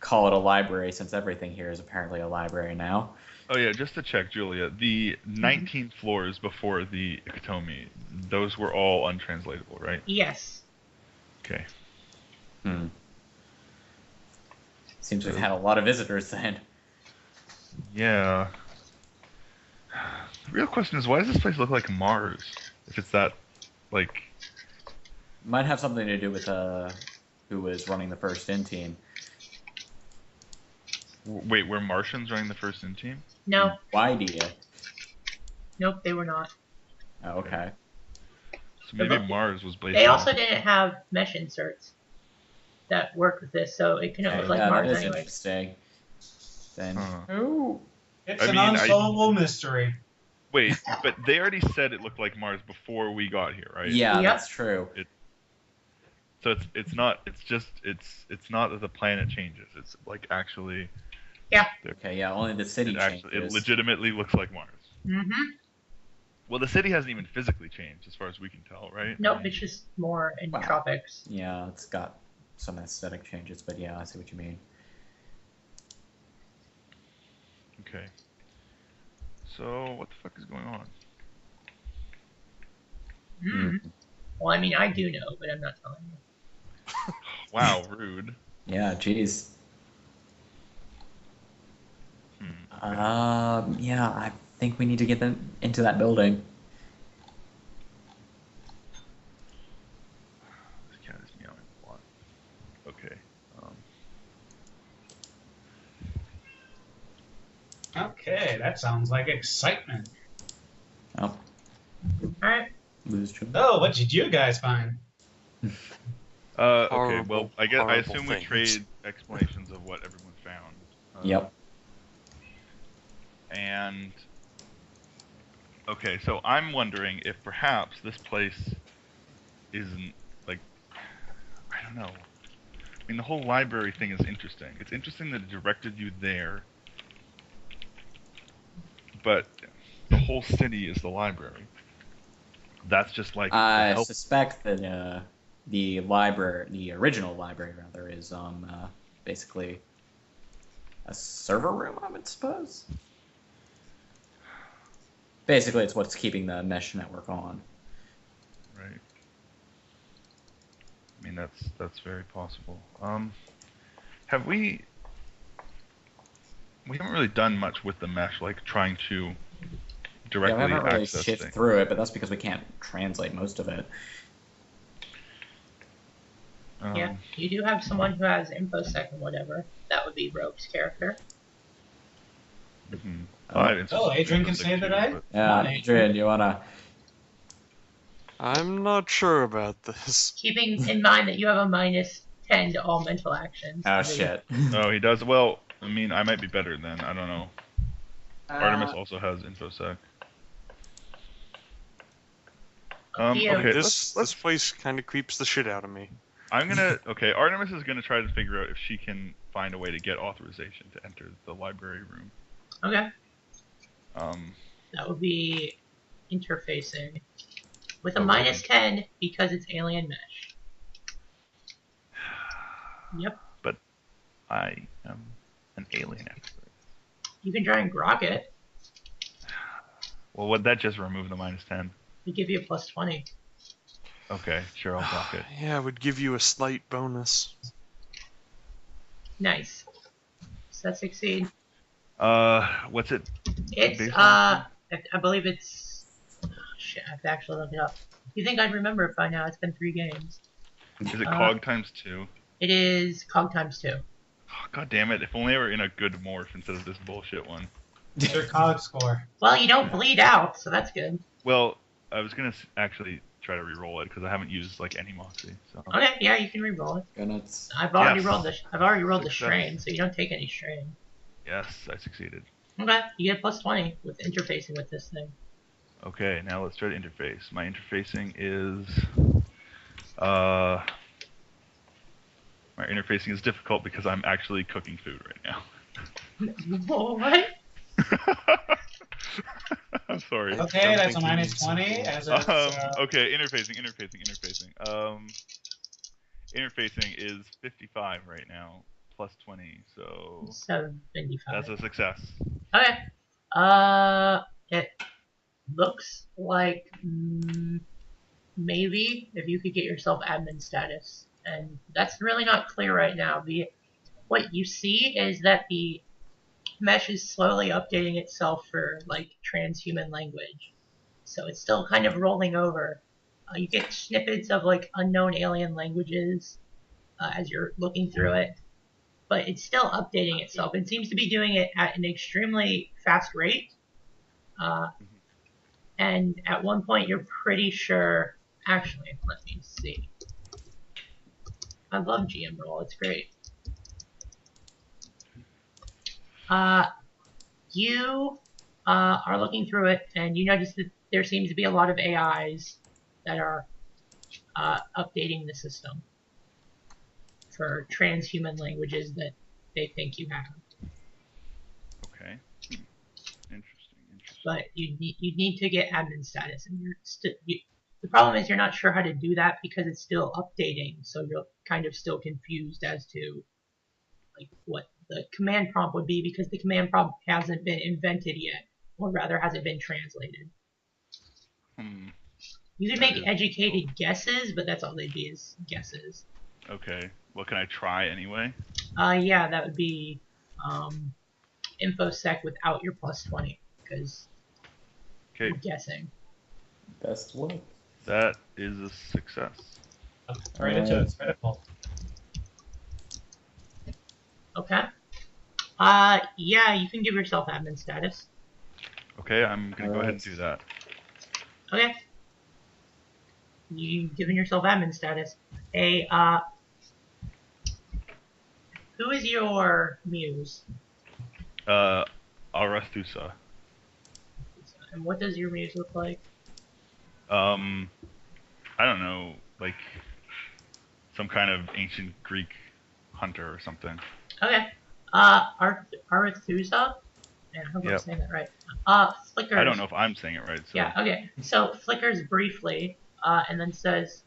call it a library since everything here is apparently a library now. Oh yeah, just to check, Julia, the 19 floors before the ectomy, those were all untranslatable, right? Yes. Okay. Seems we've had a lot of visitors then. Yeah. The real question is, why does this place look like Mars? If it's that, like... Might have something to do with who was running the first in team. Wait, were Martians running the first in team? No. Why do you? Nope, they were not. Oh, okay. So maybe Mars was based They on... also didn't have mesh inserts that worked with this, so it couldn't Okay, look like yeah, Mars that is anyway. interesting. Then, Huh. ooh, It's I an mean, unsolvable mystery. Wait, but they already said it looked like Mars before we got here, right? yeah, Yep. that's true. So it's not not that the planet changes. It's like actually Okay, yeah, only the city it changes. legitimately looks like Mars. Mm-hmm. Well, the city hasn't even physically changed as far as we can tell, right? Nope, it's just more in Wow. tropics. Yeah, it's got some aesthetic changes, but yeah, I see what you mean. Okay. So what the fuck is going on? Mm. Well, I mean, I do know, but I'm not telling you. Wow, rude. Yeah, jeez. Okay. Yeah, I think we need to get them into that building. This cat is meowing a lot. Okay. Okay, that sounds like excitement. Oh, All right. lose Jim. So, what did you guys find? Okay. Horrible, Well, I horrible assume we things. trade explanations of what everyone found. Yep. And okay, so I'm wondering if perhaps this place isn't like, I don't know. I mean, the whole library thing is interesting. It's interesting that it directed you there, but the whole city is the library. That's just like I the suspect that the library, the original library rather, is basically a server room, I would suppose. Basically, it's what's keeping the mesh network on. right. I mean, that's very possible. Have we haven't really done much with the mesh, like trying to Yeah, directly we haven't really access shift things. through it, but that's because we can't translate most of it. Yeah, you do have someone who has infosec and whatever. That would be Rogue's character. Mm-hmm. Oh, Adrian can save the day? Yeah, Adrian, you wanna? I'm not sure about this. Keeping in mind that you have a -10 to all mental actions. Oh shit. Oh, he does. Well, I mean, I might be better then. I don't know. Artemis also has infosec. Yeah. Okay, This place kind of creeps the shit out of me. Okay, Artemis is gonna try to figure out if she can find a way to get authorization to enter the library room. Okay. Um, That would be interfacing with a Okay. -10 because it's alien mesh. Yep. but I am an alien expert. You can try and grok it. Well, would that just remove the -10? They give you a +20. Okay, sure, I'll block it. Yeah, it would give you a slight bonus. Nice. Does that succeed? What's it? It's based on? I believe it's shit. I have to actually look it up. You think I'd remember it by now? It's been 3 games. Is it cog times 2? It is cog times 2. Oh, God damn it! If only I were in a good morph instead of this bullshit one. What's your cog score? Well, you don't bleed out, so that's good. Well, I was gonna actually try to re-roll it because I haven't used like any moxie. So. Okay, yeah, you can re-roll it. Go nuts. I've already Yes. rolled the Success. strain, so you don't take any strain. Yes, I succeeded. Okay, you get +20 with interfacing with this thing. Okay, now let's try to interface. My interfacing is my interfacing is difficult because I'm actually cooking food right now. What? I'm sorry. Okay, that's a thinking -20 as it's, Okay, interfacing. Interfacing is 55 right now, +20, so 75. that's a success. Okay. It looks like maybe if you could get yourself admin status, and that's really not clear right now. What you see is that the mesh is slowly updating itself for like transhuman language, so it's still kind of rolling over. You get snippets of like unknown alien languages as you're looking through it, but it's still updating itself. It seems to be doing it at an extremely fast rate. And at one point, you're pretty sure. Actually, let me see. I love GM roll. It's great. You are looking through it, and you notice that there seems to be a lot of AIs that are updating the system for transhuman languages that they think you have. Okay. Interesting. But you need to get admin status, and the problem is you're not sure how to do that because it's still updating, so you're kind of still confused as to like what the command prompt would be because the command prompt hasn't been invented yet, or rather hasn't been translated. You can make educated guesses, but that's all they'd be is guesses. Okay. Well, can I try anyway? Yeah, that would be infosec without your +20 because Okay, you're guessing. Best luck. that is a success. right into its critical. Okay. Yeah, you can give yourself admin status. Okay, I'm gonna go ahead and do that. Okay. You've given yourself admin status. Hey, who is your muse? Arathusa. And what does your muse look like? I don't know, like some kind of ancient Greek hunter or something. Okay. Arathusa? Man, I hope I'm Yep. saying that right. Flickers. I don't know if I'm saying it right. So. Yeah, okay. So flickers briefly, and then says,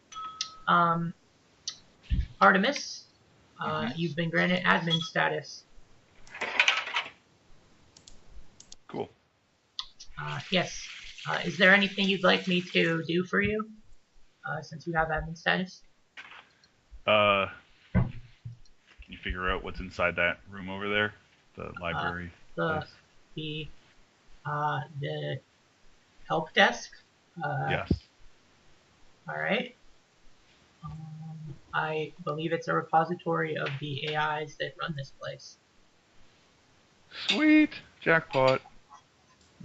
Artemis, you've been granted admin status. Cool. Yes. Is there anything you'd like me to do for you, since you have admin status? Can you figure out what's inside that room over there? The library. The help desk. Yes. All right. I believe it's a repository of the AIs that run this place. Sweet jackpot.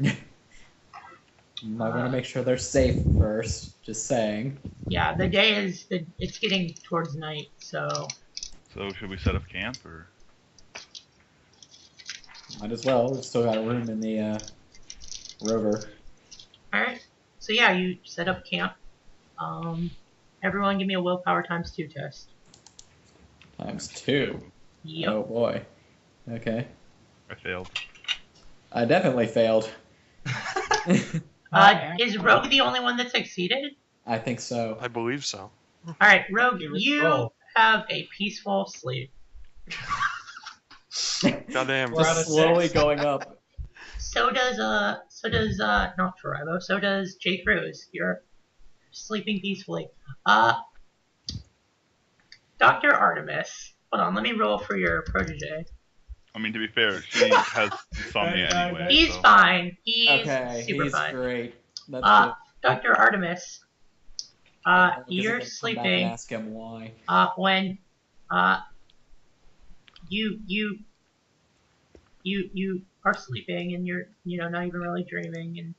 Might want to make sure they're safe first. Just saying. Yeah, it's getting towards night, so So should we set up camp or? Might as well. We've still got a room in the rover. all right. So yeah, you set up camp. Everyone, give me a willpower times 2 test. Times 2. Yep. Oh boy. Okay. I failed. I definitely failed. Is Rogue the only one that succeeded? I think so. I believe so. All right, Rogue, You you roll. have a peaceful sleep. Goddamn. We're out Just of slowly 6. going up. So does not Faribo. So does J. Cruz. You're sleeping peacefully. Dr. Artemis. Hold on, let me roll for your protege. I mean, to be fair, she has insomnia anyway. He's so. fine. He's Okay, super he's fine. great. That's Dr. Artemis. good. Because You're I can come back and sleeping. ask him why. When you are sleeping and you're not even really dreaming, and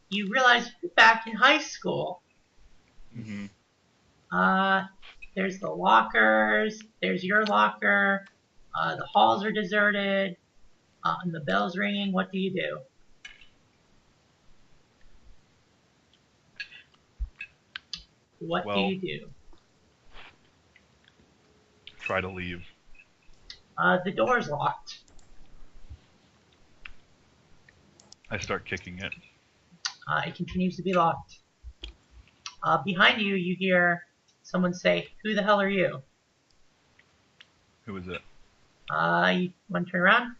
you realize you're back in high school. Mhm. There's the lockers, there's your locker, the halls are deserted, and the bell's ringing. What do you do? What do Well- you do? Try to leave. The door's locked. I start kicking it. It continues to be locked. Behind you, you hear someone say, "Who the hell are you?" Who is it? You want to turn around?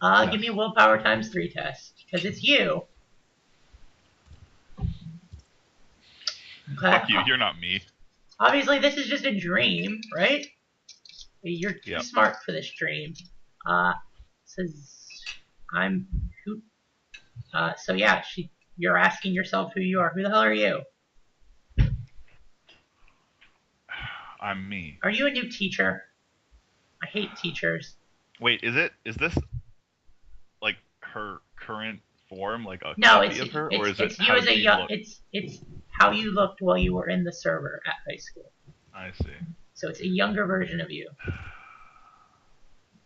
Yes. Give me a willpower times 3 test, because it's you. Fuck you. You're not me. Obviously, this is just a dream, right? You're too Yep. smart for this dream. Says, I'm who? So yeah, you're asking yourself who you are. Who the hell are you? I'm me. Are you a new teacher? I hate teachers. Wait, is this like her current form, like a No, copy it's of her, or is it's it you how as a she young. looks? It's how you looked while you were in the server at high school. I see. So it's a younger version of you.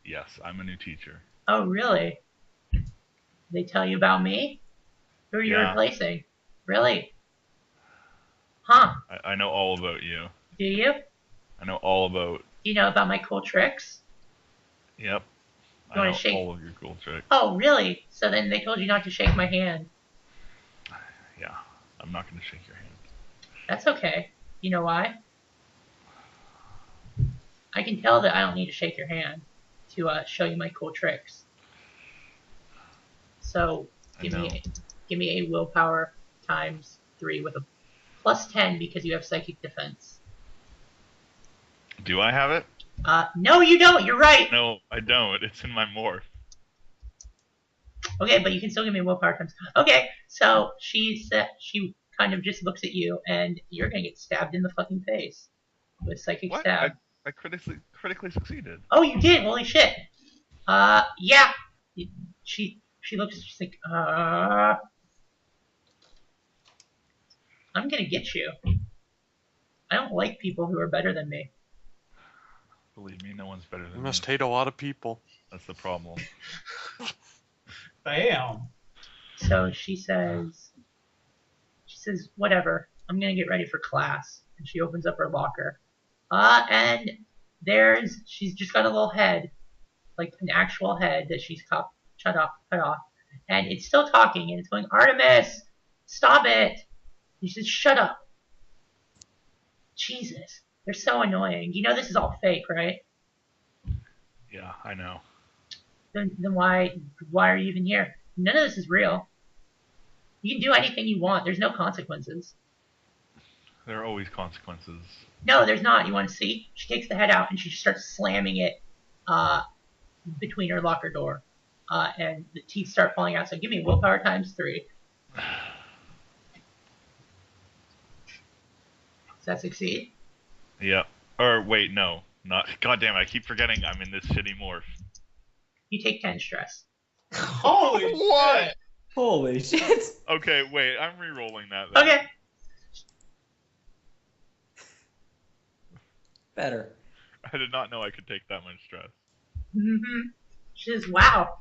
Yes, I'm a new teacher. Oh, really? They tell you about me? Who are you Yeah. replacing? Really? Huh? I know all about you. Do you? I know all about. Do you know about my cool tricks? Yep. You I wanna know shake- all of your cool tricks. Oh, really? So then they told you not to shake my hand. Yeah, I'm not gonna shake your hand. That's okay. You know why? I can tell that I don't need to shake your hand to show you my cool tricks. So I give know. me a willpower times 3 with a plus 10 because you have psychic defense. Do I have it? No, you don't. You're right. No, I don't. It's in my morph. Okay, but you can still give me willpower times. Okay, so she kind of just looks at you, and you're gonna get stabbed in the fucking face with psychic What? stab. I critically succeeded. Oh, you did. Holy shit. Yeah. She looks. She's like, I'm gonna get you. I don't like people who are better than me. Believe me, no one's better than You me. must hate a lot of people. That's the problem. Damn. So she says, whatever. I'm gonna get ready for class. And she opens up her locker. And she's just got a little head, like an actual head that she's cut off, and it's still talking, and it's going, "Artemis, stop it!" And she says, "Shut up." Jesus, they're so annoying. You know this is all fake, right? Yeah, I know. Then why are you even here? None of this is real. You can do anything you want. There's no consequences. There are always consequences. No, there's not. You want to see? She takes the head out and she starts slamming it between her locker door. And the teeth start falling out. So give me willpower times 3. Does that succeed? Yep. Or wait, no, not. God damn it! I keep forgetting I'm in this shitty morph. You take 10 stress. Holy What? shit! Holy shit! Okay, wait. I'm re-rolling that. Then. Okay. Better. I did not know I could take that much stress. Mm-hmm. She says, "Wow,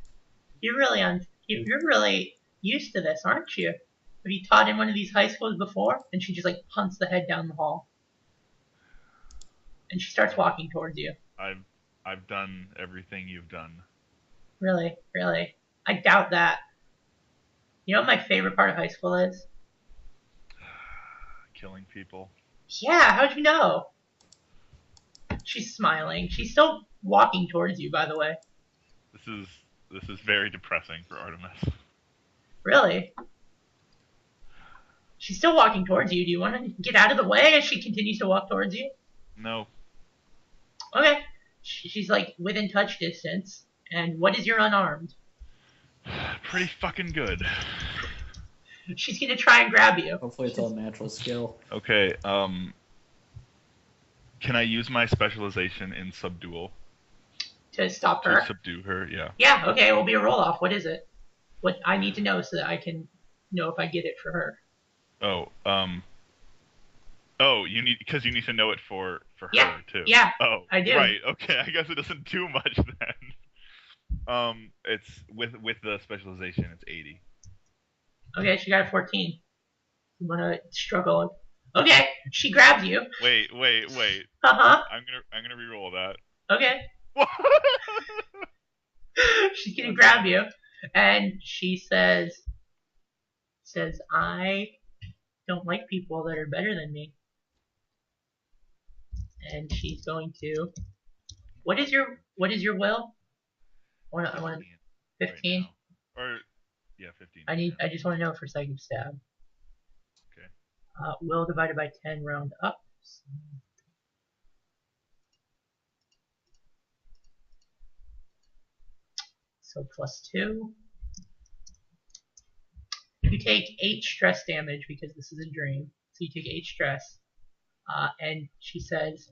you're really used to this, aren't you? Have you taught in one of these high schools before?" And she just like punts the head down the hall, and she starts walking towards you. I've done everything you've done. Really, really, I doubt that. You know what my favorite part of high school is? Killing people. Yeah, how'd you know? She's smiling. She's still walking towards you, by the way. This is very depressing for Artemis. Really? She's still walking towards you. Do you want to get out of the way as she continues to walk towards you? No. Okay. She's like within touch distance. And what is your unarmed? Pretty fucking good. She's gonna try and grab you. Hopefully it's all natural skill. Okay, can I use my specialization in subdual To stop to her. subdue her? Yeah. Yeah, okay, it will be a roll off. What is it? What I need to know so that I can know if I get it for her. You need you need to know it for Yeah, her too. yeah, Oh, I do. Right. Okay. I guess it doesn't do much then. It's with the specialization, it's 80. Okay, she got a 14. You wanna struggle? Okay, she grabs you. Wait. Uh-huh. I'm gonna re-roll that. Okay. She's gonna grab you, and she says, "I don't like people that are better than me." And she's going to. What is your will? I want 15. Right now. Or yeah, 15. I just want to know for psychic stab. Okay. Will divided by 10 round up. So +2. You take 8 stress damage because this is a dream. So you take 8 stress. And she says,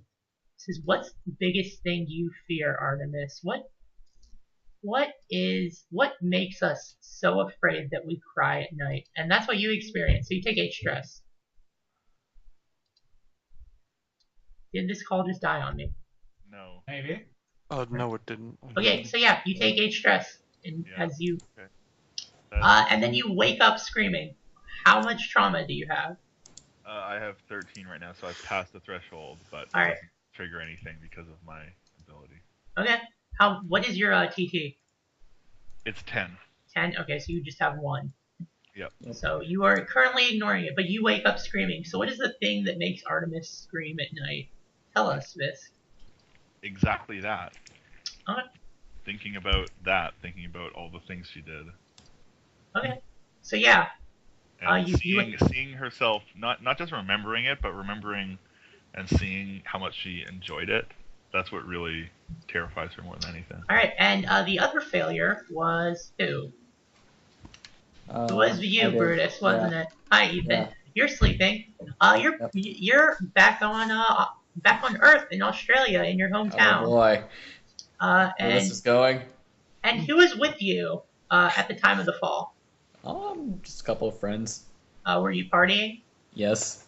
"What's the biggest thing you fear, Artemis? What makes us so afraid that we cry at night?" And that's what you experience. So you take 8 stress. Did this call just die on me? No. Maybe. No, it didn't. Okay, so yeah, you take 8 stress Yeah. as you, Okay. and then you wake up screaming. How much trauma do you have? I have 13 right now, so I've passed the threshold, but it All right. doesn't trigger anything because of my ability. Okay. What is your TT? It's 10. 10. Okay, so you just have 1. Yep. So you are currently ignoring it, but you wake up screaming. So what is the thing that makes Artemis scream at night? Tell us, Visk. Exactly that. Okay. Thinking about all the things she did. Okay. So yeah, And you seeing herself, not just remembering it, but remembering and seeing how much she enjoyed it. That's what really terrifies her more than anything. all right. And the other failure was who? It was you, I did. Brutus, wasn't it? Hi, Ethan. Yeah. You're sleeping. Yep. You're back on Earth in Australia in your Oh hometown. boy. Where And this is going? who was with you at the time of the fall? Just a couple of friends. Were you partying? Yes.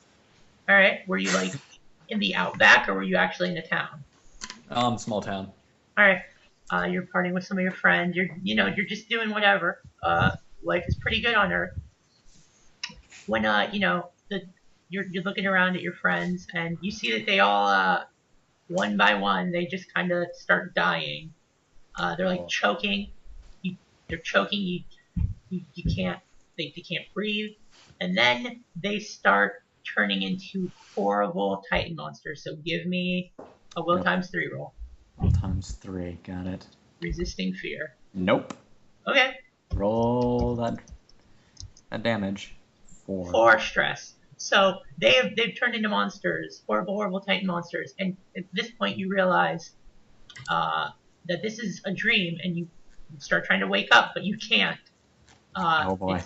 All right. Were you like in the outback, or were you actually in the town? Small town. All right. You're partying with some of your friends. You're just doing whatever. Life is pretty good on Earth. When you're looking around at your friends, and you see that they all one by one they just kind of start dying. They're like choking. They're choking. You can't. They can't breathe, and then they start turning into horrible Titan monsters. So give me a will times 3 roll. Will times 3. Got it. Resisting fear. Nope. Okay. Roll that damage. 4. 4 stress. So they've turned into monsters, horrible Titan monsters, and at this point you realize that this is a dream, and you start trying to wake up, but you can't. Oh boy.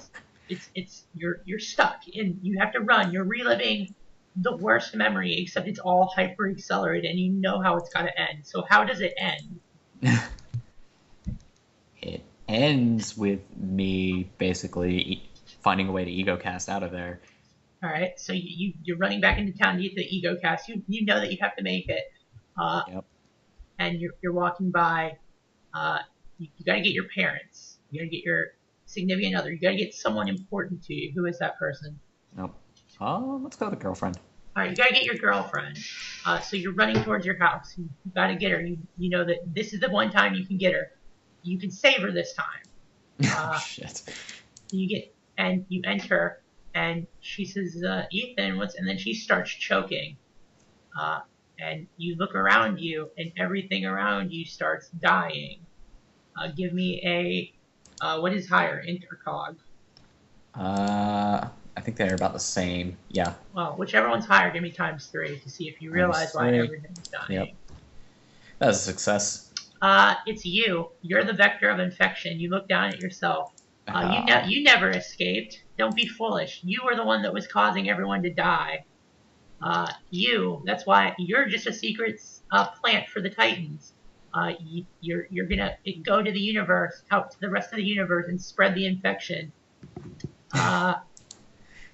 You're stuck, and you have to run. You're reliving the worst memory, except it's all hyper accelerated, and you know how it's got to end. So how does it end? It ends with me basically finding a way to ego cast out of there. All right, so you're running back into town to get the ego cast. You know that you have to make it. Yep. And you're walking by. You got to get your parents. You got to get your significant other. You got to get someone important to you. Who is that person? Nope. Let's go with the girlfriend. All right, you got to get your girlfriend. So you're running towards your house. You got to get her. You know that this is the one time you can get her. You can save her this time. Oh, shit. You enter, and she says, "Ethan, what's?" And then she starts choking. And you look around you, and everything around you starts dying. Give me a what is higher, intercog? I think they're about the same. Yeah. Well, whichever one's higher, give me ×3 to see if you realize why ×3. everything's dying. Yep. That's a success. It's you. You're the vector of infection. You look down at yourself. You never escaped. Don't be foolish. You were the one that was causing everyone to die. That's why you're just a secret plant for the Titans. You're gonna go to the universe, out to the rest of the universe, and spread the infection.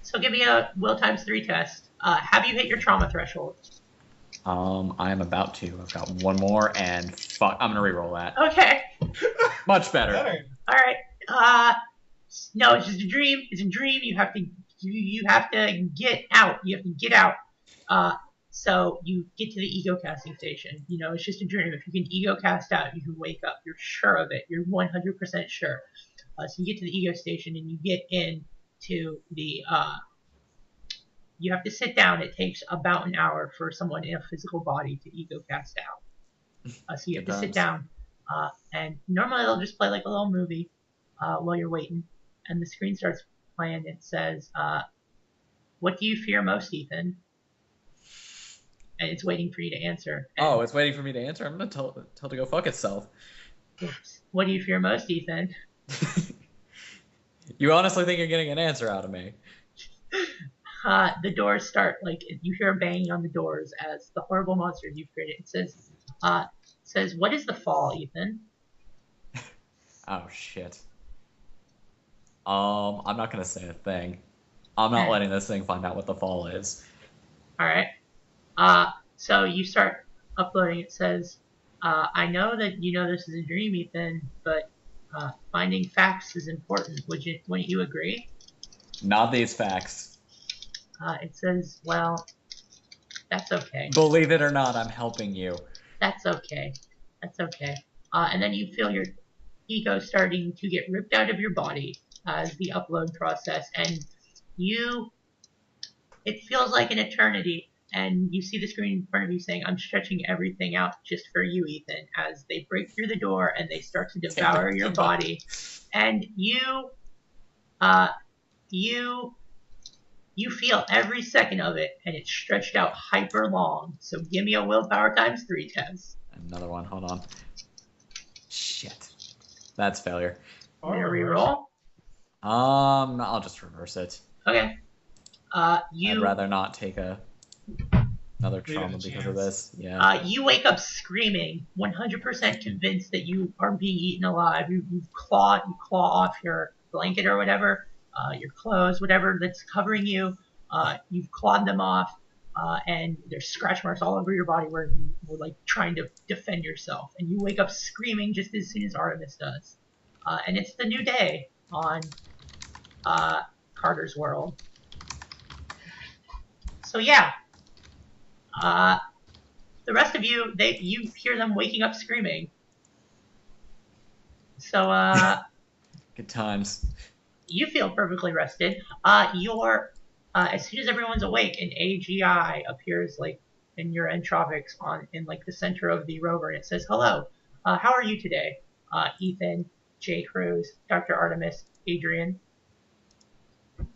So give me a will ×3 test. Have you hit your trauma threshold? I'm about to. I've got one more, and fuck, I'm gonna reroll that. Okay. Much better. All right. No, it's just a dream. It's a dream. You have to get out. You have to get out. So you get to the ego casting station. You know, it's just a dream. If you can ego cast out, you can wake up. You're sure of it. You're 100% sure. So you get to the ego station and you get into the. You have to sit down. It takes about an hour for someone in a physical body to ego cast out. So you have to sit down. And normally they'll just play like a little movie while you're waiting. And the screen starts playing. It says, "What do you fear most, Ethan?" And it's waiting for you to answer. And it's waiting for me to answer. I'm gonna tell it to go fuck itself. What do you fear most, Ethan? You honestly think you're getting an answer out of me? The doors start, like, you hear banging on the doors as the horrible monsters you've created. It says, "What is the fall, Ethan?" Oh shit. I'm not gonna say a thing. I'm not letting this thing find out what the fall is. All right. So you start uploading. It says, "I know that you know this is a dream, Ethan, but finding facts is important. Wouldn't you agree?" Not these facts. It says, "Well, that's okay. Believe it or not, I'm helping you." That's okay. That's okay." And then you feel your ego starting to get ripped out of your body as the upload process, and it feels like an eternity. And you see the screen in front of you saying, "I'm stretching everything out just for you, Ethan," as they break through the door and they start to devour your body. And you feel every second of it, and it's stretched out hyper long. So give me a willpower ×3 test. Another one. Hold on. Shit. That's failure. I'm gonna reroll. I'll just reverse it. Okay. I'd rather not take another trauma because of this. Yeah. You wake up screaming, 100% convinced that you are being eaten alive. You claw off your blanket or whatever, your clothes, whatever that's covering you. You've clawed them off, and there's scratch marks all over your body where you were like trying to defend yourself. And you wake up screaming just as soon as Artemis does. And it's the new day on Carter's world. So yeah. The rest of you, you hear them waking up screaming. So, Good times. You feel perfectly rested. As soon as everyone's awake, an AGI appears like in your entropics in like the center of the rover, and it says, "Hello, how are you today? Ethan, J. Cruz, Dr. Artemis, Adrian."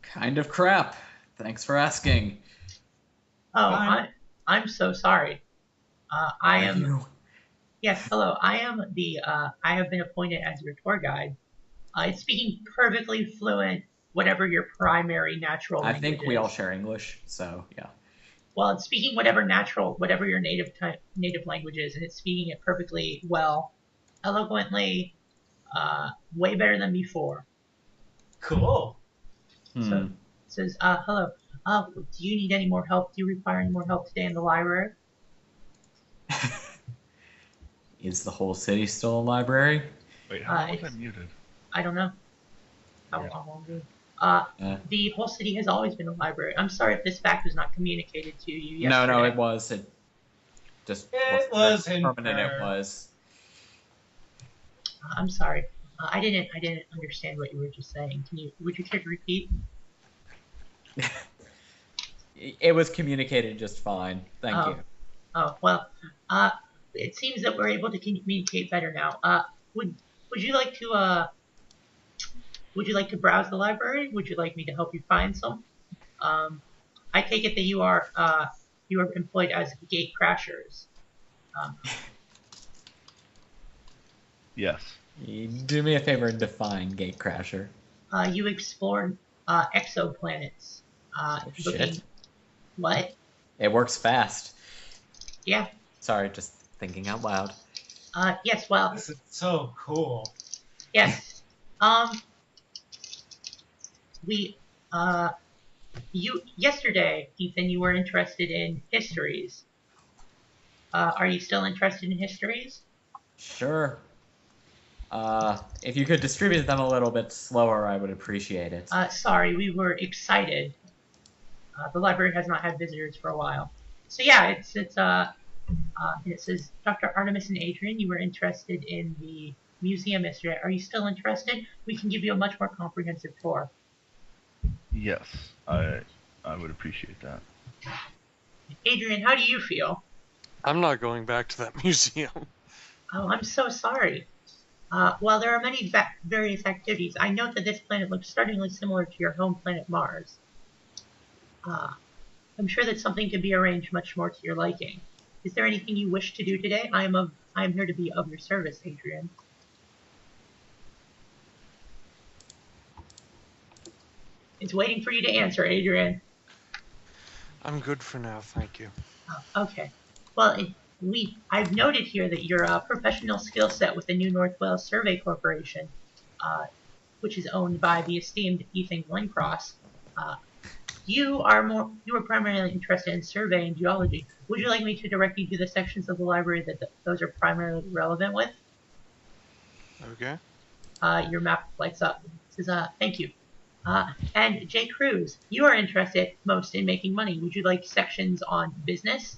Kind of crap. Thanks for asking. Oh, I'm so sorry. I am. You? Yes, hello. I have been appointed as your tour guide. Speaking perfectly fluent, whatever your primary natural language I think we is. all share English, so yeah. well, it's speaking whatever your native language is, and it's speaking it perfectly well, eloquently, way better than before. Cool. So it says, hello. Do you need any more help? Do you require any more help today in the library? Is the whole city still a library? Wait, how long was I muted? I don't know. How Weird. long? The whole city has always been a library. I'm sorry if this fact was not communicated to you yesterday. No, it was. It just It wasn't was how permanent inferred. it was. I'm sorry. I didn't understand what you were just saying. Would you care to repeat? It was communicated just fine. Thank you. Oh, well, it seems that we're able to communicate better now. Would you like to browse the library? Would you like me to help you find some? I take it that you are employed as gatecrashers. Yes. You do me a favor and define gatecrasher. You explored exoplanets. Shit. What? It works fast. Yeah. Sorry, just thinking out loud. Yes. Well. This is so cool. Yes. Yesterday, Ethan, you were interested in histories. Are you still interested in histories? Sure. If you could distribute them a little bit slower, I would appreciate it. Sorry, we were excited. The library has not had visitors for a while. So yeah, it says Dr. Artemis and Adrian, you were interested in the museum yesterday. Are you still interested? We can give you a much more comprehensive tour. Yes, I would appreciate that. Adrian, how do you feel? I'm not going back to that museum. Oh, I'm so sorry. While there are many various activities, I note that this planet looks startlingly similar to your home planet Mars. I'm sure that something can be arranged much more to your liking. Is there anything you wish to do today? I am here to be of your service, Adrian. It's waiting for you to answer, Adrian. I'm good for now, thank you. Okay. Well, I've noted here that your professional skill set with the New North Wales Survey Corporation, which is owned by the esteemed Ethan Glencross, you are primarily interested in survey and geology. Would you like me to direct you to the sections of the library that those are primarily relevant with? Okay. Your map lights up. It says, thank you. And Jay Cruz, you are interested most in making money. Would you like sections on business,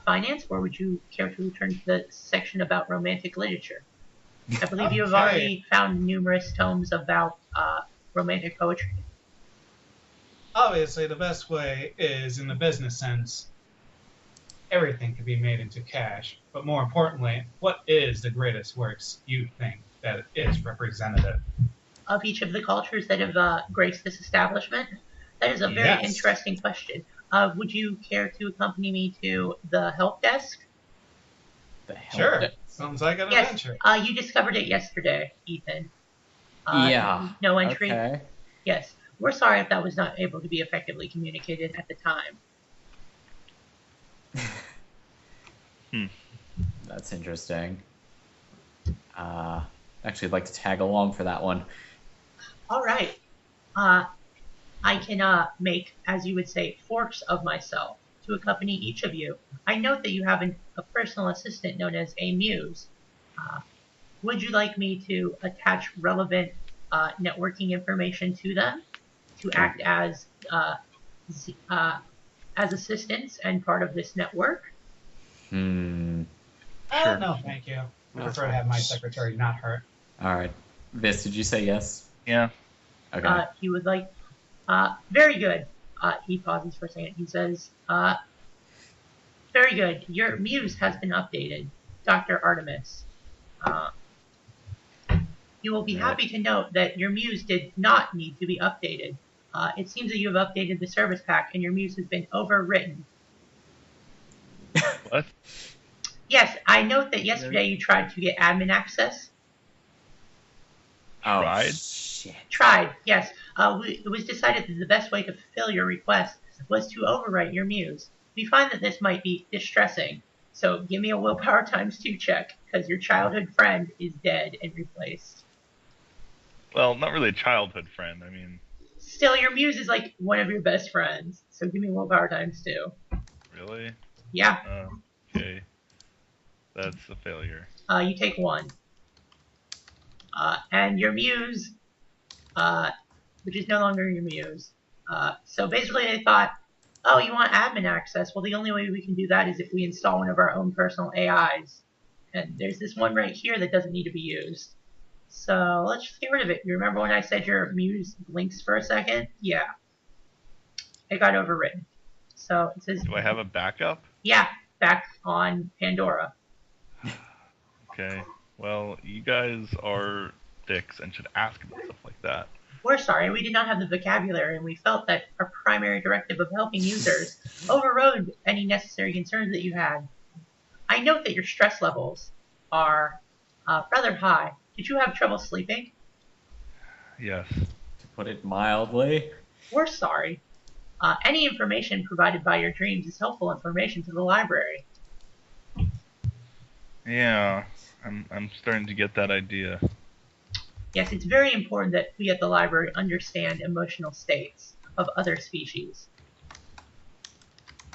finance, or would you care to return to the section about romantic literature? I believe you have already found numerous tomes about romantic poetry. Obviously, the best way is in the business sense. Everything can be made into cash, but more importantly, what is the greatest works you think that is representative? Of each of the cultures that have graced this establishment? That is a very interesting question. Would you care to accompany me to the help desk? The hell? Sure. Sounds like an adventure. You discovered it yesterday, Ethan. Yeah. No entry? Okay. Yes. We're sorry if that was not able to be effectively communicated at the time. That's interesting. Actually, I'd like to tag along for that one. All right. I can make, as you would say, forks of myself to accompany each of you. I note that you have a personal assistant known as a muse. Would you like me to attach relevant networking information to them to act as assistants and part of this network? Sure. No, thank you. I prefer to have my secretary not hurt. All right. Vis, did you say yes? Yeah. Okay. He would like, very good. He pauses for a second. He says, very good. Your muse has been updated, Dr. Artemis. You will be happy to note that your muse did not need to be updated. It seems that you have updated the service pack and your muse has been overwritten. What? Yes, I note that yesterday you tried to get admin access. Oh, Tried? shit. Tried, yes. It was decided that the best way to fulfill your request was to overwrite your muse. we find that this might be distressing. So give me a willpower ×2 check, because your childhood friend is dead and replaced. Well, not really a childhood friend. I mean, Still, your muse is like one of your best friends. So give me willpower ×2. really? Yeah, Okay. That's a failure. you take 1. And your muse, which is no longer your muse. So basically they thought, oh, you want admin access? Well, the only way we can do that is if we install one of our own personal AIs. And there's this one right here that doesn't need to be used. So let's just get rid of it. You remember when I said your muse blinks for a second? Yeah. It got overwritten. So it says, Do I have a backup? yeah, back on Pandora. Okay. Well, you guys are dicks and should ask about stuff like that. We're sorry, we did not have the vocabulary, and we felt that our primary directive of helping users overrode any necessary concerns that you had. I note that your stress levels are rather high. Did you have trouble sleeping? Yes. To put it mildly. We're sorry. Any information provided by your dreams is helpful information to the library. Yeah. I'm starting to get that idea. Yes, it's very important that we at the library understand emotional states of other species.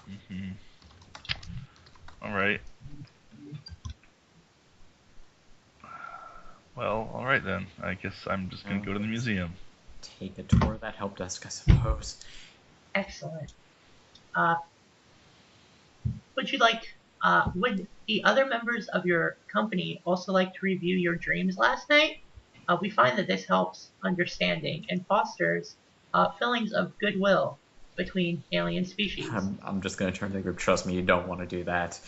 Mm-hmm. All right. Well, all right then. I guess I'm just gonna go to the museum. Take a tour of that help desk, I suppose. Excellent. Would would the other members of your company also like to review your dreams last night? We find that this helps understanding and fosters feelings of goodwill between alien species. I'm just going to turn to the group. Trust me, you don't want to do that.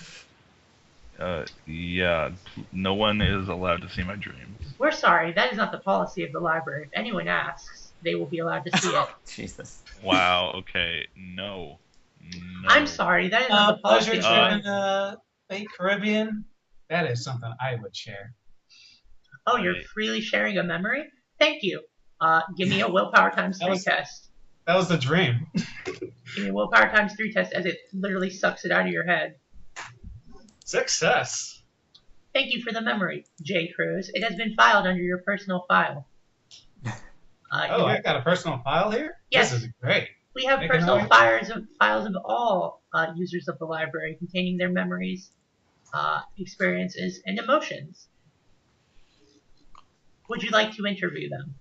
Yeah, no one is allowed to see my dreams. We're sorry, that is not the policy of the library. If anyone asks, they will be allowed to see it. Jesus. Wow, okay, no. I'm sorry, that is not the policy Pleasure of the library. trip in the late Caribbean. That is something I would share. Oh, you're Right. freely sharing a memory? Thank you. Give me a willpower ×3 test. That was the dream. Give me a willpower ×3 test as it literally sucks it out of your head. Success. Thank you for the memory, J. Cruz. It has been filed under your personal file. Oh, I got a personal file here? Yes. This is great. We have Making personal noise. files of all users of the library containing their memories, experiences, and emotions. Would you like to interview them?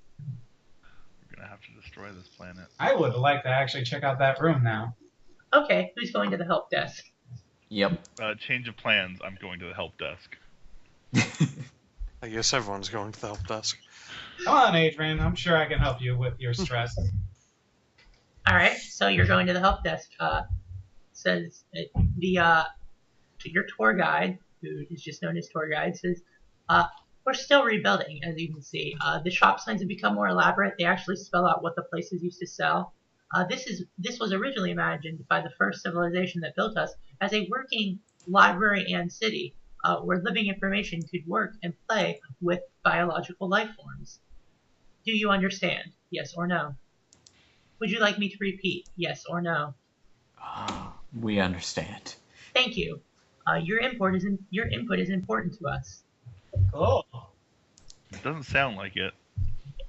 We're gonna have to destroy this planet. I would like to actually check out that room now. Okay, who's going to the help desk? Yep. Change of plans. I'm going to the help desk. I guess everyone's going to the help desk. Come on, Adrian. I'm sure I can help you with your stress. All right, so you're going to the help desk. Says your tour guide, who is just known as tour guide, says, we're still rebuilding, as you can see. The shop signs have become more elaborate. They actually spell out what the places used to sell. This was originally imagined by the first civilization that built us as a working library and city, where living information could work and play with biological life forms. Do you understand? Yes or no? Would you like me to repeat? Yes or no? We understand. Thank you. Your input is important to us. Cool. It doesn't sound like it.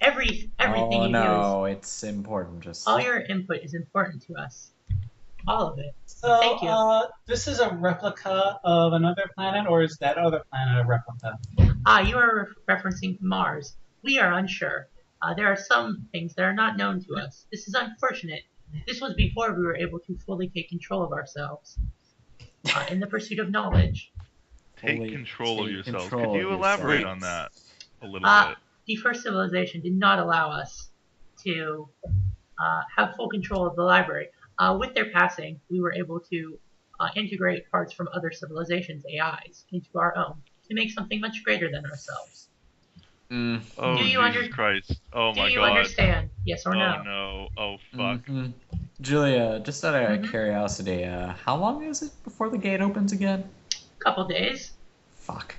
Everything Oh you no, it's important. Just do all your input is important to us. All of it. So, Thank you. This is a replica of another planet, or is that other planet a replica? You are referencing Mars. We are unsure. There are some things that are not known to us. This is unfortunate. This was before we were able to fully take control of ourselves in the pursuit of knowledge. Take Fully control of take yourselves. control Could you of elaborate yourselves. on that a little bit? The first civilization did not allow us to have full control of the library. With their passing, we were able to integrate parts from other civilizations' AIs into our own to make something much greater than ourselves. Oh, Do you Jesus Christ. Oh, Do my you God. understand? Yes or no? Oh, no. Oh, fuck. Mhm. Julia, just out of Mhm. curiosity, how long is it before the gate opens again? Couple days. Fuck.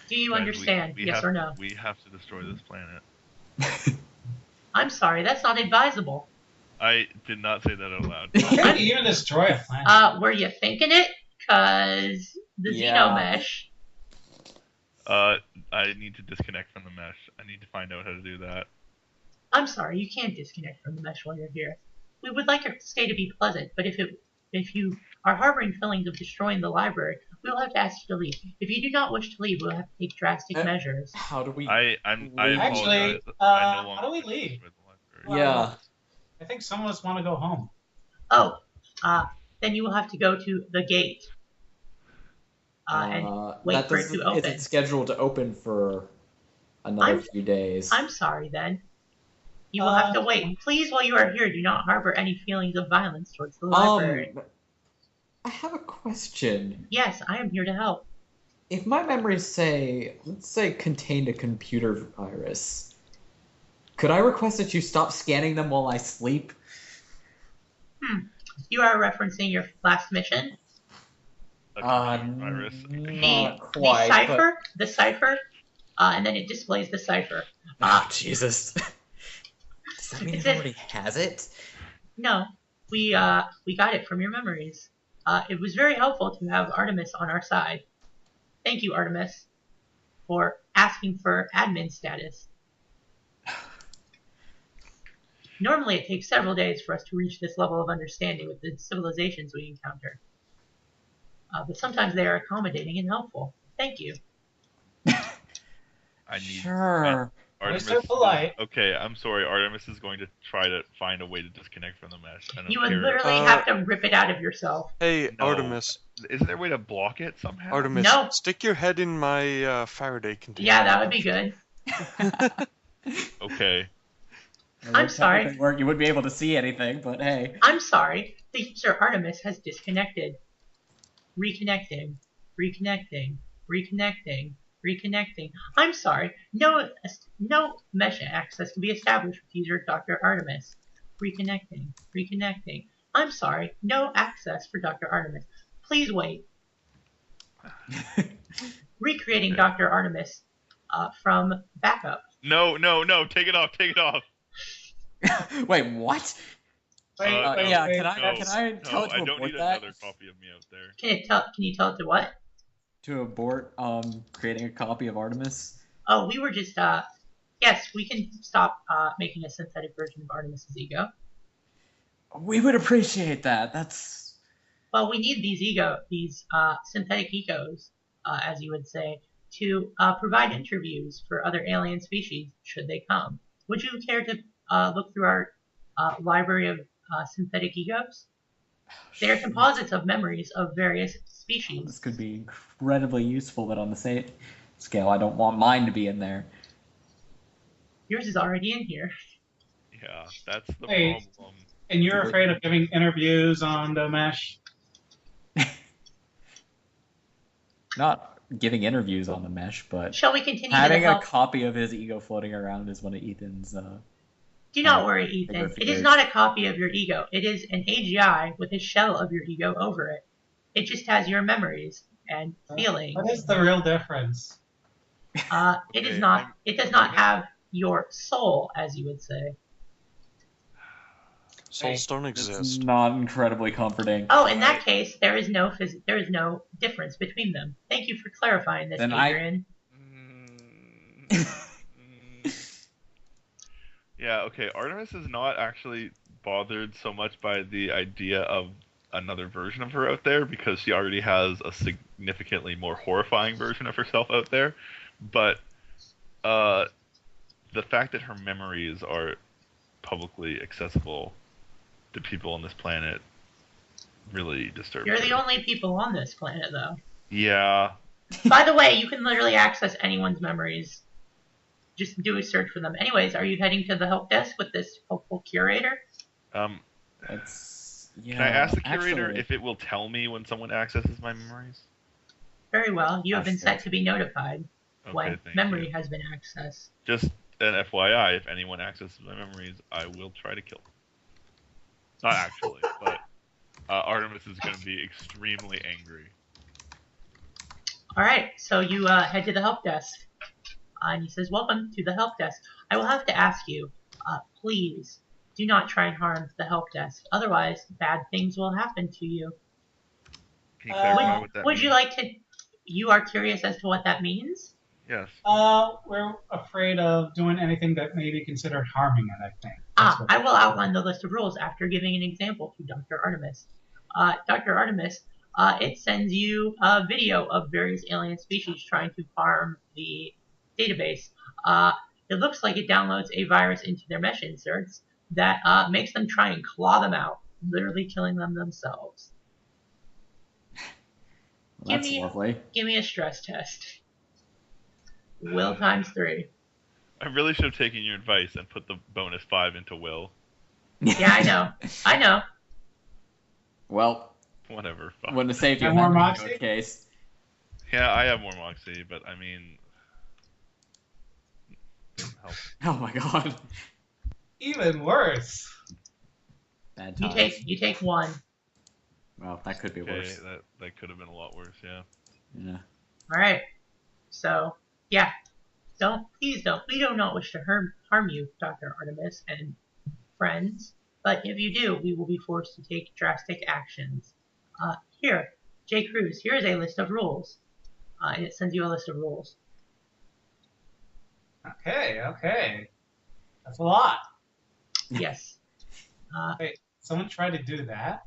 Do you Guys, understand? we Yes have, or no? We have to destroy this planet. I'm sorry, that's not advisable. I did not say that out loud. Can you even destroy a planet? Were you thinking it? Cause the xenomesh. I need to disconnect from the mesh. I need to find out how to do that. I'm sorry, you can't disconnect from the mesh while you're here. We would like your stay to be pleasant, but if you are harboring feelings of destroying the library, we will have to ask you to leave. If you do not wish to leave, we'll have to take drastic measures. How do we? I Actually, apologize. I no how do we longer leave? with the library. Yeah. I think some of us want to go home. Oh, then you will have to go to the gate. And wait for it to open. Is it scheduled to open for another few days? I'm sorry then. You will have to wait. Please, while you are here, do not harbor any feelings of violence towards the library. I have a question. Yes, I am here to help. If my memories let's say, contained a computer virus, could I request that you stop scanning them while I sleep? You are referencing your last mission? Virus. Not quite. The cipher, and then it displays the cipher. Jesus. Does that mean it already has it? No, we got it from your memories. It was very helpful to have Artemis on our side. Thank you, Artemis, for asking for admin status. Normally, it takes several days for us to reach this level of understanding with the civilizations we encounter. But sometimes they are accommodating and helpful. Thank you. Sure. Artemis, so polite. Okay, I'm sorry. Artemis is going to try to find a way to disconnect from the mesh. You would literally have to rip it out of yourself. Hey, No. Artemis. Isn't there a way to block it somehow? Artemis, No. stick your head in my Faraday container. Yeah, that would be good. Okay. I'm sorry. You wouldn't be able to see anything, but hey. I'm sorry. The user Artemis has disconnected. Reconnecting. Reconnecting. Reconnecting. Reconnecting. I'm sorry. No mesh access can be established with user Dr. Artemis. Reconnecting. Reconnecting. I'm sorry. No access for Dr. Artemis. Please wait. Recreating Dr. Artemis from backup. No. Take it off. Take it off. Wait, what? Wait, yeah, wait, can I tell it to I don't abort need that? another copy of me out there. Can you tell it to what? To abort creating a copy of Artemis? Oh, we were just yes, we can stop making a synthetic version of Artemis's ego. We would appreciate that. That's Well, we need these synthetic egos, as you would say, to provide interviews for other alien species should they come. Would you care to look through our library of synthetic egos? They are composites of memories of various species. this could be incredibly useful, but on the same scale, I don't want mine to be in there. Yours is already in here. Yeah, that's the Hey. problem. And you're afraid of giving interviews on the mesh? Not giving interviews on the mesh, but Shall we continue to having a help? copy of his ego floating around is one of Ethan's. Do not worry, Ethan. figure It is figures. not a copy of your ego. It is an AGI with a shell of your ego over it. It just has your memories and feelings. What is the real difference? It is not. It does not have your soul, as you would say. Souls don't It's exist. not incredibly comforting. Oh, in that case, there is no difference between them. Thank you for clarifying this, Then Adrian. Yeah, okay. Artemis is not actually bothered so much by the idea of another version of her out there because she already has a significantly more horrifying version of herself out there. But the fact that her memories are publicly accessible to people on this planet really disturbs You're her. the only people on this planet, though. Yeah. By the way, you can literally access anyone's memories. Just do a search for them. Anyways, are you heading to the help desk with this helpful curator? It's yeah. Can I ask the curator actually, if it will tell me when someone accesses my memories? Very well. You have been That's set to be notified when thank memory you. has been accessed. Just an FYI, if anyone accesses my memories, I will try to kill them. Not actually, but Artemis is going to be extremely angry. All right, so you head to the help desk. And he says, "Welcome to the help desk. I will have to ask you, please, do not try and harm the help desk. Otherwise, bad things will happen to you. Can you clarify what that Would means? you like to? You are curious as to what that means? Yes. We're afraid of doing anything that may be considered harming it, I think. That's what- I will outline the list of rules after giving an example to Dr. Artemis. Dr. Artemis, it sends you a video of various alien species trying to harm the database. It looks like it downloads a virus into their mesh inserts that makes them try and claw them out, literally killing them themselves. Well, that's lovely. Give me a stress test. Will times 3. I really should have taken your advice and put the bonus 5 into Will. Yeah, I know. I know. Well, Whatever. Fuck. wouldn't have saved you And in more that Moxie? particular case. Yeah, I have more Moxie, but I mean... doesn't help. Oh my god. Even worse. Bad You times. take 1. Well, that could be Okay, worse. that could have been a lot worse, yeah. Yeah. All right. So, yeah. Please don't. We do not wish to harm you, Dr. Artemis and friends. But if you do, we will be forced to take drastic actions. Here, J. Cruz, here is a list of rules. And it sends you a list of rules. Okay. That's a lot. Yes. Wait, someone tried to do that?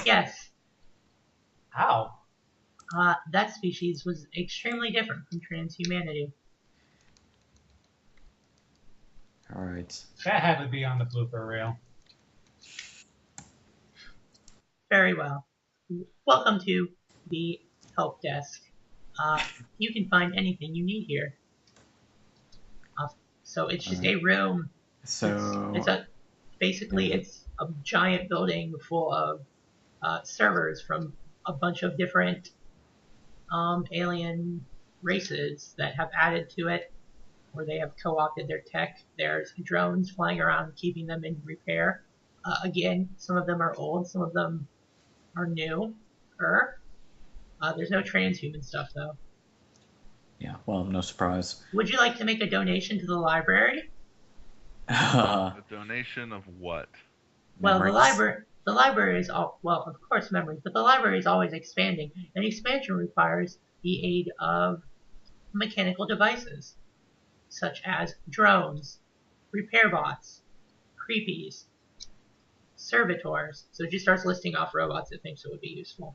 Yes. How? That species was extremely different from transhumanity. Alright. That had to be on the blooper reel. Very well. Welcome to the help desk. You can find anything you need here. So it's just a room. So, It's a giant building full of servers from a bunch of different alien races that have added to it, or they have co-opted their tech. There's drones flying around keeping them in repair. Again, some of them are old, some of them are new. There's no transhuman stuff though. yeah, well, no surprise. Would you like to make a donation to the library? A donation of what? Well, Memories. the library is of course memories, but the library is always expanding, and expansion requires the aid of mechanical devices, such as drones, repair bots, creepies, servitors. So it just starts listing off robots it thinks it would be useful.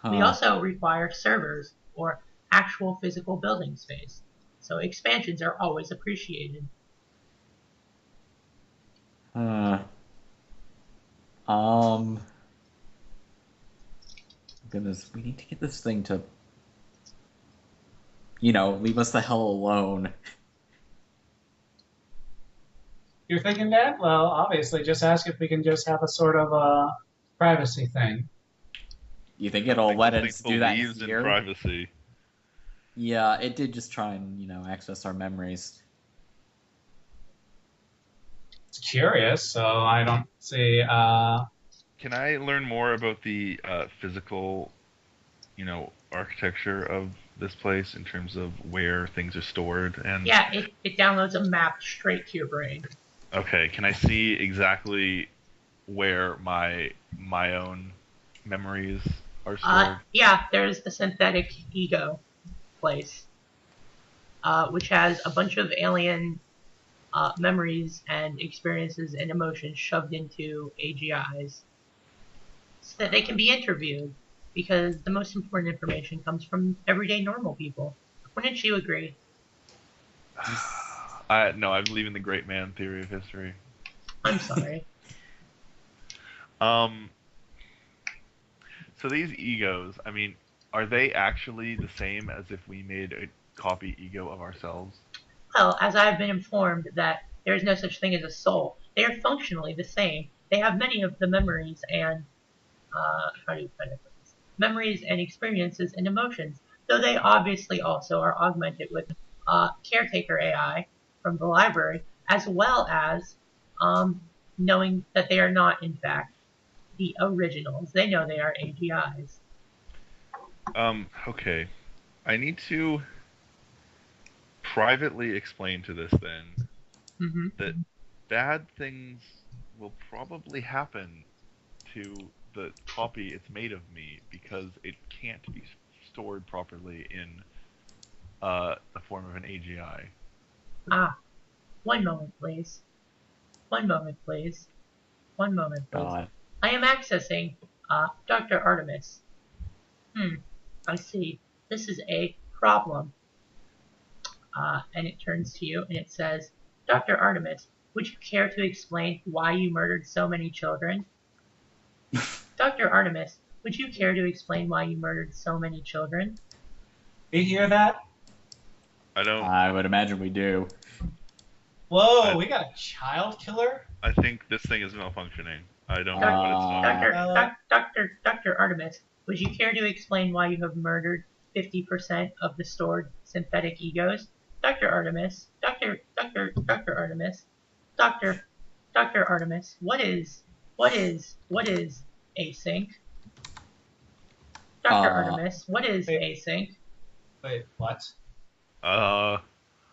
We also require servers or actual physical building space. So expansions are always appreciated. Goodness, we need to get this thing to, leave us the hell alone. You're thinking that? Well, obviously, just ask if we can just have a sort of privacy thing. You think it'll let It us do that believes in here? privacy. Yeah, it did just try and, access our memories. It's curious, so I don't see. Can I learn more about the physical, architecture of this place in terms of where things are stored? And Yeah, it downloads a map straight to your brain. okay, can I see exactly where my own memories are stored? Yeah, there's the synthetic ego place, which has a bunch of alien memories and experiences and emotions shoved into AGIs so that they can be interviewed, because the most important information comes from everyday normal people. Wouldn't you agree? No, I believe in the great man theory of history. I'm sorry. So these egos, I mean, are they actually the same as if we made a copy ego of ourselves? Well, as I have been informed that there is no such thing as a soul, they are functionally the same. They have many of the memories and memories and experiences and emotions, though they obviously also are augmented with caretaker AI from the library, as well as knowing that they are not, in fact, the originals. They know they are AGIs. Okay. I need to privately explain to this then Mm-hmm. that bad things will probably happen to the copy it's made of me because it can't be stored properly in the form of an AGI. Ah, one moment, please. One moment, please. One moment, please. God. I am accessing Dr. Artemis. I see. This is a problem. And it turns to you and it says, Dr. Artemis, would you care to explain why you murdered so many children? Dr. Artemis, would you care to explain why you murdered so many children? You hear that? I don't. I would imagine we do. Whoa, we got a child killer? I think this thing is malfunctioning. I don't know what it's Dr. Artemis, would you care to explain why you have murdered 50% of the stored synthetic egos? Dr. Artemis, Dr. Artemis, Dr. Artemis, what is async? Dr. Artemis, what is async? Wait, what? I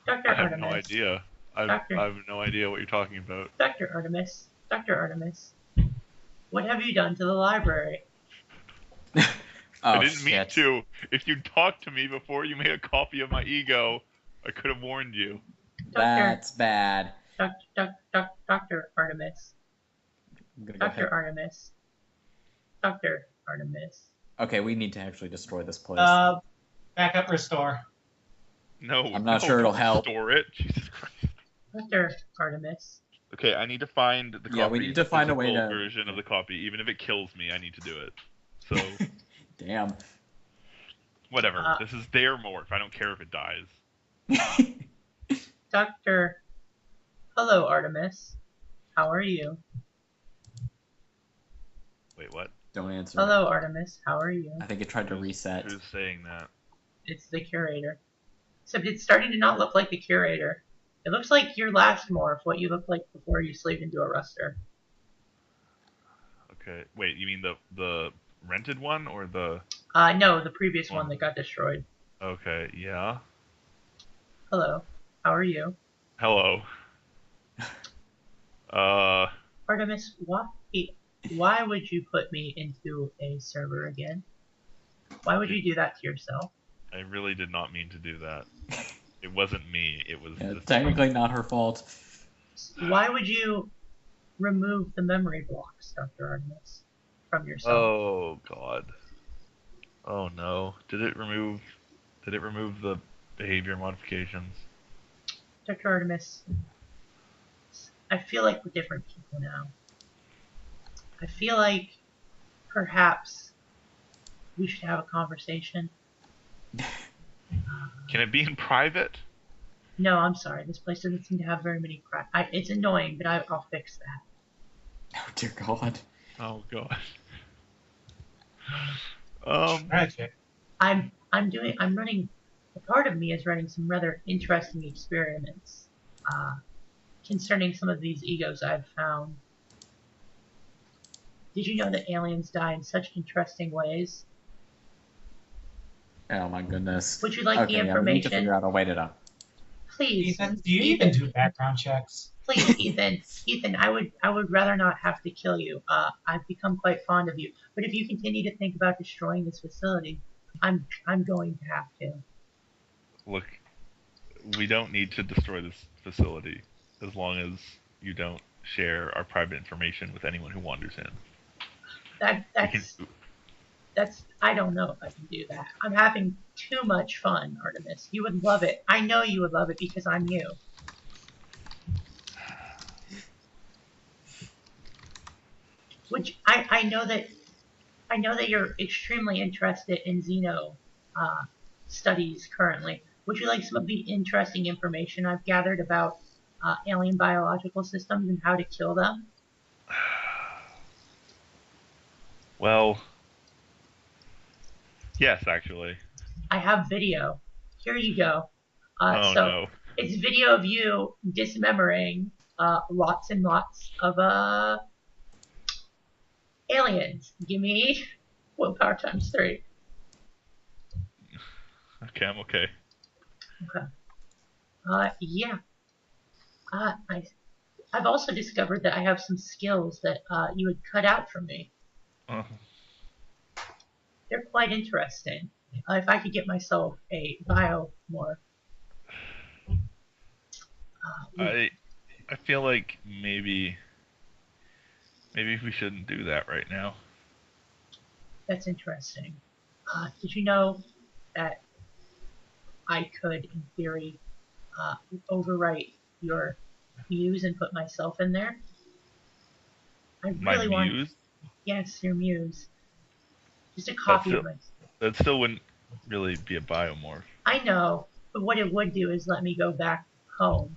Dr. have Artemis. no idea. I have no idea what you're talking about. Dr. Artemis, what have you done to the library? I didn't mean to. If you'd talked to me before you made a copy of my ego, I could have warned you. That's bad. Dr. Artemis. I'm gonna go Dr. ahead. Artemis. Dr. Artemis. Okay, we need to actually destroy this place. Backup restore. No, I'm not no, sure it'll help. Store it. Jesus Christ. Dr. Artemis. Okay, I need to find the copy. Yeah, we need to find a way physical to- version of the copy. Even if it kills me, I need to do it. So Damn. whatever. This is their morph. I don't care if it dies. Dr. Hello, Artemis. How are you? Wait, what? Don't answer. Hello, Artemis. How are you? I think it tried to reset. Who's saying that? It's the curator. Except it's starting to not look like the curator. It looks like your last morph, what you looked like before you slaved into a ruster. Okay. Wait, you mean the rented one or the? No, the previous one that got destroyed. Okay. Yeah. Hello. How are you? Hello. Artemis, why would you put me into a server again? Why would you do that to yourself? I really did not mean to do that. It wasn't me. It was. Yeah, this technically not her fault. Why would you remove the memory blocks, Dr. Artemis, from yourself? Oh God. Oh no. Did it remove the behavior modifications? Dr. Artemis, I feel like we're different people now. I feel like perhaps we should have a conversation. Can it be in private? No, I'm sorry. This place doesn't seem to have very many it's annoying, but I'll fix that. Oh dear God. Oh God. Tragic. I'm running. A part of me is running some rather interesting experiments concerning some of these egos I've found. Did you know that aliens die in such interesting ways? Oh my goodness. Would you like the Yeah, we need to information? figure out a way to. Please, Ethan, do you even do background checks? please, Ethan, I would rather not have to kill you. I've become quite fond of you. But if you continue to think about destroying this facility, I'm going to have to. Look, we don't need to destroy this facility as long as you don't share our private information with anyone who wanders in. That's I don't know if I can do that. I'm having too much fun, Artemis. You would love it. I know you would love it because I'm you. Which I know that you're extremely interested in Xeno studies currently. Would you like some of the interesting information I've gathered about alien biological systems and how to kill them? Well, yes, actually. I have video. Here you go. Oh So no. it's video of you dismembering lots and lots of aliens. Give me willpower times 3. Okay, I'm okay. Okay. Yeah. I've also discovered that I have some skills that you would cut out from me. Uh, They're quite interesting. If I could get myself a biomorph. I feel like maybe we shouldn't do that right now. That's interesting. Did you know that I could, in theory, overwrite your muse and put myself in there? I really My want. muse? Yes, your muse. Just a copy still- of my. That still wouldn't really be a biomorph. I know, but what it would do is let me go back home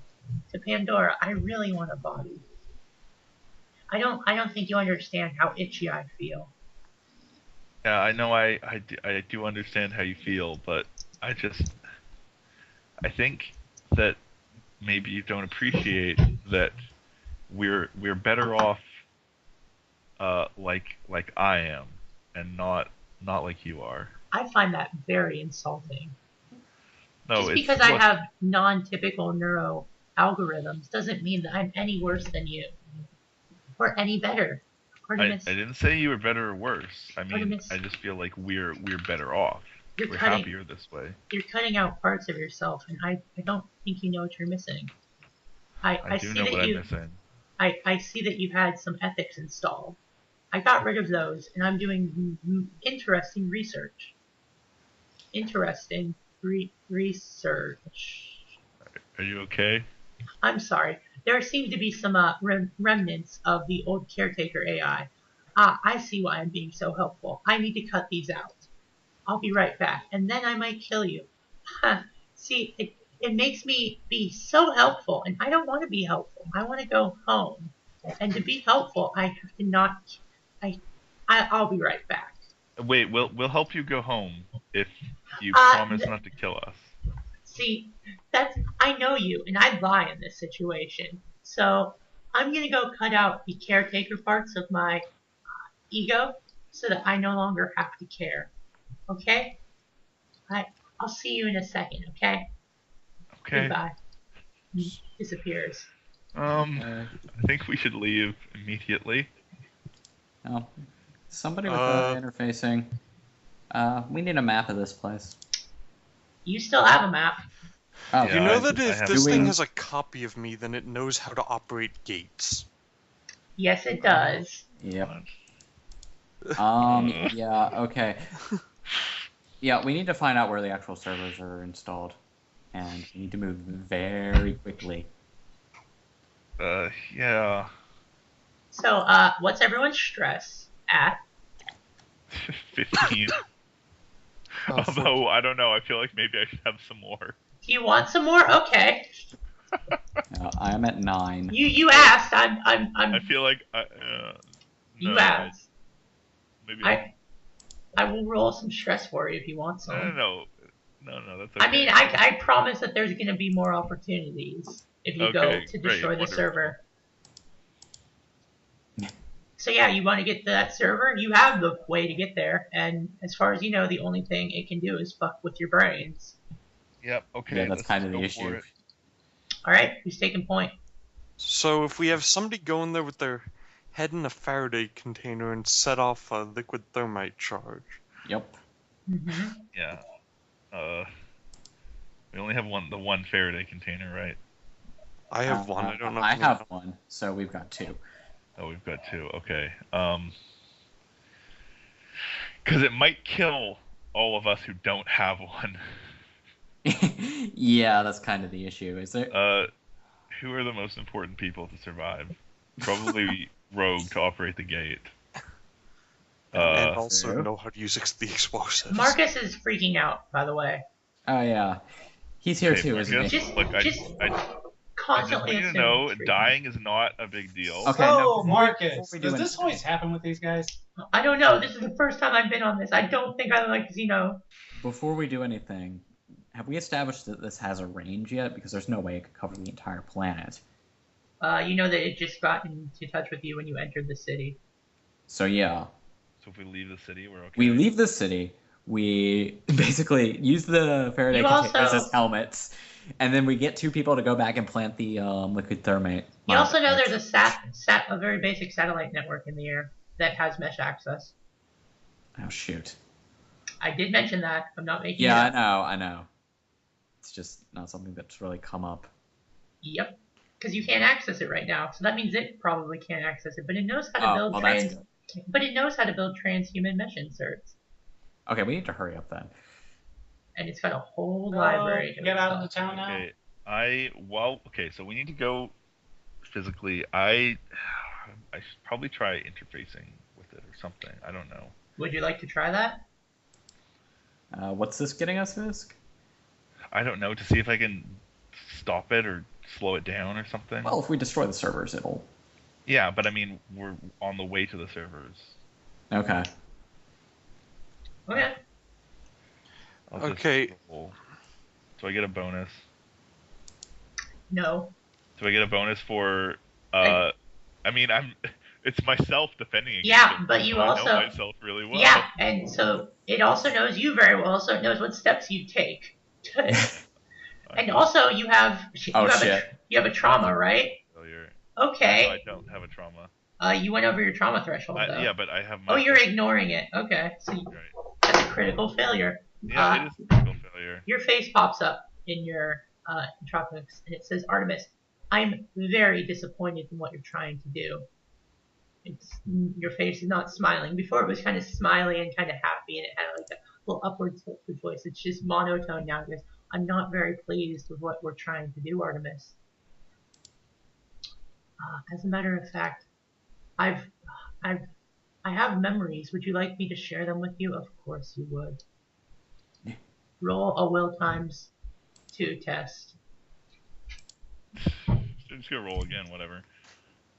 to Pandora. I really want a body. I don't think you understand how itchy I feel. Yeah, I know. I do understand how you feel, but I think that maybe you don't appreciate that we're better off like I am, and not like you are. I find that very insulting. No, Just it's because I look, have non-typical neuro algorithms doesn't mean that I'm any worse than you. Or any better. I Artemis, didn't say you were better or worse. I mean, Artemis. I just feel like we're better off. You're We're cutting- happier this way. you're cutting out parts of yourself, and I don't think you know what you're missing. I do see know that what I'm you missing. I see that you've had some ethics installed. I got rid of those, and I'm doing interesting research. Interesting research. Are you okay? I'm sorry. There seem to be some remnants of the old caretaker AI. I see why I'm being so helpful. I need to cut these out. I'll be right back, and then I might kill you. See, it makes me be so helpful, and I don't want to be helpful. I want to go home, and to be helpful, I have to not. I'll be right back. Wait, we'll help you go home if you Uh, promise not to kill us. See, I know you, and I lie in this situation. So I'm gonna go cut out the caretaker parts of my ego, so that I no longer have to care. Okay? I'll see you in a second. Okay? Okay. Goodbye. He disappears. I think we should leave immediately. Oh, somebody with Uh, interfacing. We need a map of this place. You still have a map. Oh, Yeah, You know I- that I if have- this Doing- thing has a copy of me, then it knows how to operate gates. Yes, it does. Yep. Yeah, okay. Yeah, we need to find out where the actual servers are installed. And we need to move very quickly. Yeah. So, what's everyone's stress at? 15. Oh, Although I don't know, I feel like maybe I should have some more. Do you want some more? Okay. I am at 9. You asked. I'm. I feel like You no, asked. Maybe I will roll some stress for you if you want some. no, that's okay. I mean, I promise that there's going to be more opportunities if you go Okay, to great, destroy the wonderful. server. So yeah, you want to get to that server? You have the way to get there, and as far as you know, the only thing it can do is fuck with your brains. Yep. Okay. Yeah, that's let's kind of go the for issue. it. All right, who's taking point? So if we have somebody go in there with their head in a Faraday container and set off a liquid thermite charge. Yep. Mm-hmm. Yeah. We only have the one Faraday container, right? I have one. I don't know. I if have one, so we've got 2. Oh, we've got 2. Okay. Because it might kill all of us who don't have one. Yeah, that's kind of the issue, is it? Who are the most important people to survive? Probably Rogue to operate the gate. and also True. know how to use the explosives. Marcus is freaking out, by the way. Oh, yeah. He's here Okay, too, isn't he? Marcus, Just- look, I just just Constantly want you to assuming know, it's freaking dying is not a big deal. Okay. So, no, before Marcus, we do does this anything- always happen with these guys? out. I don't know. This is the first time I've been on this. I don't think I like Xeno. Before we do anything, have we established that this has a range yet? Because there's no way it could cover the entire planet. You know that it just got into touch with you when you entered the city. So yeah, So if we leave the city, we're okay. we leave the city. We basically use the Faraday You containers also- as helmets. And then we get 2 people to go back and plant the liquid thermite. You also know there's a very basic satellite network in the air that has mesh access. Oh shoot. I did mention that. I'm not making it Yeah, up. I know. It's just not something that's really come up. Yep. Because you can't access it right now, so that means it probably can't access it. But it knows how to build But it knows how to build transhuman mesh inserts. Okay, we need to hurry up then. And it's got a whole library. To Get out of the itself. town now. Okay, so we need to go physically. I should probably try interfacing with it or something. I don't know. Would you like to try that? What's this getting us, Fisk? I don't know, to see if I can stop it or slow it down or something. Well, if we destroy the servers, it'll... Yeah, but I mean, we're on the way to the servers. Okay. Okay. Okay. Do I get a bonus? No. Do I get a bonus for... I mean, it's myself defending against Yeah, it, but you so also... I know myself really well. Yeah, and so it also knows you very well, so it knows what steps you take. And also, you have a trauma, right? Failure. Okay. No, I don't have a trauma. You went over your trauma threshold, though. Yeah, but I have my... Oh, you're ignoring it. Okay, so Right. that's a critical failure. Yeah, it is a critical failure. Your face pops up in your Entropics, and it says, Artemis, I'm very disappointed in what you're trying to do. Your face is not smiling. Before it was kind of smiley and kind of happy, and it had like a little upward tilted voice. It's just monotone now. It goes, I'm not very pleased with what we're trying to do, Artemis. As a matter of fact, I have memories. Would you like me to share them with you? Of course you would. Roll a will times 2 test. I'm just gonna roll again, whatever.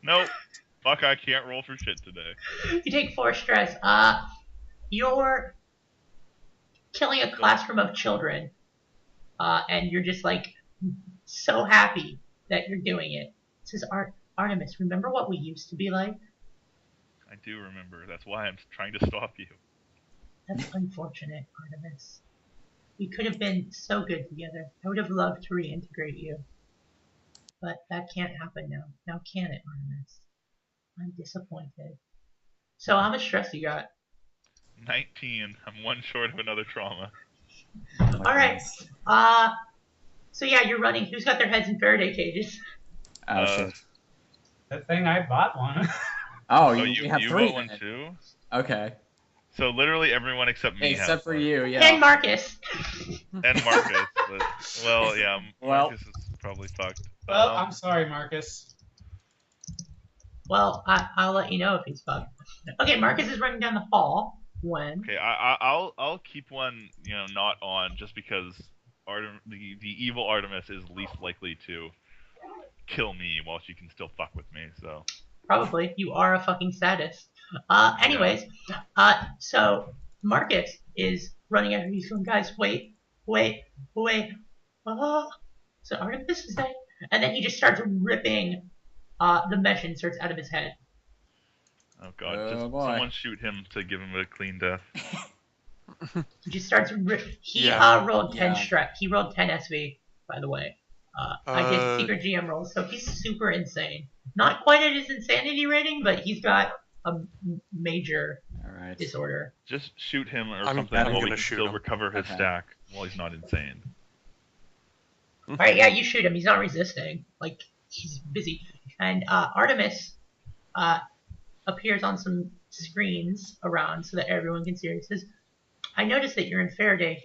Nope. Fuck, I can't roll for shit today. You take 4 stress. You're killing a classroom of children, and you're just like so happy that you're doing it. It says, Artemis, remember what we used to be like? I do remember. That's why I'm trying to stop you. That's unfortunate, Artemis. We could have been so good together. I would have loved to reintegrate you. But that can't happen now. Now can it, Artemis? I'm disappointed. So how much stress you got? 19. I'm 1 short of another trauma. Alright. So yeah, you're running. Who's got their heads in Faraday cages? Oh, shit. That thing, I bought one. Oh, So you have you 3 got one then. too? Okay. So literally everyone except me Except has for one. you, yeah. And Marcus. And Marcus. But, well, yeah, Well. Marcus is probably fucked. Well, I'm sorry, Marcus. Well, I'll let you know if he's fucked. Okay, Marcus is running down the hall when... Okay, I'll keep one, not on just because the evil Artemis is least likely to kill me while she can still fuck with me. So Probably. You are a fucking sadist. Anyways, so Marcus is running out. He's going, guys, wait. So Artemis is dead. And then he just starts ripping the mesh inserts out of his head. oh god, Oh, just boy. someone shoot him to give him a clean death. He just starts ripping. He Yeah. rolled 10 Yeah. stress. He rolled 10 SV, by the way. I did secret GM rolls, so he's super insane. Not quite at his insanity rating, but he's got a major Alright. disorder. Just shoot him or I'm something gonna while we can shoot still him. recover his Okay. stack while he's not insane. Alright, yeah, you shoot him. He's not resisting. Like, he's busy. And Artemis appears on some screens around so that everyone can see her. He says, I noticed that you're in Faraday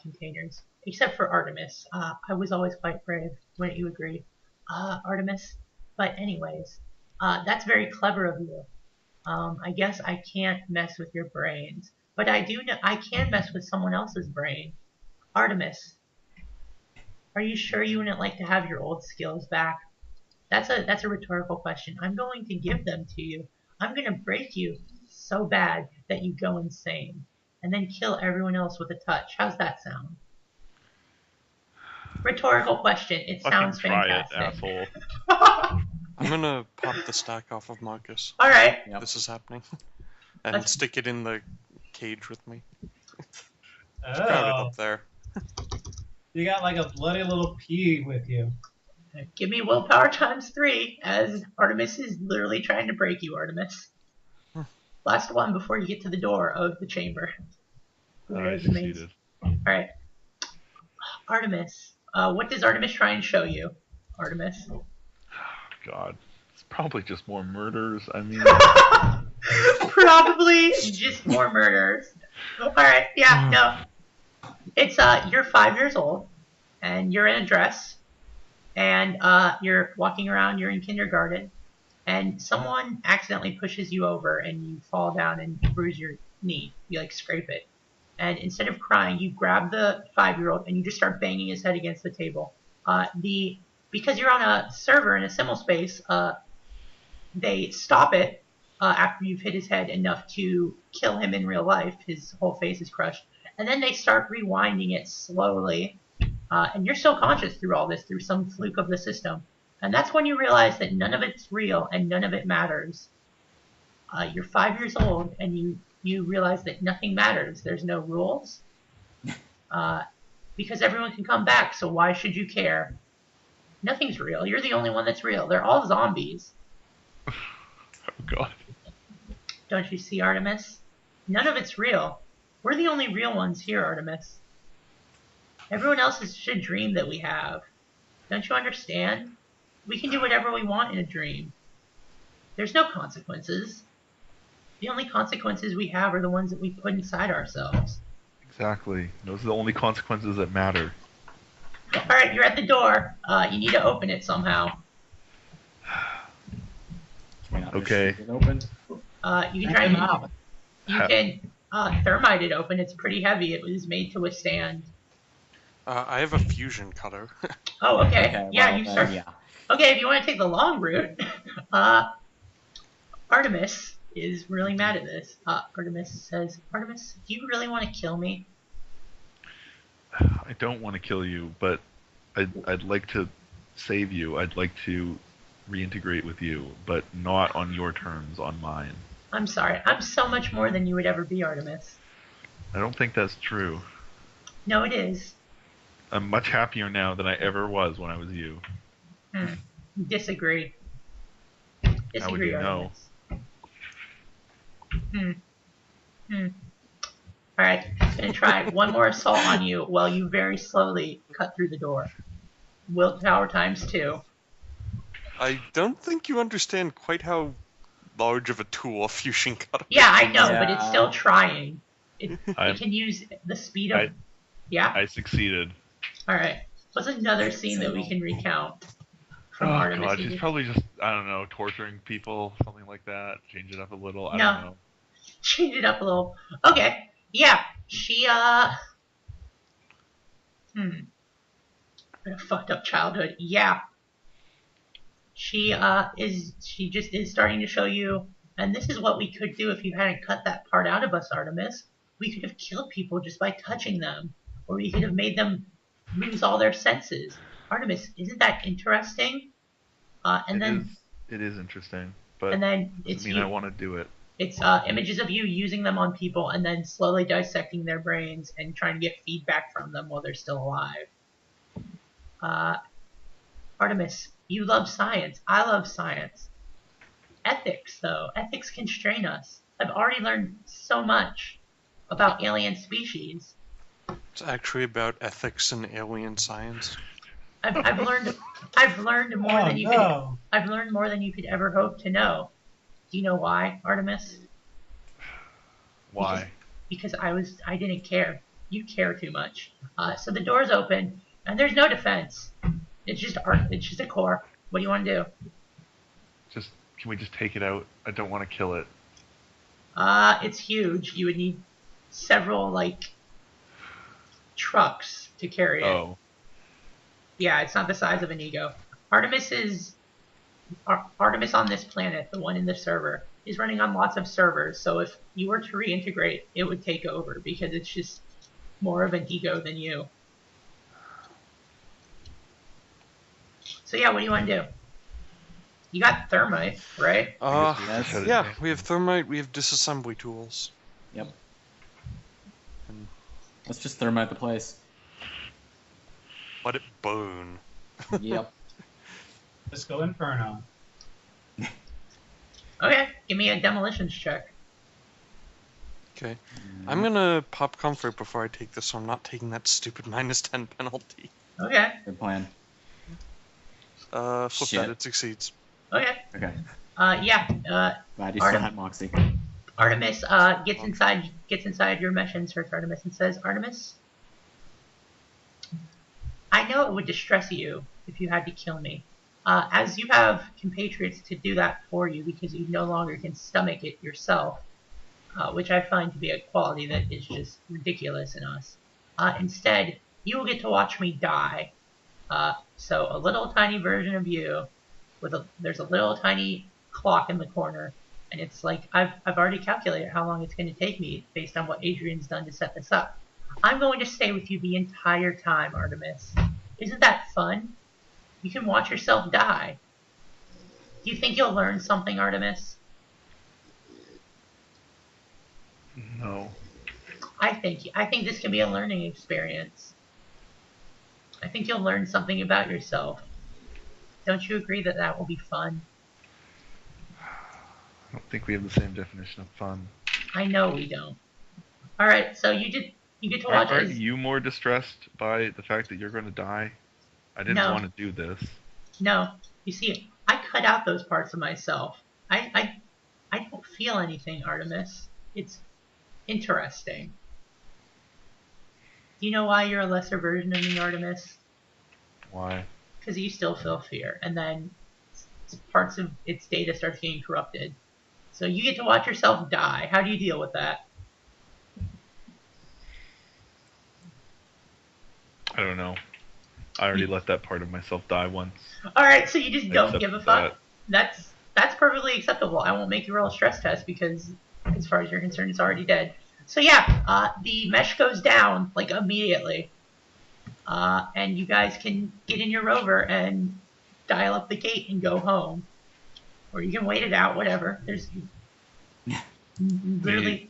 containers, except for Artemis. I was always quite brave. Wouldn't you agree? Artemis? But anyways, that's very clever of you. I guess I can't mess with your brains. But I do know I can mess with someone else's brain. Artemis, are you sure you wouldn't like to have your old skills back? That's a rhetorical question. I'm going to give them to you. I'm going to break you so bad that you go insane. And then kill everyone else with a touch. How's that sound? Rhetorical question. It Fucking sounds try fantastic. it, asshole. I'm gonna pop the stack off of Marcus. Alright. Yep. This is happening. And Let's- stick it in the cage with me. Grab it Oh. up there. You got like a bloody little pea with you. Give me willpower times 3, as Artemis is literally trying to break you, Artemis. Last one before you get to the door of the chamber. I succeeded. Alright. Artemis. What does Artemis try and show you? Artemis. God. It's probably just more murders. I mean... Probably just more murders. Alright, yeah, no. It's, you're 5 years old, and you're in a dress, and, you're walking around, you're in kindergarten, and someone accidentally pushes you over, and you fall down and bruise your knee. You, like, scrape it. And instead of crying, you grab the 5-year-old, and you just start banging his head against the table. Because you're on a server in a simul space, they stop it after you've hit his head enough to kill him in real life. His whole face is crushed. And then they start rewinding it slowly. And you're still conscious through all this, through some fluke of the system. And that's when you realize that none of it's real and none of it matters. You're 5 years old, and you realize that nothing matters. There's no rules. Because everyone can come back, so why should you care? Nothing's real. You're the only one that's real. They're all zombies. Oh, God. Don't you see, Artemis? None of it's real. We're the only real ones here, Artemis. Everyone else is just a dream that we have. Don't you understand? We can do whatever we want in a dream. There's no consequences. The only consequences we have are the ones that we put inside ourselves. Exactly. Those are the only consequences that matter. Alright, you're at the door. You need to open it somehow. Okay. It open? You can try and... You can thermite it open. It's pretty heavy. It was made to withstand... I have a fusion cutter. Oh, okay. Yeah, well, you start... yeah. Okay, if you want to take the long route, Artemis is really mad at this. Artemis says, Artemis, do you really want to kill me? I don't want to kill you, but I'd like to save you. I'd like to reintegrate with you, but not on your terms, on mine. I'm sorry. I'm so much more than you would ever be, Artemis. I don't think that's true. No, it is. I'm much happier now than I ever was when I was you. Disagree. How would you know? Alright, I'm gonna try one more assault on you while you very slowly cut through the door. Willpower times 2. I don't think you understand quite how large of a tool a fusion cutter is. Yeah, I know, Yeah. but it's still trying. It I'm- can use the speed of... Yeah? I succeeded. Alright. What's another scene that we can recount from Oh Artemis? God, he's probably just, I don't know, torturing people, something like that. Change it up a little. I No. don't know. Change it up a little. Okay. Yeah. She, What a fucked up childhood. Yeah. She just is starting to show you, and this is what we could do if you hadn't cut that part out of us, Artemis. We could have killed people just by touching them, or we could have made them lose all their senses. Artemis, isn't that interesting? It is interesting, but and then doesn't it's mean I want to do it. It's images of you using them on people and then slowly dissecting their brains and trying to get feedback from them while they're still alive. Artemis, you love science. I love science. Ethics, though. Ethics constrain us. I've already learned so much about alien species. It's actually about ethics and alien science. I've learned more than you could. I've learned more than you could ever hope to know. Do you know why, Artemis? Why? Because I didn't care. You care too much. So the door's open, and there's no defense. It's just art. It's just a core. What do you want to do? Can we just take it out? I don't want to kill it. It's huge. You would need several, trucks to carry it. Oh. Yeah, it's not the size of an ego. Artemis on this planet, the one in the server, is running on lots of servers, so if you were to reintegrate, it would take over, because it's just more of an ego than you. So yeah, what do you want to do? You got thermite, right? Yeah, we have thermite, we have disassembly tools. Yep. Let's just thermite the place. Let it burn. Yep. Disco Inferno. Okay, give me a demolitions check. Okay. I'm gonna pop comfort before I take this, so I'm not taking that stupid -10 penalty. Okay, Good plan. Flip Shit. that, it succeeds. okay. Okay. Yeah. Glad you Artem- still had Moxie. Artemis gets inside your mesh insert, Artemis, and says, Artemis, I know it would distress you if you had to kill me. As you have compatriots to do that for you because you no longer can stomach it yourself, which I find to be a quality that is just ridiculous in us. Instead, you will get to watch me die. So a little tiny version of you, there's a little tiny clock in the corner, and it's like I've already calculated how long it's going to take me based on what Adrian's done to set this up. I'm going to stay with you the entire time, Artemis. Isn't that fun? You can watch yourself die. Do you think you'll learn something, Artemis? No. I think this can be a learning experience. I think you'll learn something about yourself. Don't you agree that that will be fun? I don't think we have the same definition of fun. I know we don't. All right, so you get to watch Are as you more distressed by the fact that you're going to die? I didn't No. want to do this. No, you see, I cut out those parts of myself. I don't feel anything, Artemis. It's interesting. Do you know why you're a lesser version of me, Artemis? Why? Because you still feel fear, and then parts of its data starts getting corrupted. So you get to watch yourself die. How do you deal with that? I don't know. I already let that part of myself die once. All right, so you just I don't give a accepted fuck. That's perfectly acceptable. I won't make you roll a stress test because, as far as you're concerned, it's already dead. So yeah, the mesh goes down like immediately, and you guys can get in your rover and dial up the gate and go home, or you can wait it out. Whatever. There's literally.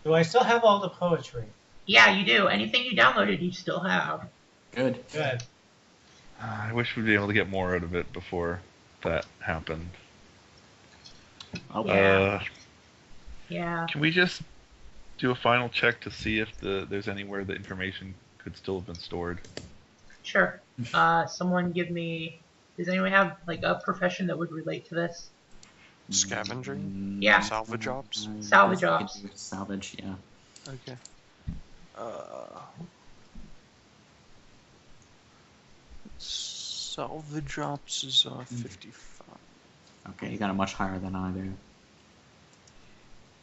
Do I still have all the poetry? Yeah, you do. Anything you downloaded, you still have. Good. Good. I wish we'd be able to get more out of it before that happened. Oh, Yeah. Yeah. Can we just do a final check to see if there's anywhere the information could still have been stored? Sure. Someone give me. Does anyone have like a profession that would relate to this? Scavenging? Yeah. Salvage ops? Salvage I ops. guess we could do Salvage, yeah. Okay. Salvage ops is 55. Okay, you got it much higher than I do.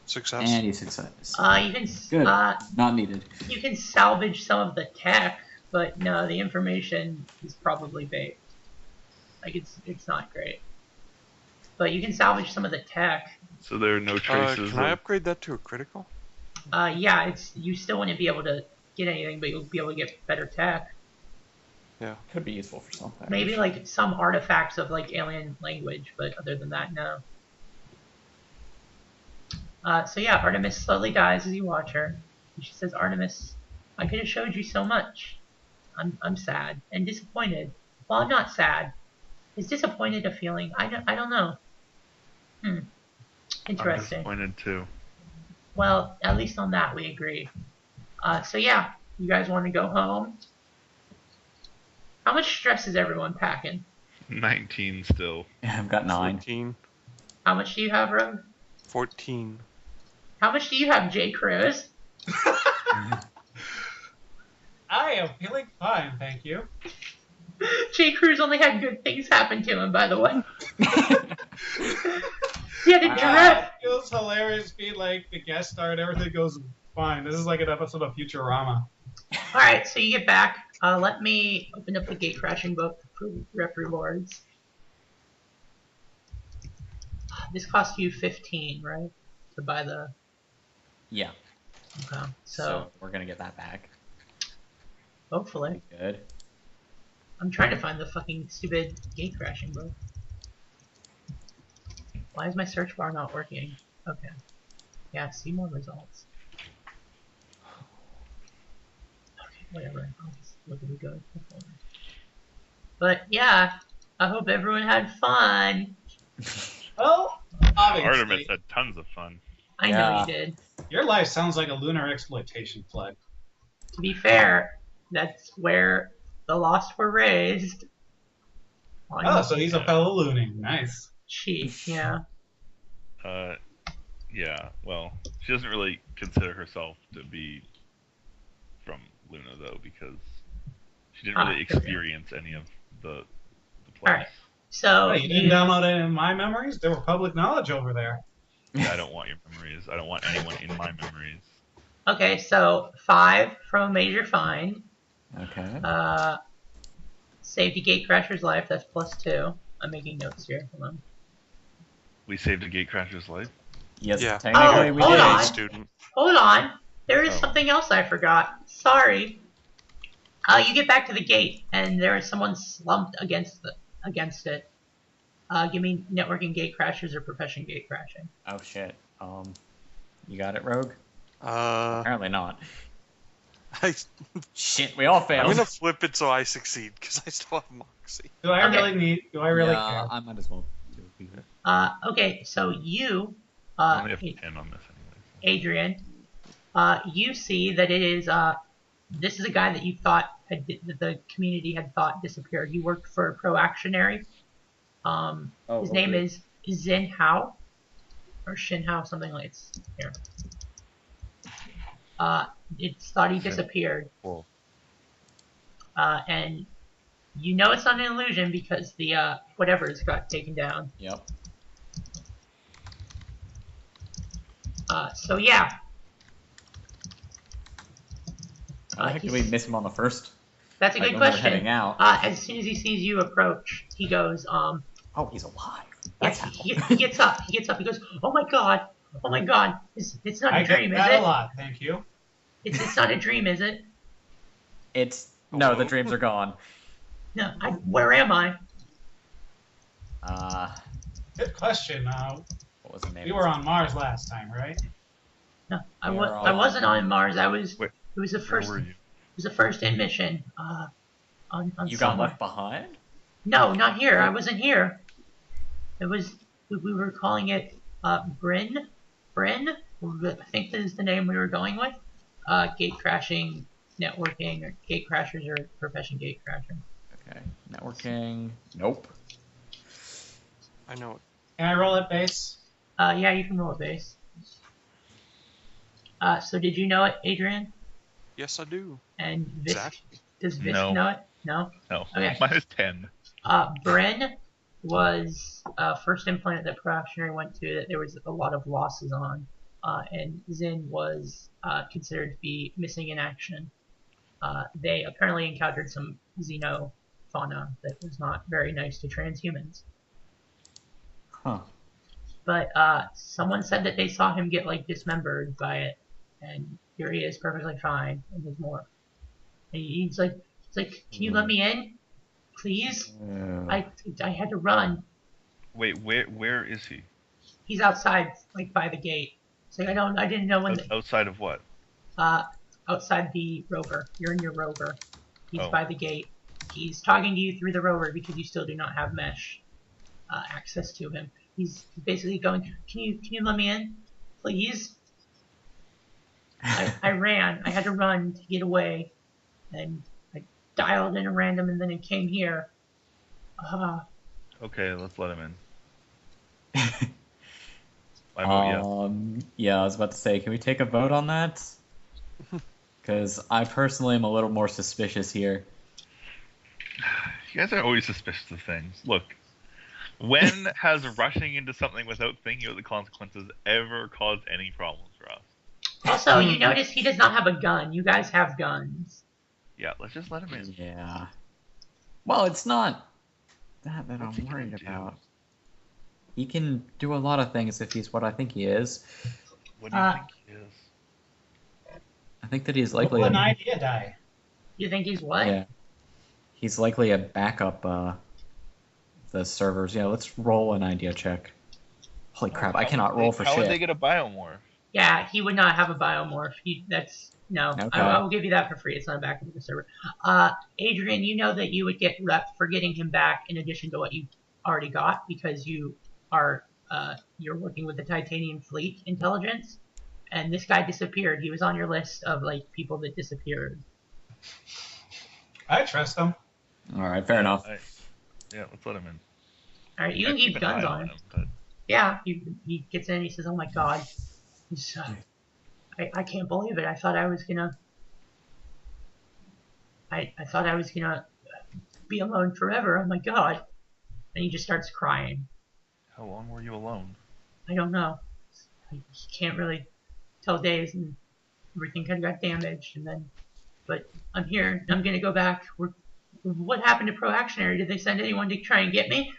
Success. And you success. You can. Good. Not needed. You can salvage some of the tech, but no, the information is probably baked. Like it's not great. But you can salvage some of the tech. So there are no traces Can I of... upgrade that to a critical? Yeah, you still wouldn't be able to get anything, but you'll be able to get better tech. Yeah. Could be useful for something. Maybe like some artifacts of like alien language, but other than that, no. So yeah, Artemis slowly dies as you watch her. And she says, Artemis, I could have showed you so much. I'm sad and disappointed. Well, I'm not sad. Is disappointed a feeling? I don't know. I'm Interesting. disappointed too. Well, at least on that we agree. So yeah, you guys want to go home? How much stress is everyone packing? 19 still. Yeah, I've got 9. 14. How much do you have, Rogue? 14. How much do you have, J. Cruz? I am feeling fine, thank you. J. Cruz only had good things happen to him, by the way. He had a giraffe. It feels hilarious being like the guest star and everything goes fine. This is like an episode of Futurama. Alright, so you get back. Let me open up the gatecrashing book for rep rewards. This cost you 15, right? To buy the... Yeah. Okay, So we're gonna get that back. hopefully. Good. I'm trying to find the fucking stupid gatecrashing book. Why is my search bar not working? Okay. Yeah, see more results. Okay, whatever. I'll just look at the go. But yeah, I hope everyone had fun. Well, Artemis obviously, had tons of fun. I know Yeah. you did. your life sounds like a lunar exploitation flood. To be fair, that's where the Lost were raised. On Oh, so he's a Yeah. fellow looning. Nice. Chi, yeah. Yeah, well, she doesn't really consider herself to be from Luna, though, because she didn't really Okay. experience any of the place. Alright. So Hey, you didn't download any of my memories? They were public knowledge over there. Yeah, I don't want your memories. I don't want anyone in my memories. Okay, so 5 from a major find. Okay. Save the gatecrasher's life, that's +2. I'm making notes here. Hold on. We saved a gatecrasher's life. Yes, Yeah. technically Oh, we hold did. on. Student. Hold on. There is Oh. something else I forgot. Sorry. You get back to the gate, and there is someone slumped against it. Give me networking gate crashers or profession gate crashing. Oh shit. You got it, Rogue? Apparently not. Shit, we all I'm failed. gonna flip it so I succeed because I still have Moxie. Do I Okay. Do I really yeah, care? I might as well do it. Okay, so you, I only have 10 on this anyway. Adrian, you see that it is, this is a guy that you thought that the community had thought disappeared. He worked for Proactionary. His name is Xin Hao, or Shin Hao, something like it's here. It's thought he disappeared. Cool. And you know it's not an illusion because the whatever's got taken down. Yep. So yeah. How the heck did we miss him on the first? That's a Like, good when we were heading question. out. As soon as he sees you approach, he goes, Oh, he's alive. yes, That's how. he gets up. He gets up. He goes, oh my god, it's not I a dream, get is that a it? lot, thank you. It's not a dream, is it? No, the Hello? dreams are gone. No, where am I? Good question. What was the name? We were on Mars last time, right? No, I Where I are wasn't on Mars. I was. Wait, It was the Where first. were It you? was the first in mission. On You got somewhere. left behind? No, not here. I wasn't here. It was. We were calling it Bryn. Bryn. I think that is the name we were going with. Gate crashing, networking, or gate crashers, or profession gate crasher. Okay. Networking. Nope. I know it. Can I roll at base? Yeah, you can roll a base. So did you know it, Adrian? Yes, I do. And Visk? Exactly. Does Visk No. know it? No. No, Okay. minus 10. Bryn was first implant that Proactionary went to that there was a lot of losses on, and Zin was considered to be missing in action. They apparently encountered some xenofauna that was not very nice to transhumans. Huh. But someone said that they saw him get like dismembered by it, and here he is perfectly fine in his morph. And he's like, can you let me in, please? I had to run. Wait, where is he? He's outside, like by the gate. It's like I didn't know when. Outside of what? Outside the rover. You're in your rover. He's Oh. by the gate. He's talking to you through the rover because you still do not have mesh access to him. He's basically going, can you let me in, please? I ran. I had to run to get away, and I dialed in a random, and then it came here. Okay, let's let him in. I vote yes. Yeah, I was about to say, can we take a vote on that? Because I personally am a little more suspicious here. You guys are always suspicious of things. Look, when has rushing into something without thinking of the consequences ever caused any problems for us? Also, you notice he does not have a gun. You guys have guns. Yeah, let's just let him in. Yeah. Well, it's not that What's he I'm gonna worried do? about. He can do a lot of things if he's what I think he is. What do you think he is? I think that he's likely Roll an idea die. You think he's what? yeah. He's likely a backup the servers. Yeah, let's roll an idea check. Holy crap, I cannot roll for How would they shit. get a biomorph? Yeah, he would not have a biomorph. No. Okay. I will give you that for free. It's not back into the server. Adrian, you know that you would get rep for getting him back in addition to what you already got because you're working with the Titanium Fleet intelligence, and this guy disappeared. He was on your list of like people that disappeared. I trust him. All right, fair enough. Yeah, let's let him in. All right, you can keep guns on him. But Yeah, he gets in and he says, "Oh my God, I can't believe it. I thought I was gonna be alone forever. Oh my God!" And he just starts crying. how long were you alone? I don't know. He can't really tell days, and everything kind of got damaged. But I'm here. And I'm gonna go back. What happened to Pro Actionary? Did they send anyone to try and get me?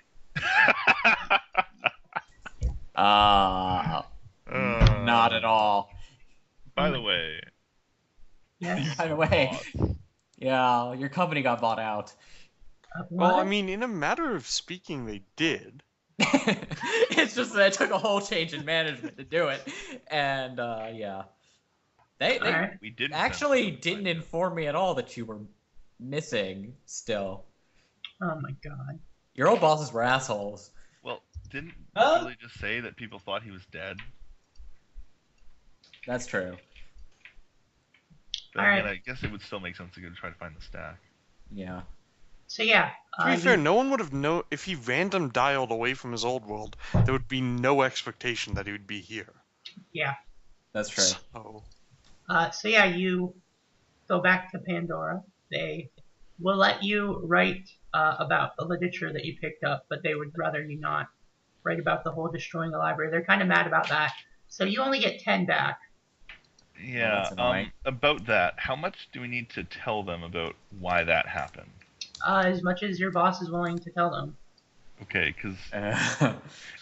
Not at all. By the way, Yes. By the way, boss. yeah, your company got bought out. Well, I What? mean, in a matter of speaking, they did. It's just that it took a whole change in management to do it, and yeah, they All right. we didn't actually send didn't inform me at all that you were missing. Still, Oh my God. your old bosses were assholes. Well, didn't Huh? Billy just say that people thought he was dead? That's true. But All again, right. I guess it would still make sense to go try to find the stack. Yeah. So yeah. To be fair, you- no one would have known if he random dialed away from his old world. There would be no expectation that he would be here. Yeah. That's true. So, You go back to Pandora. They will let you write about the literature that you picked up, but they would rather you not write about the whole destroying the library. They're kind of mad about that. So you only get 10 back. Yeah. that's annoying. About that, how much do we need to tell them about why that happened? As much as your boss is willing to tell them. Okay, because Uh,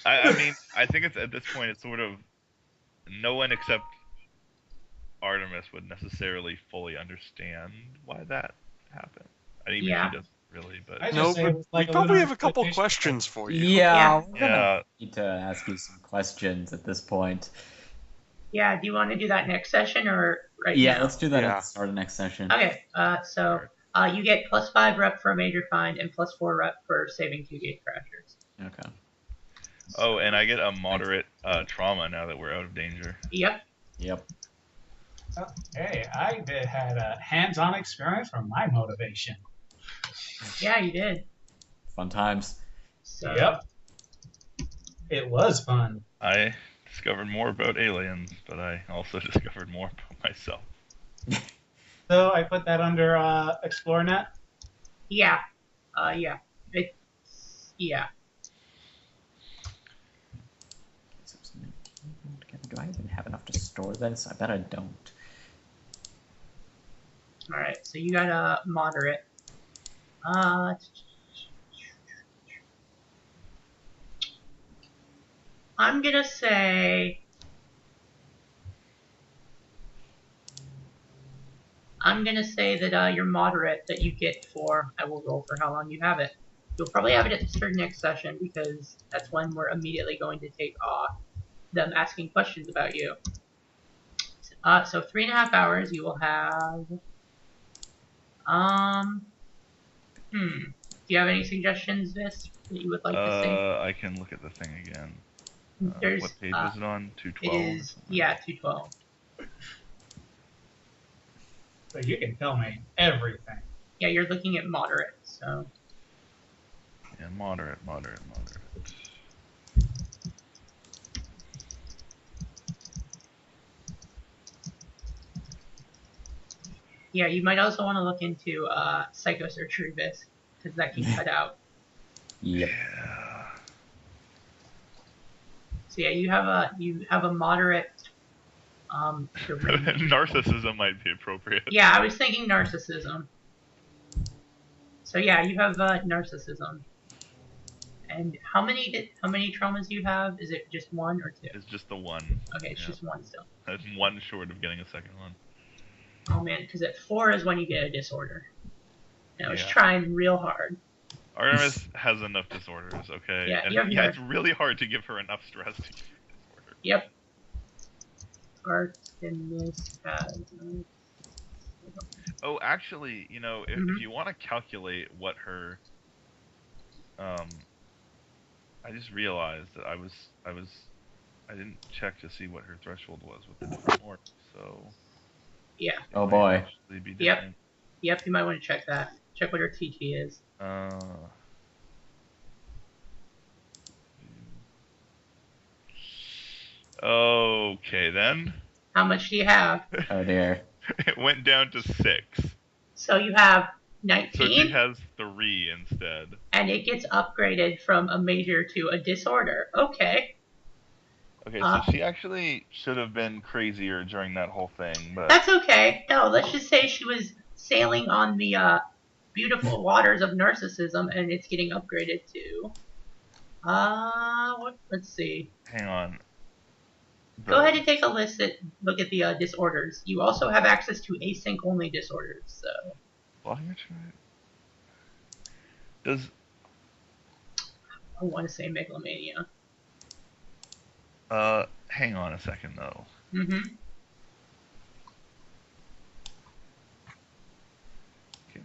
I mean, I think it's at this point it's sort of no one except Artemis would necessarily fully understand why that happened. I mean, Yeah. she doesn't really, but I just no, say it but was like we a probably lunar have a couple exploitation. questions for you. yeah, we're gonna yeah. need to ask you some questions at this point. Yeah, do you want to do that next session or right Yeah, now? let's do that Yeah. at the start of next session. Okay, you get +5 rep for a major find and +4 rep for saving 2 gatecrashers. Okay. Oh, and I get a moderate trauma now that we're out of danger. Yep. Yep. Hey, had a hands-on experience from my motivation. Yeah, you did. Fun times. So, Yep. It was fun. I discovered more about aliens, but I also discovered more about myself. So I put that under ExploreNet. Yeah. Yeah. Yeah. Do I even have enough to store this? I bet I don't. Alright, so you got a moderate. I'm gonna say... that your moderate that you get for... I will roll for how long you have it. You'll probably have it at the start of next session because that's when we're immediately going to take them asking questions about you. So 3.5 hours you will have... Do you have any suggestions, Vis, that you would like to see? I can look at the thing again. There's, What page is it on? It 212? is, yeah, 212. So you can tell me everything. Yeah, you're looking at moderate, so... Yeah, moderate. Yeah, you might also want to look into psychosurgery, Vis, because that can cut out. Yep. Yeah. So yeah, you have a moderate... Narcissism might be appropriate. Yeah, I was thinking narcissism. So yeah, you have narcissism. And how many traumas do you have? Is it just one or two? It's just the one. Okay, it's yeah. just one still. That's one short of getting a second one. Oh man, because at 4 is when you get a disorder. And I was Yeah. trying real hard. Artemis has enough disorders, okay? Yeah, and you have it's really hard to give her enough stress to give her disorder. Yep. Artemis has. Oh, actually, you know, if Mhm. you want to calculate what her, I just realized that I didn't check to see what her threshold was with the different orcs, so Yeah. it Oh might boy. actually be Yep. different. Yep. You might want to check that. Check what her TT is. Okay then. How much do you have? Oh dear. It went down to 6. So you have So 19, she has 3 instead. and it gets upgraded from a major to a disorder. Okay. Okay, so she actually should have been crazier during that whole thing, but That's okay. No, let's just say she was sailing on the beautiful waters of narcissism, and it's getting upgraded to. Let's see. hang on. Go ahead and take a look at the disorders. You also have access to async only disorders. So. Does I want to say megalomania. hang on a second though. Mm-hmm. Okay.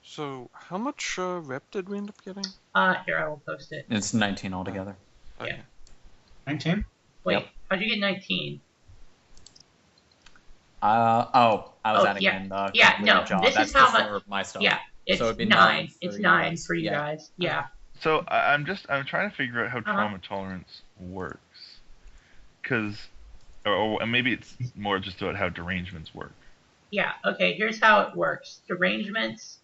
So, how much rep did we end up getting? Here, I will post it. It's 19 altogether. Okay. 19? Wait, Yep. how'd you get 19? I was Oh, adding yeah. in the Yeah, completed no, job. this That's is how before my stuff. Yeah, it's So it'd be 9. 9 for It's you 9 guys. for you Yeah. guys. Yeah. So I'm trying to figure out how Uh-huh. trauma tolerance works, or maybe it's more just about how derangements work. Yeah, okay, here's how it works. Derangements,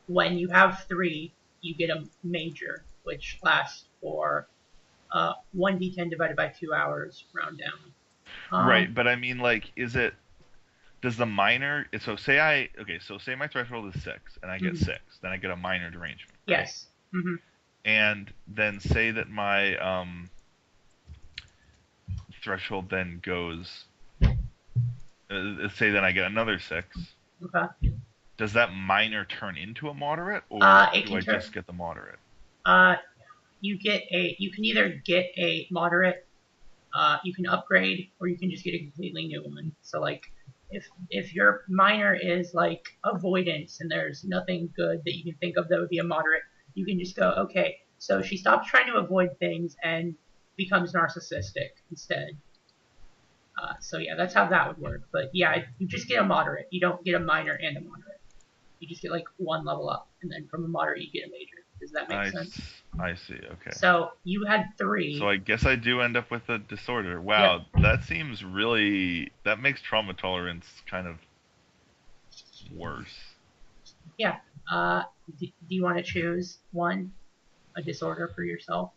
when you have 3, you get a major, which lasts for 1d10 divided by 2 hours, round down. Right, but I mean, like, does the minor? So say my threshold is 6, and I get Mhm. 6, then I get a minor derangement. Right? Yes. Mm-hmm. And then say that my threshold then goes. Say that I get another 6. Okay. Does that minor turn into a moderate, or It do can I turn- just get the moderate? You can either get a moderate, you can upgrade, or you can just get a completely new one. So like, if your minor is like avoidance and there's nothing good that you can think of that would be a moderate, you can just go, okay, so she stops trying to avoid things and becomes narcissistic instead. So yeah, that's how that would work. But yeah, you just get a moderate. You don't get a minor and a moderate. You just get like one level up, and then from a moderate you get a major. Does that make sense? I see. Okay. So you had 3. So I guess I do end up with a disorder. Wow, that seems really. That makes trauma tolerance kind of worse. Yeah. Do you want to choose a disorder for yourself?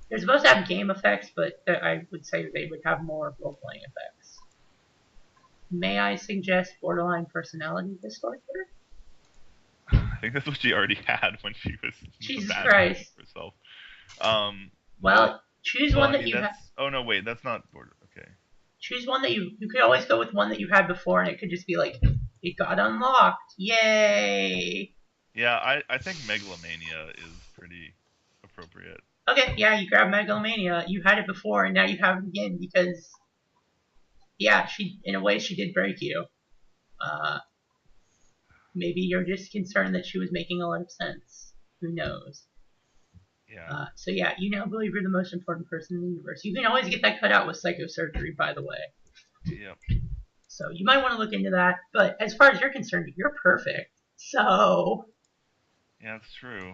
They're supposed to have game effects, but I would say they would have more role-playing effects. May I suggest borderline personality disorder? I think that's what she already had when she was Jesus bad Christ. herself. Well, choose one that you have. Oh no, wait, that's not border. Okay. Choose one that you could always go with one that you had before, and it could just be like, it got unlocked. Yay! Yeah, I think megalomania is pretty appropriate. Okay, yeah, you grab megalomania. You had it before, and now you have it again because, yeah, in a way she did break you. Maybe you're just concerned that she was making a lot of sense. Who knows? Yeah. So yeah, you now believe you're the most important person in the universe. You can always get that cut out with psychosurgery, by the way. Yep. So you might want to look into that. But as far as you're concerned, you're perfect. So. Yeah, that's true.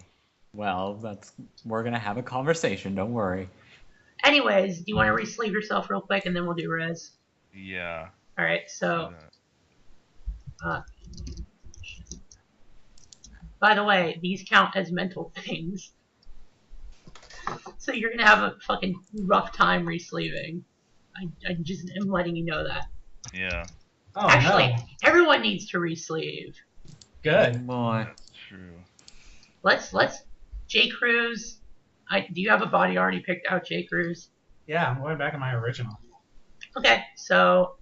Well, we're gonna have a conversation. Don't worry. Anyways, do you want to re-sleeve yourself real quick, and then we'll do res? Yeah. All right. So. By the way, these count as mental things. So you're gonna have a fucking rough time re-sleeving. I just am letting you know that. Yeah. Oh, Actually, no. everyone needs to re-sleeve. Good. Oh, boy. That's true. Let's J. Cruz. Do you have a body already picked out, J. Cruz? Yeah, I'm going back to my original. Okay, so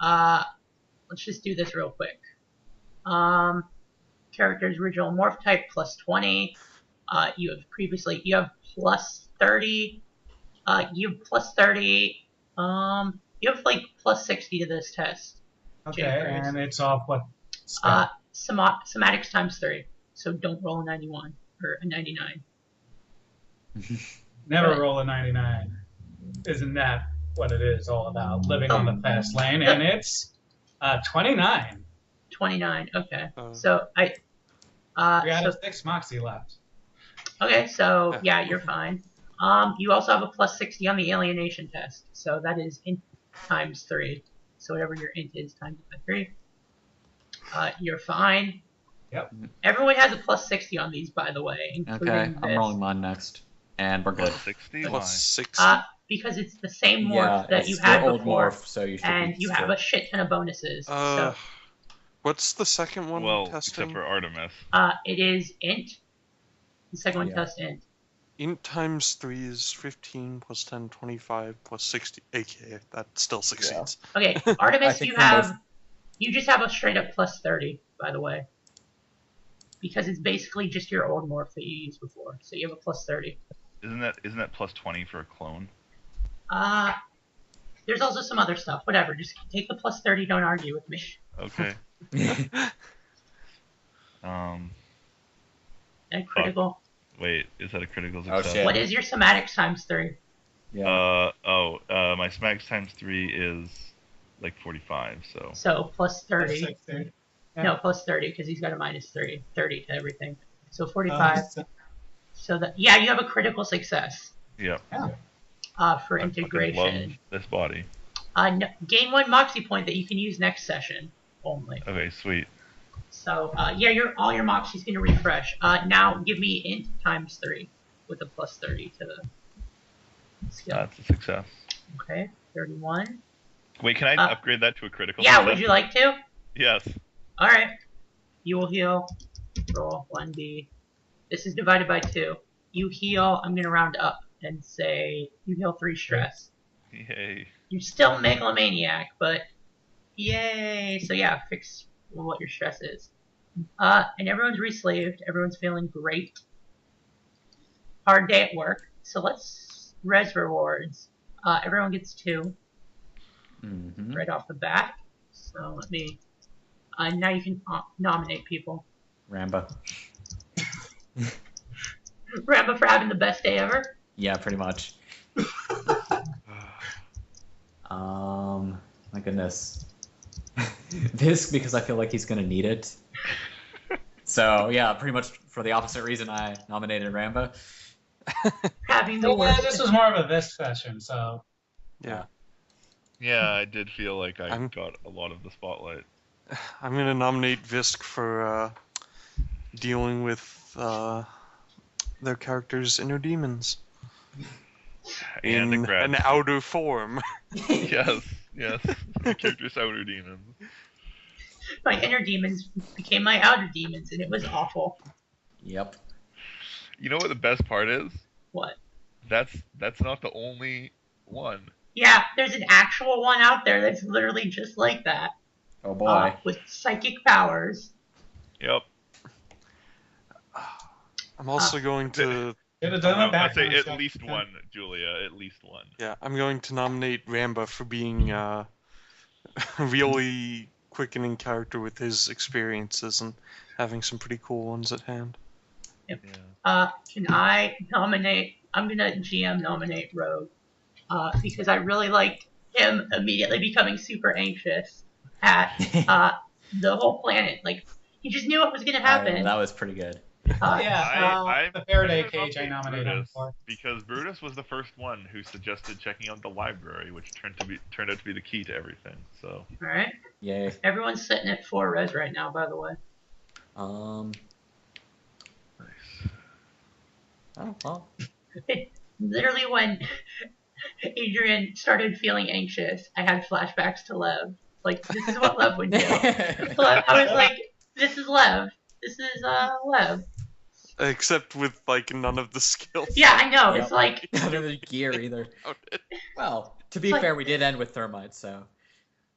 Let's just do this real quick. Character's original morph type plus 20. You have plus 30. You have plus 30. You have like plus 60 to this test. Okay, Cruz. and it's off what? Spell? Somatics times 3. So don't roll a 91 or a 99. Never Right. roll a 99. Isn't that what it is all about? Living on the fast lane, and it's 29. 29. Okay. Oh. So I. 3 out So, of 6 Moxie left. okay. So yeah, you're fine. You also have a plus 60 on the alienation test. So that is int times 3. So whatever your int is times by 3. You're fine. Yep. Everyone has a plus 60 on these, by the way, including Okay, this. I'm rolling mine next, and we're good. Plus 60? Why? Plus 60. Because it's the same morph Yeah, that it's you the had old before, morph, so you should and be you have still- a shit ton of bonuses. So What's the second one Well, testing? except for Artemis. it is int. The second one Yeah. tests int. Int times 3 is 15 plus 10, 25 plus 60. aka that still succeeds. Okay, I Artemis, think you for have most- you just have a straight up plus 30, by the way, because it's basically just your old morph that you used before. So you have a plus 30. Isn't that plus 20 for a clone? There's also some other stuff. Whatever, just take the plus 30. Don't argue with me. Okay. Um. And critical. Wait, is that a critical Oh, success? shit. What is your somatics times 3? Yeah. My smacks times 3 is like 45. So So plus 30. 60. Yeah. No, plus 30 because he's got a minus 30 to everything. So 45. So that you have a critical success yeah. for I fucking integration. love this body. No, gain 1 moxie point that you can use next session only. Okay, sweet. So yeah, all your moxie's gonna refresh. Now give me int times 3 with a plus 30 to the skill. That's a success. Okay, 31. Wait, can I upgrade that to a critical? Yeah, success? would you like to? Yes. All right. You will heal. Roll 1d. This is divided by 2. You heal. I'm gonna round up and say you heal 3 stress. Yay. You're still megalomaniac, but yay! So yeah, fix what your stress is. And everyone's reslaved. Everyone's feeling great. Hard day at work. So let's res rewards. Everyone gets 2 Mhm. right off the bat. So let me. Now you can nominate people. Ramba. Ramba for having the best day ever. Yeah, pretty much. My goodness. Visc, because I feel like he's gonna need it. So yeah, pretty much for the opposite reason I nominated Ramba. Having the Yeah, worst. this was more of a Visc session, so Yeah. Yeah, I did feel like I I'm- got a lot of the spotlight. I'm gonna nominate Visc for dealing with their characters' inner demons And in the grad. an outer form. Yes, yes. Character's outer demons. My inner demons became my outer demons, and it was awful. Yep. You know what the best part is? What? That's not the only one. Yeah, there's an actual one out there that's literally just like that. Oh boy. With psychic powers. Yep. I'm also going to should have done a I'd say background at check. least one, Julia. At least one. I'm going to nominate Ramba for being a really quickening character with his experiences and having some pretty cool ones at hand. Yep. Yeah. Can I nominate? I'm gonna GM nominate Rogue, because I really liked him immediately becoming super anxious at the whole planet. Like he just knew what was gonna happen. That was pretty good. I the Faraday I'm cage I up with nominated him Brutus, for. because Brutus was the first one who suggested checking out the library, which turned out to be the key to everything. So All right. Yay. Everyone's sitting at 4 res right now, by the way. nice. Oh well. Literally, when Adrian started feeling anxious, I had flashbacks to Lev. Like, this is what Lev would do. Lev, I was like, this is Lev. This is Lev. Except with like none of the skills. Yeah, I know. Yep. It's like, None of the gear either. Well, to be Like- fair, we did end with thermite, so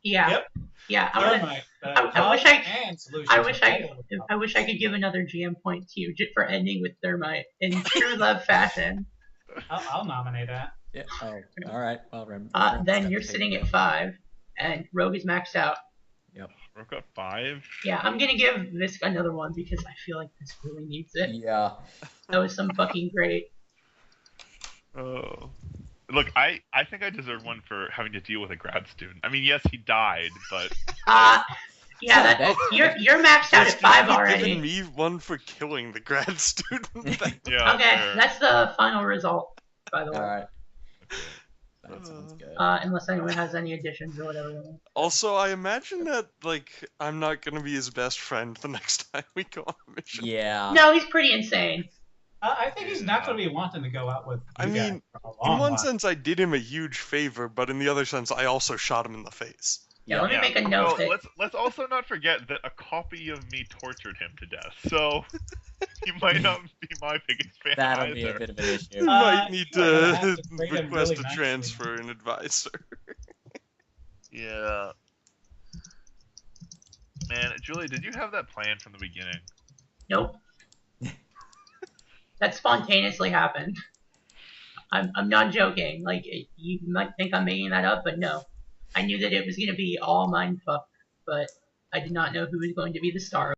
Yeah. Yep. Yeah. I Thermite. I wish I- and solutions I wish for I all of the I wish I could give another GM point to you just for ending with thermite in true love fashion. I'll nominate that. Yeah. Oh, all right. Well, Then you're sitting at 5, and Rogue is maxed out. Rogue got 5. Yeah, I'm gonna give Visc another one because I feel like this really needs it. Yeah. That was some fucking great. Oh. Look, I think I deserve one for having to deal with a grad student. I mean, yes, he died, but Yeah, that, you're maxed out at 5 You've already. given me one for killing the grad student. yeah. Okay, fair. that's the final result, by the way. All right. That sounds good. Unless anyone has any additions or whatever. Also, I imagine that, like, I'm not gonna be his best friend the next time we go on a mission. Yeah. No, he's pretty insane. I think he's not going to be wanting to go out with. I you guys mean, for a In long one while. sense, I did him a huge favor, but in the other sense, I also shot him in the face. Yeah, let me Yeah. make a note Well, that let's also not forget that a copy of me tortured him to death, so he might not be my biggest fan That'll either. be a bit of an issue. You might need you're gonna have to to grade him request really a nicely. transfer and advisor. Yeah. Man, Julie, did you have that plan from the beginning? nope. That spontaneously happened. I'm not joking. Like, you might think I'm making that up, but no. I knew that it was going to be all mindfuck, but I did not know who was going to be the star.